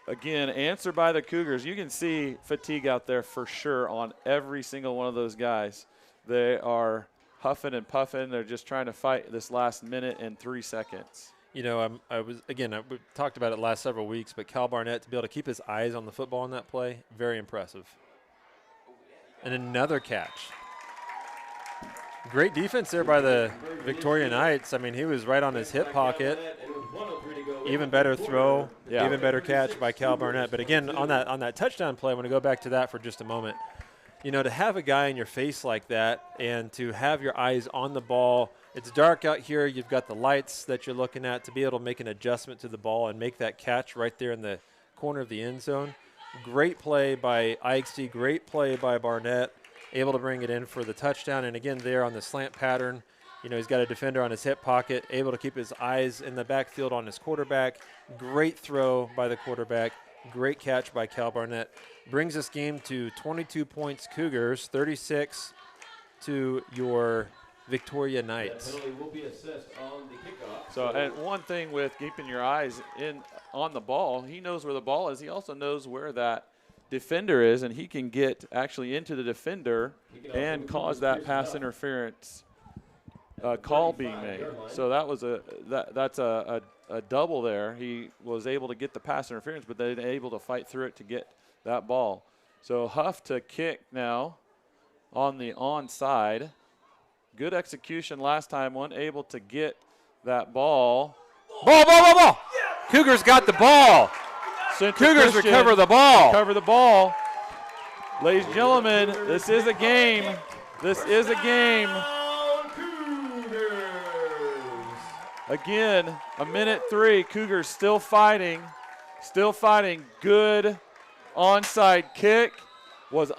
again, answer by the Cougars. You can see fatigue out there for sure on every single one of those guys. They are huffing and puffing. They're just trying to fight this last minute and 3 seconds. You know, we talked about it last several weeks, but Cal Barnett, to be able to keep his eyes on the football in that play, very impressive. And another catch. Great defense there by the Victoria Knights. I mean, he was right on his hip pocket. Even better throw, even better catch by Cal Barnett. But again, on that touchdown play, I want to go back to that for just a moment. You know, to have a guy in your face like that and to have your eyes on the ball, it's dark out here, you've got the lights that you're looking at, to be able to make an adjustment to the ball and make that catch right there in the corner of the end zone. Great play by IXT, great play by Barnett, able to bring it in for the touchdown. And again, there on the slant pattern, you know, he's got a defender on his hip pocket, able to keep his eyes in the backfield on his quarterback. Great throw by the quarterback. Great catch by Cal Barnett. Brings this game to 22 points Cougars, 36 to your Victoria Knights. That penalty will be assessed on the kickoff. So, and one thing with keeping your eyes on the ball, he knows where the ball is. He also knows where that defender is, and he can get actually into the defender and cause that pass interference call being made. So that was that's a double there. He was able to get the pass interference, but then able to fight through it to get that ball. So Huff to kick now on the onside. Good execution last time, able to get that ball. Ball! Cougars got the ball. Central Cougars Christian recover the ball. Recover the ball. Ladies and gentlemen, this is a game. This is a game. Again, a minute 3. Cougars still fighting. Still fighting. Good onside kick. Was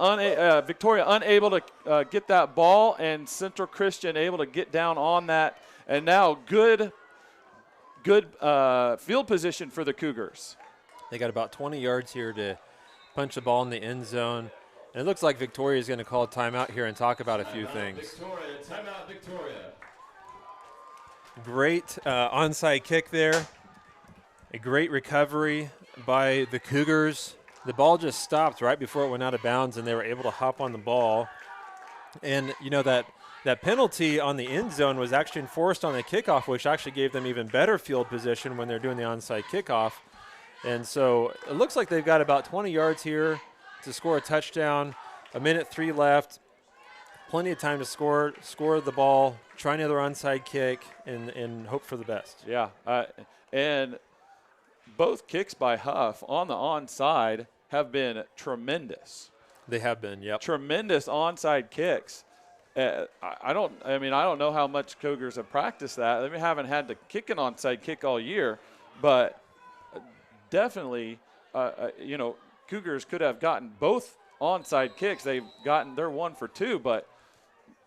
Victoria unable to get that ball, and Central Christian able to get down on that. And now good field position for the Cougars. They got about 20 yards here to punch the ball in the end zone. And it looks like Victoria is going to call a timeout here and talk about a few things. Timeout, Victoria. Great onside kick there. A great recovery by the Cougars. The ball just stopped right before it went out of bounds, and they were able to hop on the ball. And, you know, that penalty on the end zone was actually enforced on the kickoff, which actually gave them even better field position when they're doing the onside kickoff. And so it looks like they've got about 20 yards here to score a touchdown. A minute 3 left. Plenty of time to score the ball, try another onside kick, and hope for the best. Yeah, and both kicks by Huff on the onside have been tremendous. They have been, yep. Tremendous onside kicks. I don't know how much Cougars have practiced that. They haven't had to kick an onside kick all year, but definitely, Cougars could have gotten both onside kicks. They're 1 for 2, but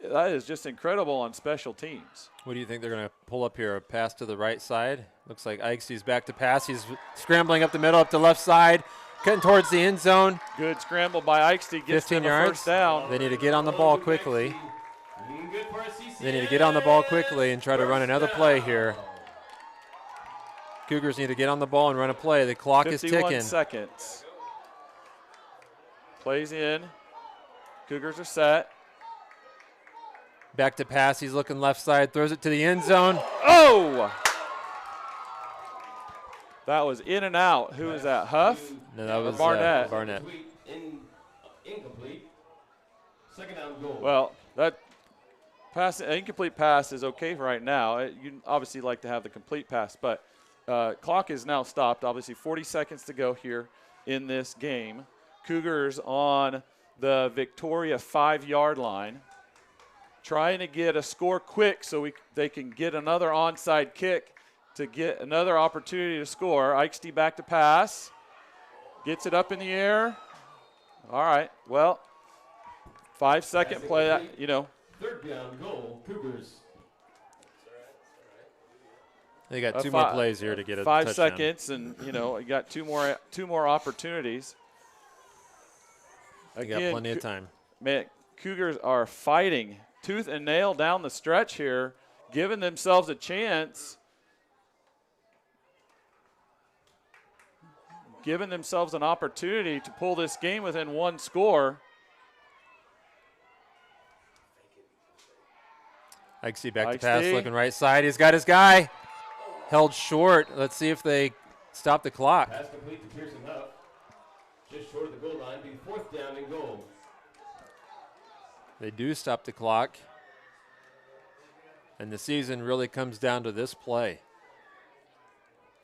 that is just incredible on special teams. What do you think they're going to pull up here? A pass to the right side. Looks like Ikesey's back to pass. He's scrambling up the middle, up the left side, cutting towards the end zone. Good scramble by Ikesey. Gets 15 to the yards. first down. They need to get on the ball quickly. They need to get on the ball quickly and try to run another play here. Cougars need to get on the ball and run a play. The clock is ticking. 51 seconds. Plays in. Cougars are set. Back to pass. He's looking left side. Throws it to the end zone. Oh! That was in and out. Who is that? Huff? No, that was Barnett. Barnett. Incomplete. Second down goal. Well, that incomplete pass is okay for right now. You obviously like to have the complete pass, but clock is now stopped. Obviously, 40 seconds to go here in this game. Cougars on the Victoria 5-yard line, trying to get a score quick so they can get another onside kick to get another opportunity to score. Eichste back to pass. Gets it up in the air. All right, well, 5-second play, Third down goal, Cougars. They got two more plays here to get a 5 touchdown. seconds, and you got two more opportunities. They got plenty of time. Man, Cougars are fighting tooth and nail down the stretch here, giving themselves a chance, giving themselves an opportunity to pull this game within one score. Eichste back to pass, looking right side. He's got his guy. Held short. Let's see if they stop the clock. Pass complete to Pearson Huff. Just short of the goal line, being fourth down and goal. They do stop the clock. And the season really comes down to this play.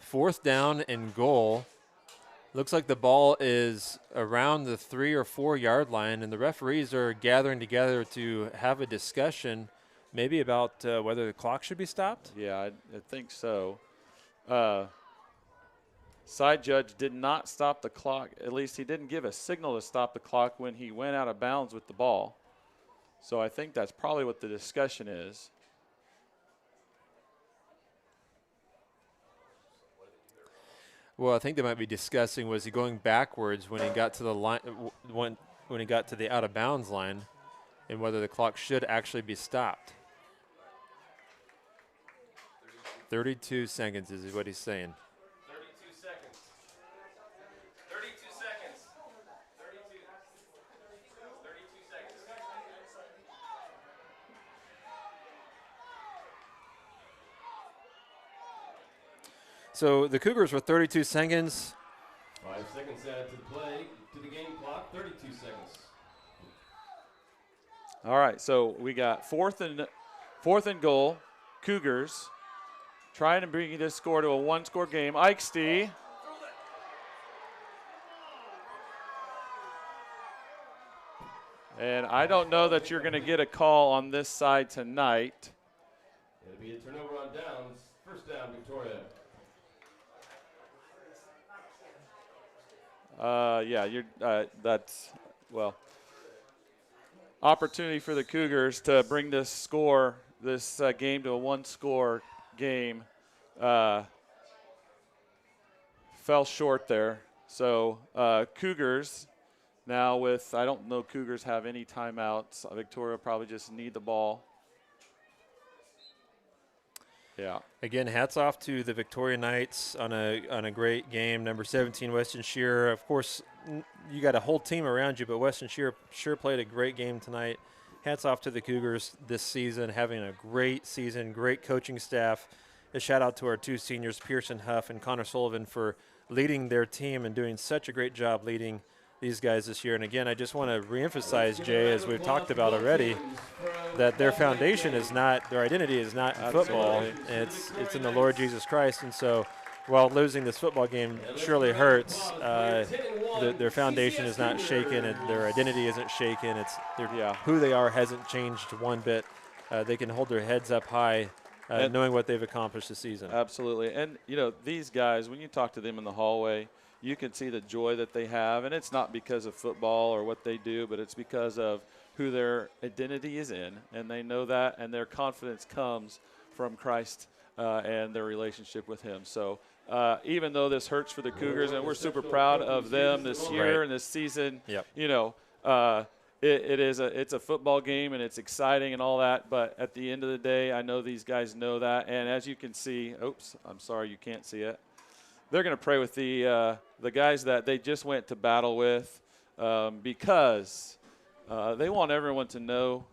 Fourth down and goal. Looks like the ball is around the 3 or 4 yard line, and the referees are gathering together to have a discussion maybe about whether the clock should be stopped? Yeah, I think so. Side judge did not stop the clock. At least he didn't give a signal to stop the clock when he went out of bounds with the ball. So I think that's probably what the discussion is. Well, I think they might be discussing, was he going backwards when he got to the line, when he got to the out of bounds line, and whether the clock should actually be stopped. 32 seconds is what he's saying. 32 seconds. 32 seconds. 32 seconds. So the Cougars were 32 seconds. 5 seconds added to the play, to the game clock, 32 seconds. All right, so we got fourth and goal, Cougars, trying to bring this score to a one-score game. Eichste. And I don't know that you're going to get a call on this side tonight. It'll be a turnover on downs. First down, Victoria. Opportunity for the Cougars to bring this game to a one-score game. Fell short there. So Cougars now with, I don't know Cougars have any timeouts. Victoria probably just need the ball. Yeah. Again, hats off to the Victoria Knights on a great game. Number 17, Weston Shearer. Of course, you got a whole team around you, but Weston Shearer sure played a great game tonight. Hats off to the Cougars this season, having a great season, great coaching staff. A shout out to our two seniors, Pearson Huff and Connor Sullivan, for leading their team and doing such a great job leading these guys this year. And again, I just want to reemphasize, Jay, as we've talked about already, that their foundation is not, their identity is not in football. It's in the Lord Jesus Christ. And so while losing this football game surely hurts, their foundation is not shaken and their identity isn't shaken. Who they are hasn't changed one bit. They can hold their heads up high knowing what they've accomplished this season. Absolutely. And, these guys, when you talk to them in the hallway, you can see the joy that they have, and it's not because of football or what they do, but it's because of who their identity is in, and they know that, and their confidence comes from Christ and their relationship with him. So even though this hurts for the Cougars, and we're super proud of them this year and this season, it's a football game, and it's exciting and all that, but at the end of the day, I know these guys know that, and as you can see, I'm sorry you can't see it. They're going to pray with the guys that they just went to battle with because they want everyone to know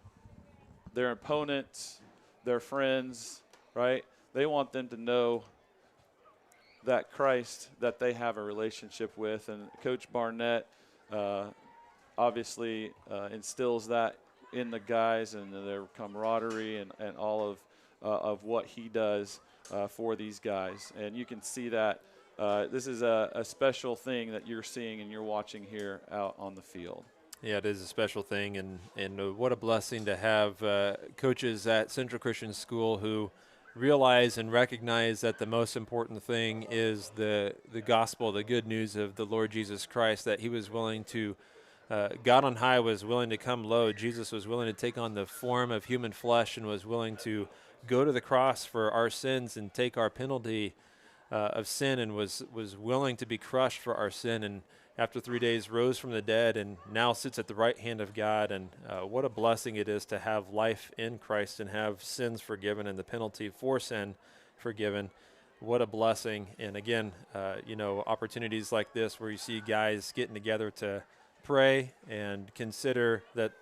their opponents, their friends, right? They want them to know that Christ that they have a relationship with. And Coach Barnett obviously instills that in the guys and their camaraderie and all of what he does for these guys. And you can see that. This is a special thing that you're seeing and you're watching here out on the field. Yeah, it is a special thing, and what a blessing to have coaches at Central Christian School who realize and recognize that the most important thing is the gospel, the good news of the Lord Jesus Christ, that he was willing to, God on high was willing to come low. Jesus was willing to take on the form of human flesh and was willing to go to the cross for our sins and take our penalty of sin, and was willing to be crushed for our sin, and after 3 days rose from the dead and now sits at the right hand of God. And what a blessing it is to have life in Christ and have sins forgiven and the penalty for sin forgiven. What a blessing. And again, opportunities like this where you see guys getting together to pray and consider that,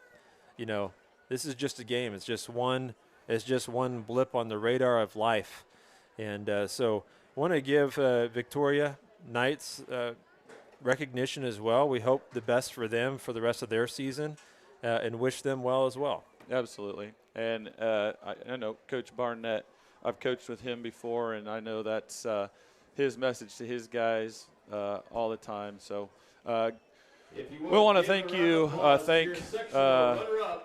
this is just a game. It's just one blip on the radar of life. And so I want to give Victoria Knights recognition as well. We hope the best for them for the rest of their season and wish them well as well. Absolutely. And I know Coach Barnett, I've coached with him before, and I know that's his message to his guys all the time. So we want to thank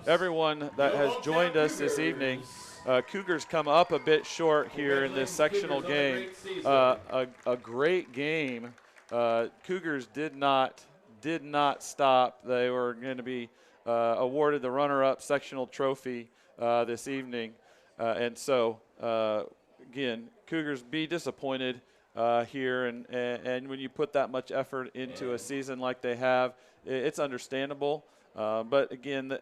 everyone that has joined us this evening. Cougars come up a bit short here in this sectional game. A great game. Cougars did not stop. They were going to be awarded the runner-up sectional trophy this evening. And so, again, Cougars be disappointed here. And when you put that much effort into a season like they have, it's understandable. But, again,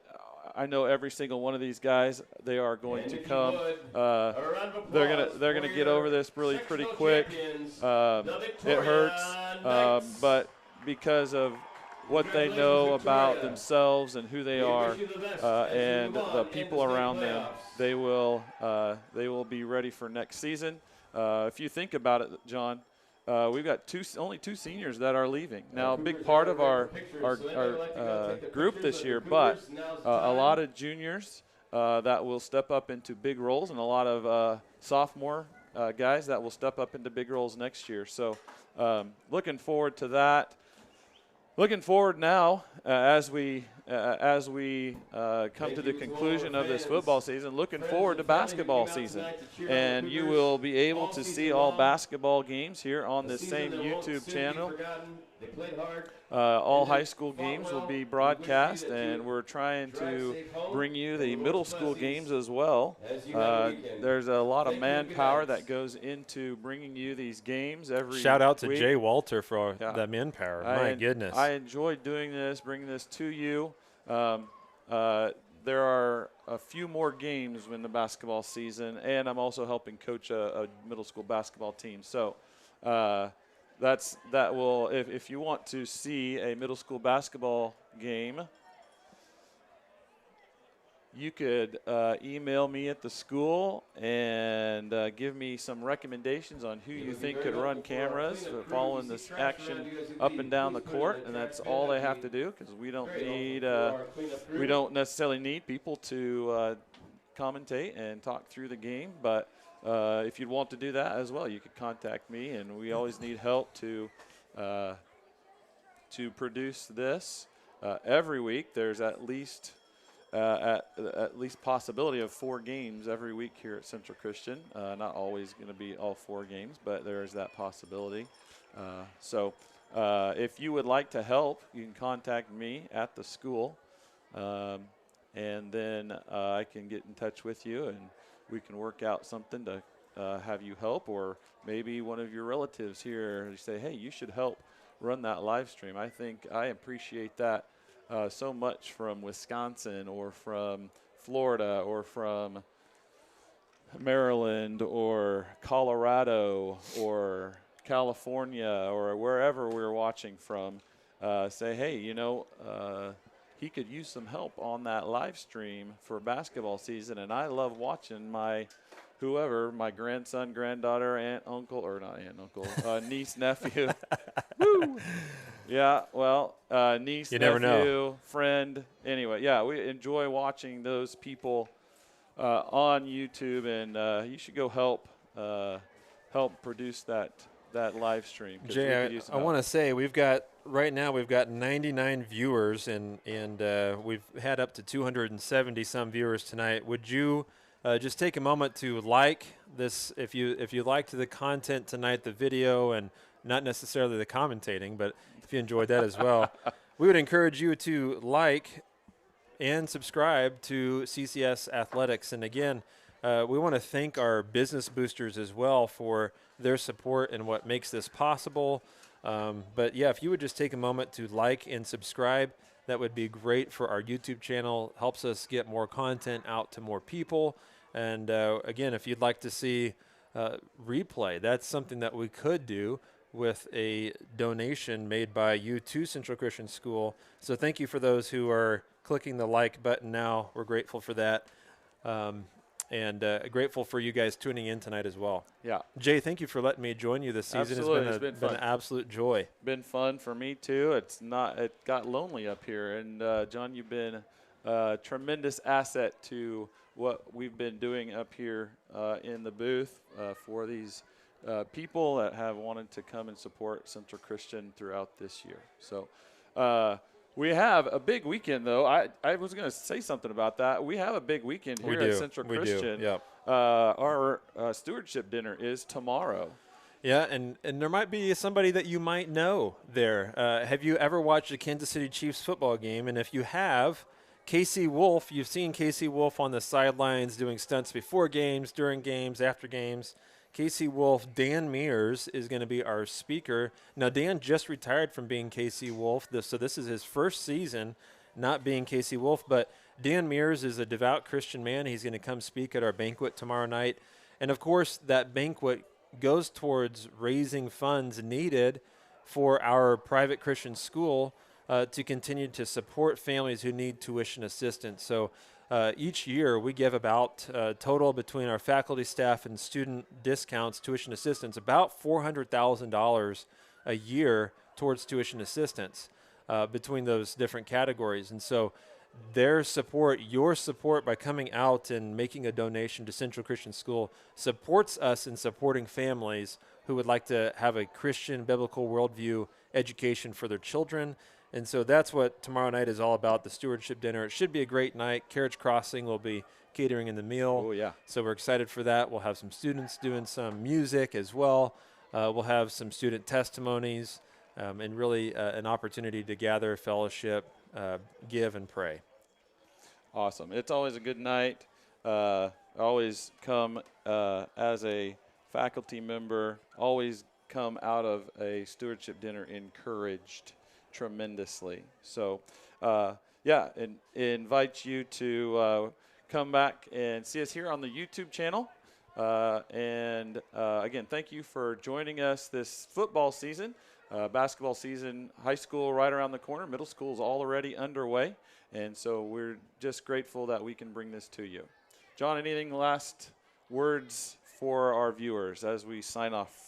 I know every single one of these guys, they are going to come. They're gonna get over this pretty quick. It hurts, but because of what they know about themselves and who they are, and the people around them, they will be ready for next season. If you think about it, John, we've got only two seniors that are leaving. Now, a big part of our group this year, but a lot of juniors that will step up into big roles, and a lot of sophomore guys that will step up into big roles next year. So looking forward to that. Looking forward now as we come to the conclusion of this football season, looking forward to basketball season. And you will be able to see all basketball games here on this same YouTube channel. All high school games will be broadcast, and we're trying to bring you the middle school games as well. There's a lot of manpower that goes into bringing you these games every week. Shout out to Jay Walter for that manpower. My goodness. I enjoy doing this, bringing this to you. There are a few more games in the basketball season, and I'm also helping coach a middle school basketball team. So if you want to see a middle school basketball game, you could email me at the school and give me some recommendations on who you think could run cameras following this action up and down the court, and that's all they have to do, because we don't necessarily need people to commentate and talk through the game, but if you'd want to do that as well, you could contact me, and we always need help to produce this. Every week there's at least possibility of 4 games every week here at Central Christian. Not always going to be all 4 games, but there is that possibility. So if you would like to help, you can contact me at the school, and then I can get in touch with you, and we can work out something to have you help, or maybe one of your relatives here say, hey, you should help run that live stream. I appreciate that so much from Wisconsin or from Florida or from Maryland or Colorado or California or wherever we're watching from. Say, hey, he could use some help on that live stream for basketball season, and I love watching my grandson, granddaughter, niece, nephew. Woo! Yeah, well, niece, nephew, friend. Anyway, yeah, we enjoy watching those people on YouTube, and you should go help produce that that live stream. Jay, I want to say right now we've got 99 viewers, and we've had up to 270 some viewers tonight. Would you just take a moment to like this, if you liked the content tonight, the video, and not necessarily the commentating, but if you enjoyed that as well, we would encourage you to like and subscribe to CCS Athletics. And again, we want to thank our business boosters as well for their support and what makes this possible. But yeah, if you would just take a moment to like and subscribe, that would be great for our YouTube channel. Helps us get more content out to more people. And again, if you'd like to see replay, that's something that we could do with a donation made by you to Central Christian School. So thank you for those who are clicking the like button now. We're grateful for that. And grateful for you guys tuning in tonight as well. Yeah. Jay, thank you for letting me join you this season. Absolutely. It's been an absolute joy. Been fun for me too. It got lonely up here. And John, you've been a tremendous asset to what we've been doing up here in the booth for these people that have wanted to come and support Central Christian throughout this year. So we have a big weekend, though. I was going to say something about that. We have a big weekend here at Central Christian. Yep. Our stewardship dinner is tomorrow. Yeah, and there might be somebody that you might know there. Have you ever watched a Kansas City Chiefs football game? And if you have, Casey Wolf, you've seen Casey Wolf on the sidelines doing stunts before games, during games, after games. Casey Wolf, Dan Mears is going to be our speaker. Now, Dan just retired from being Casey Wolf, so this is his first season not being Casey Wolf. But Dan Mears is a devout Christian man. He's going to come speak at our banquet tomorrow night. And, of course, that banquet goes towards raising funds needed for our private Christian school to continue to support families who need tuition assistance. So each year we give about total between our faculty, staff, and student discounts, tuition assistance, about $400,000 a year towards tuition assistance between those different categories. And so their support, your support by coming out and making a donation to Central Christian School supports us in supporting families who would like to have a Christian biblical worldview education for their children. And so that's what tomorrow night is all about, the stewardship dinner. It should be a great night. Carriage Crossing will be catering in the meal. Oh, yeah. So we're excited for that. We'll have some students doing some music as well. We'll have some student testimonies and really an opportunity to gather, fellowship, give, and pray. Awesome. It's always a good night. Always come as a faculty member, always come out of a stewardship dinner encouraged tremendously. So, and invite you to come back and see us here on the YouTube channel. Again, thank you for joining us this football season. Basketball season, high school right around the corner. Middle school is already underway. And so we're just grateful that we can bring this to you. John, anything last words for our viewers as we sign off?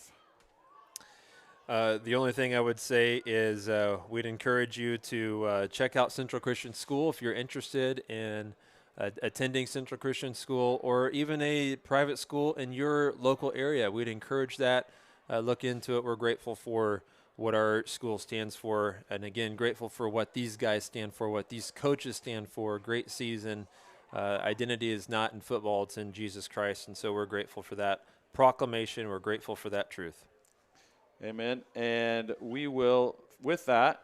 The only thing I would say is we'd encourage you to check out Central Christian School if you're interested in attending Central Christian School or even a private school in your local area. We'd encourage that. Look into it. We're grateful for what our school stands for. And again, grateful for what these guys stand for, what these coaches stand for. Great season. Identity is not in football, it's in Jesus Christ. And so we're grateful for that proclamation. We're grateful for that truth. Amen. And we will, with that,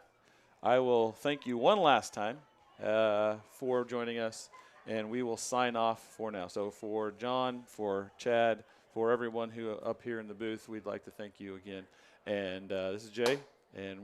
I will thank you one last time for joining us, and we will sign off for now. So for John, for Chad, for everyone who up here in the booth, we'd like to thank you again. And this is Jay, and we're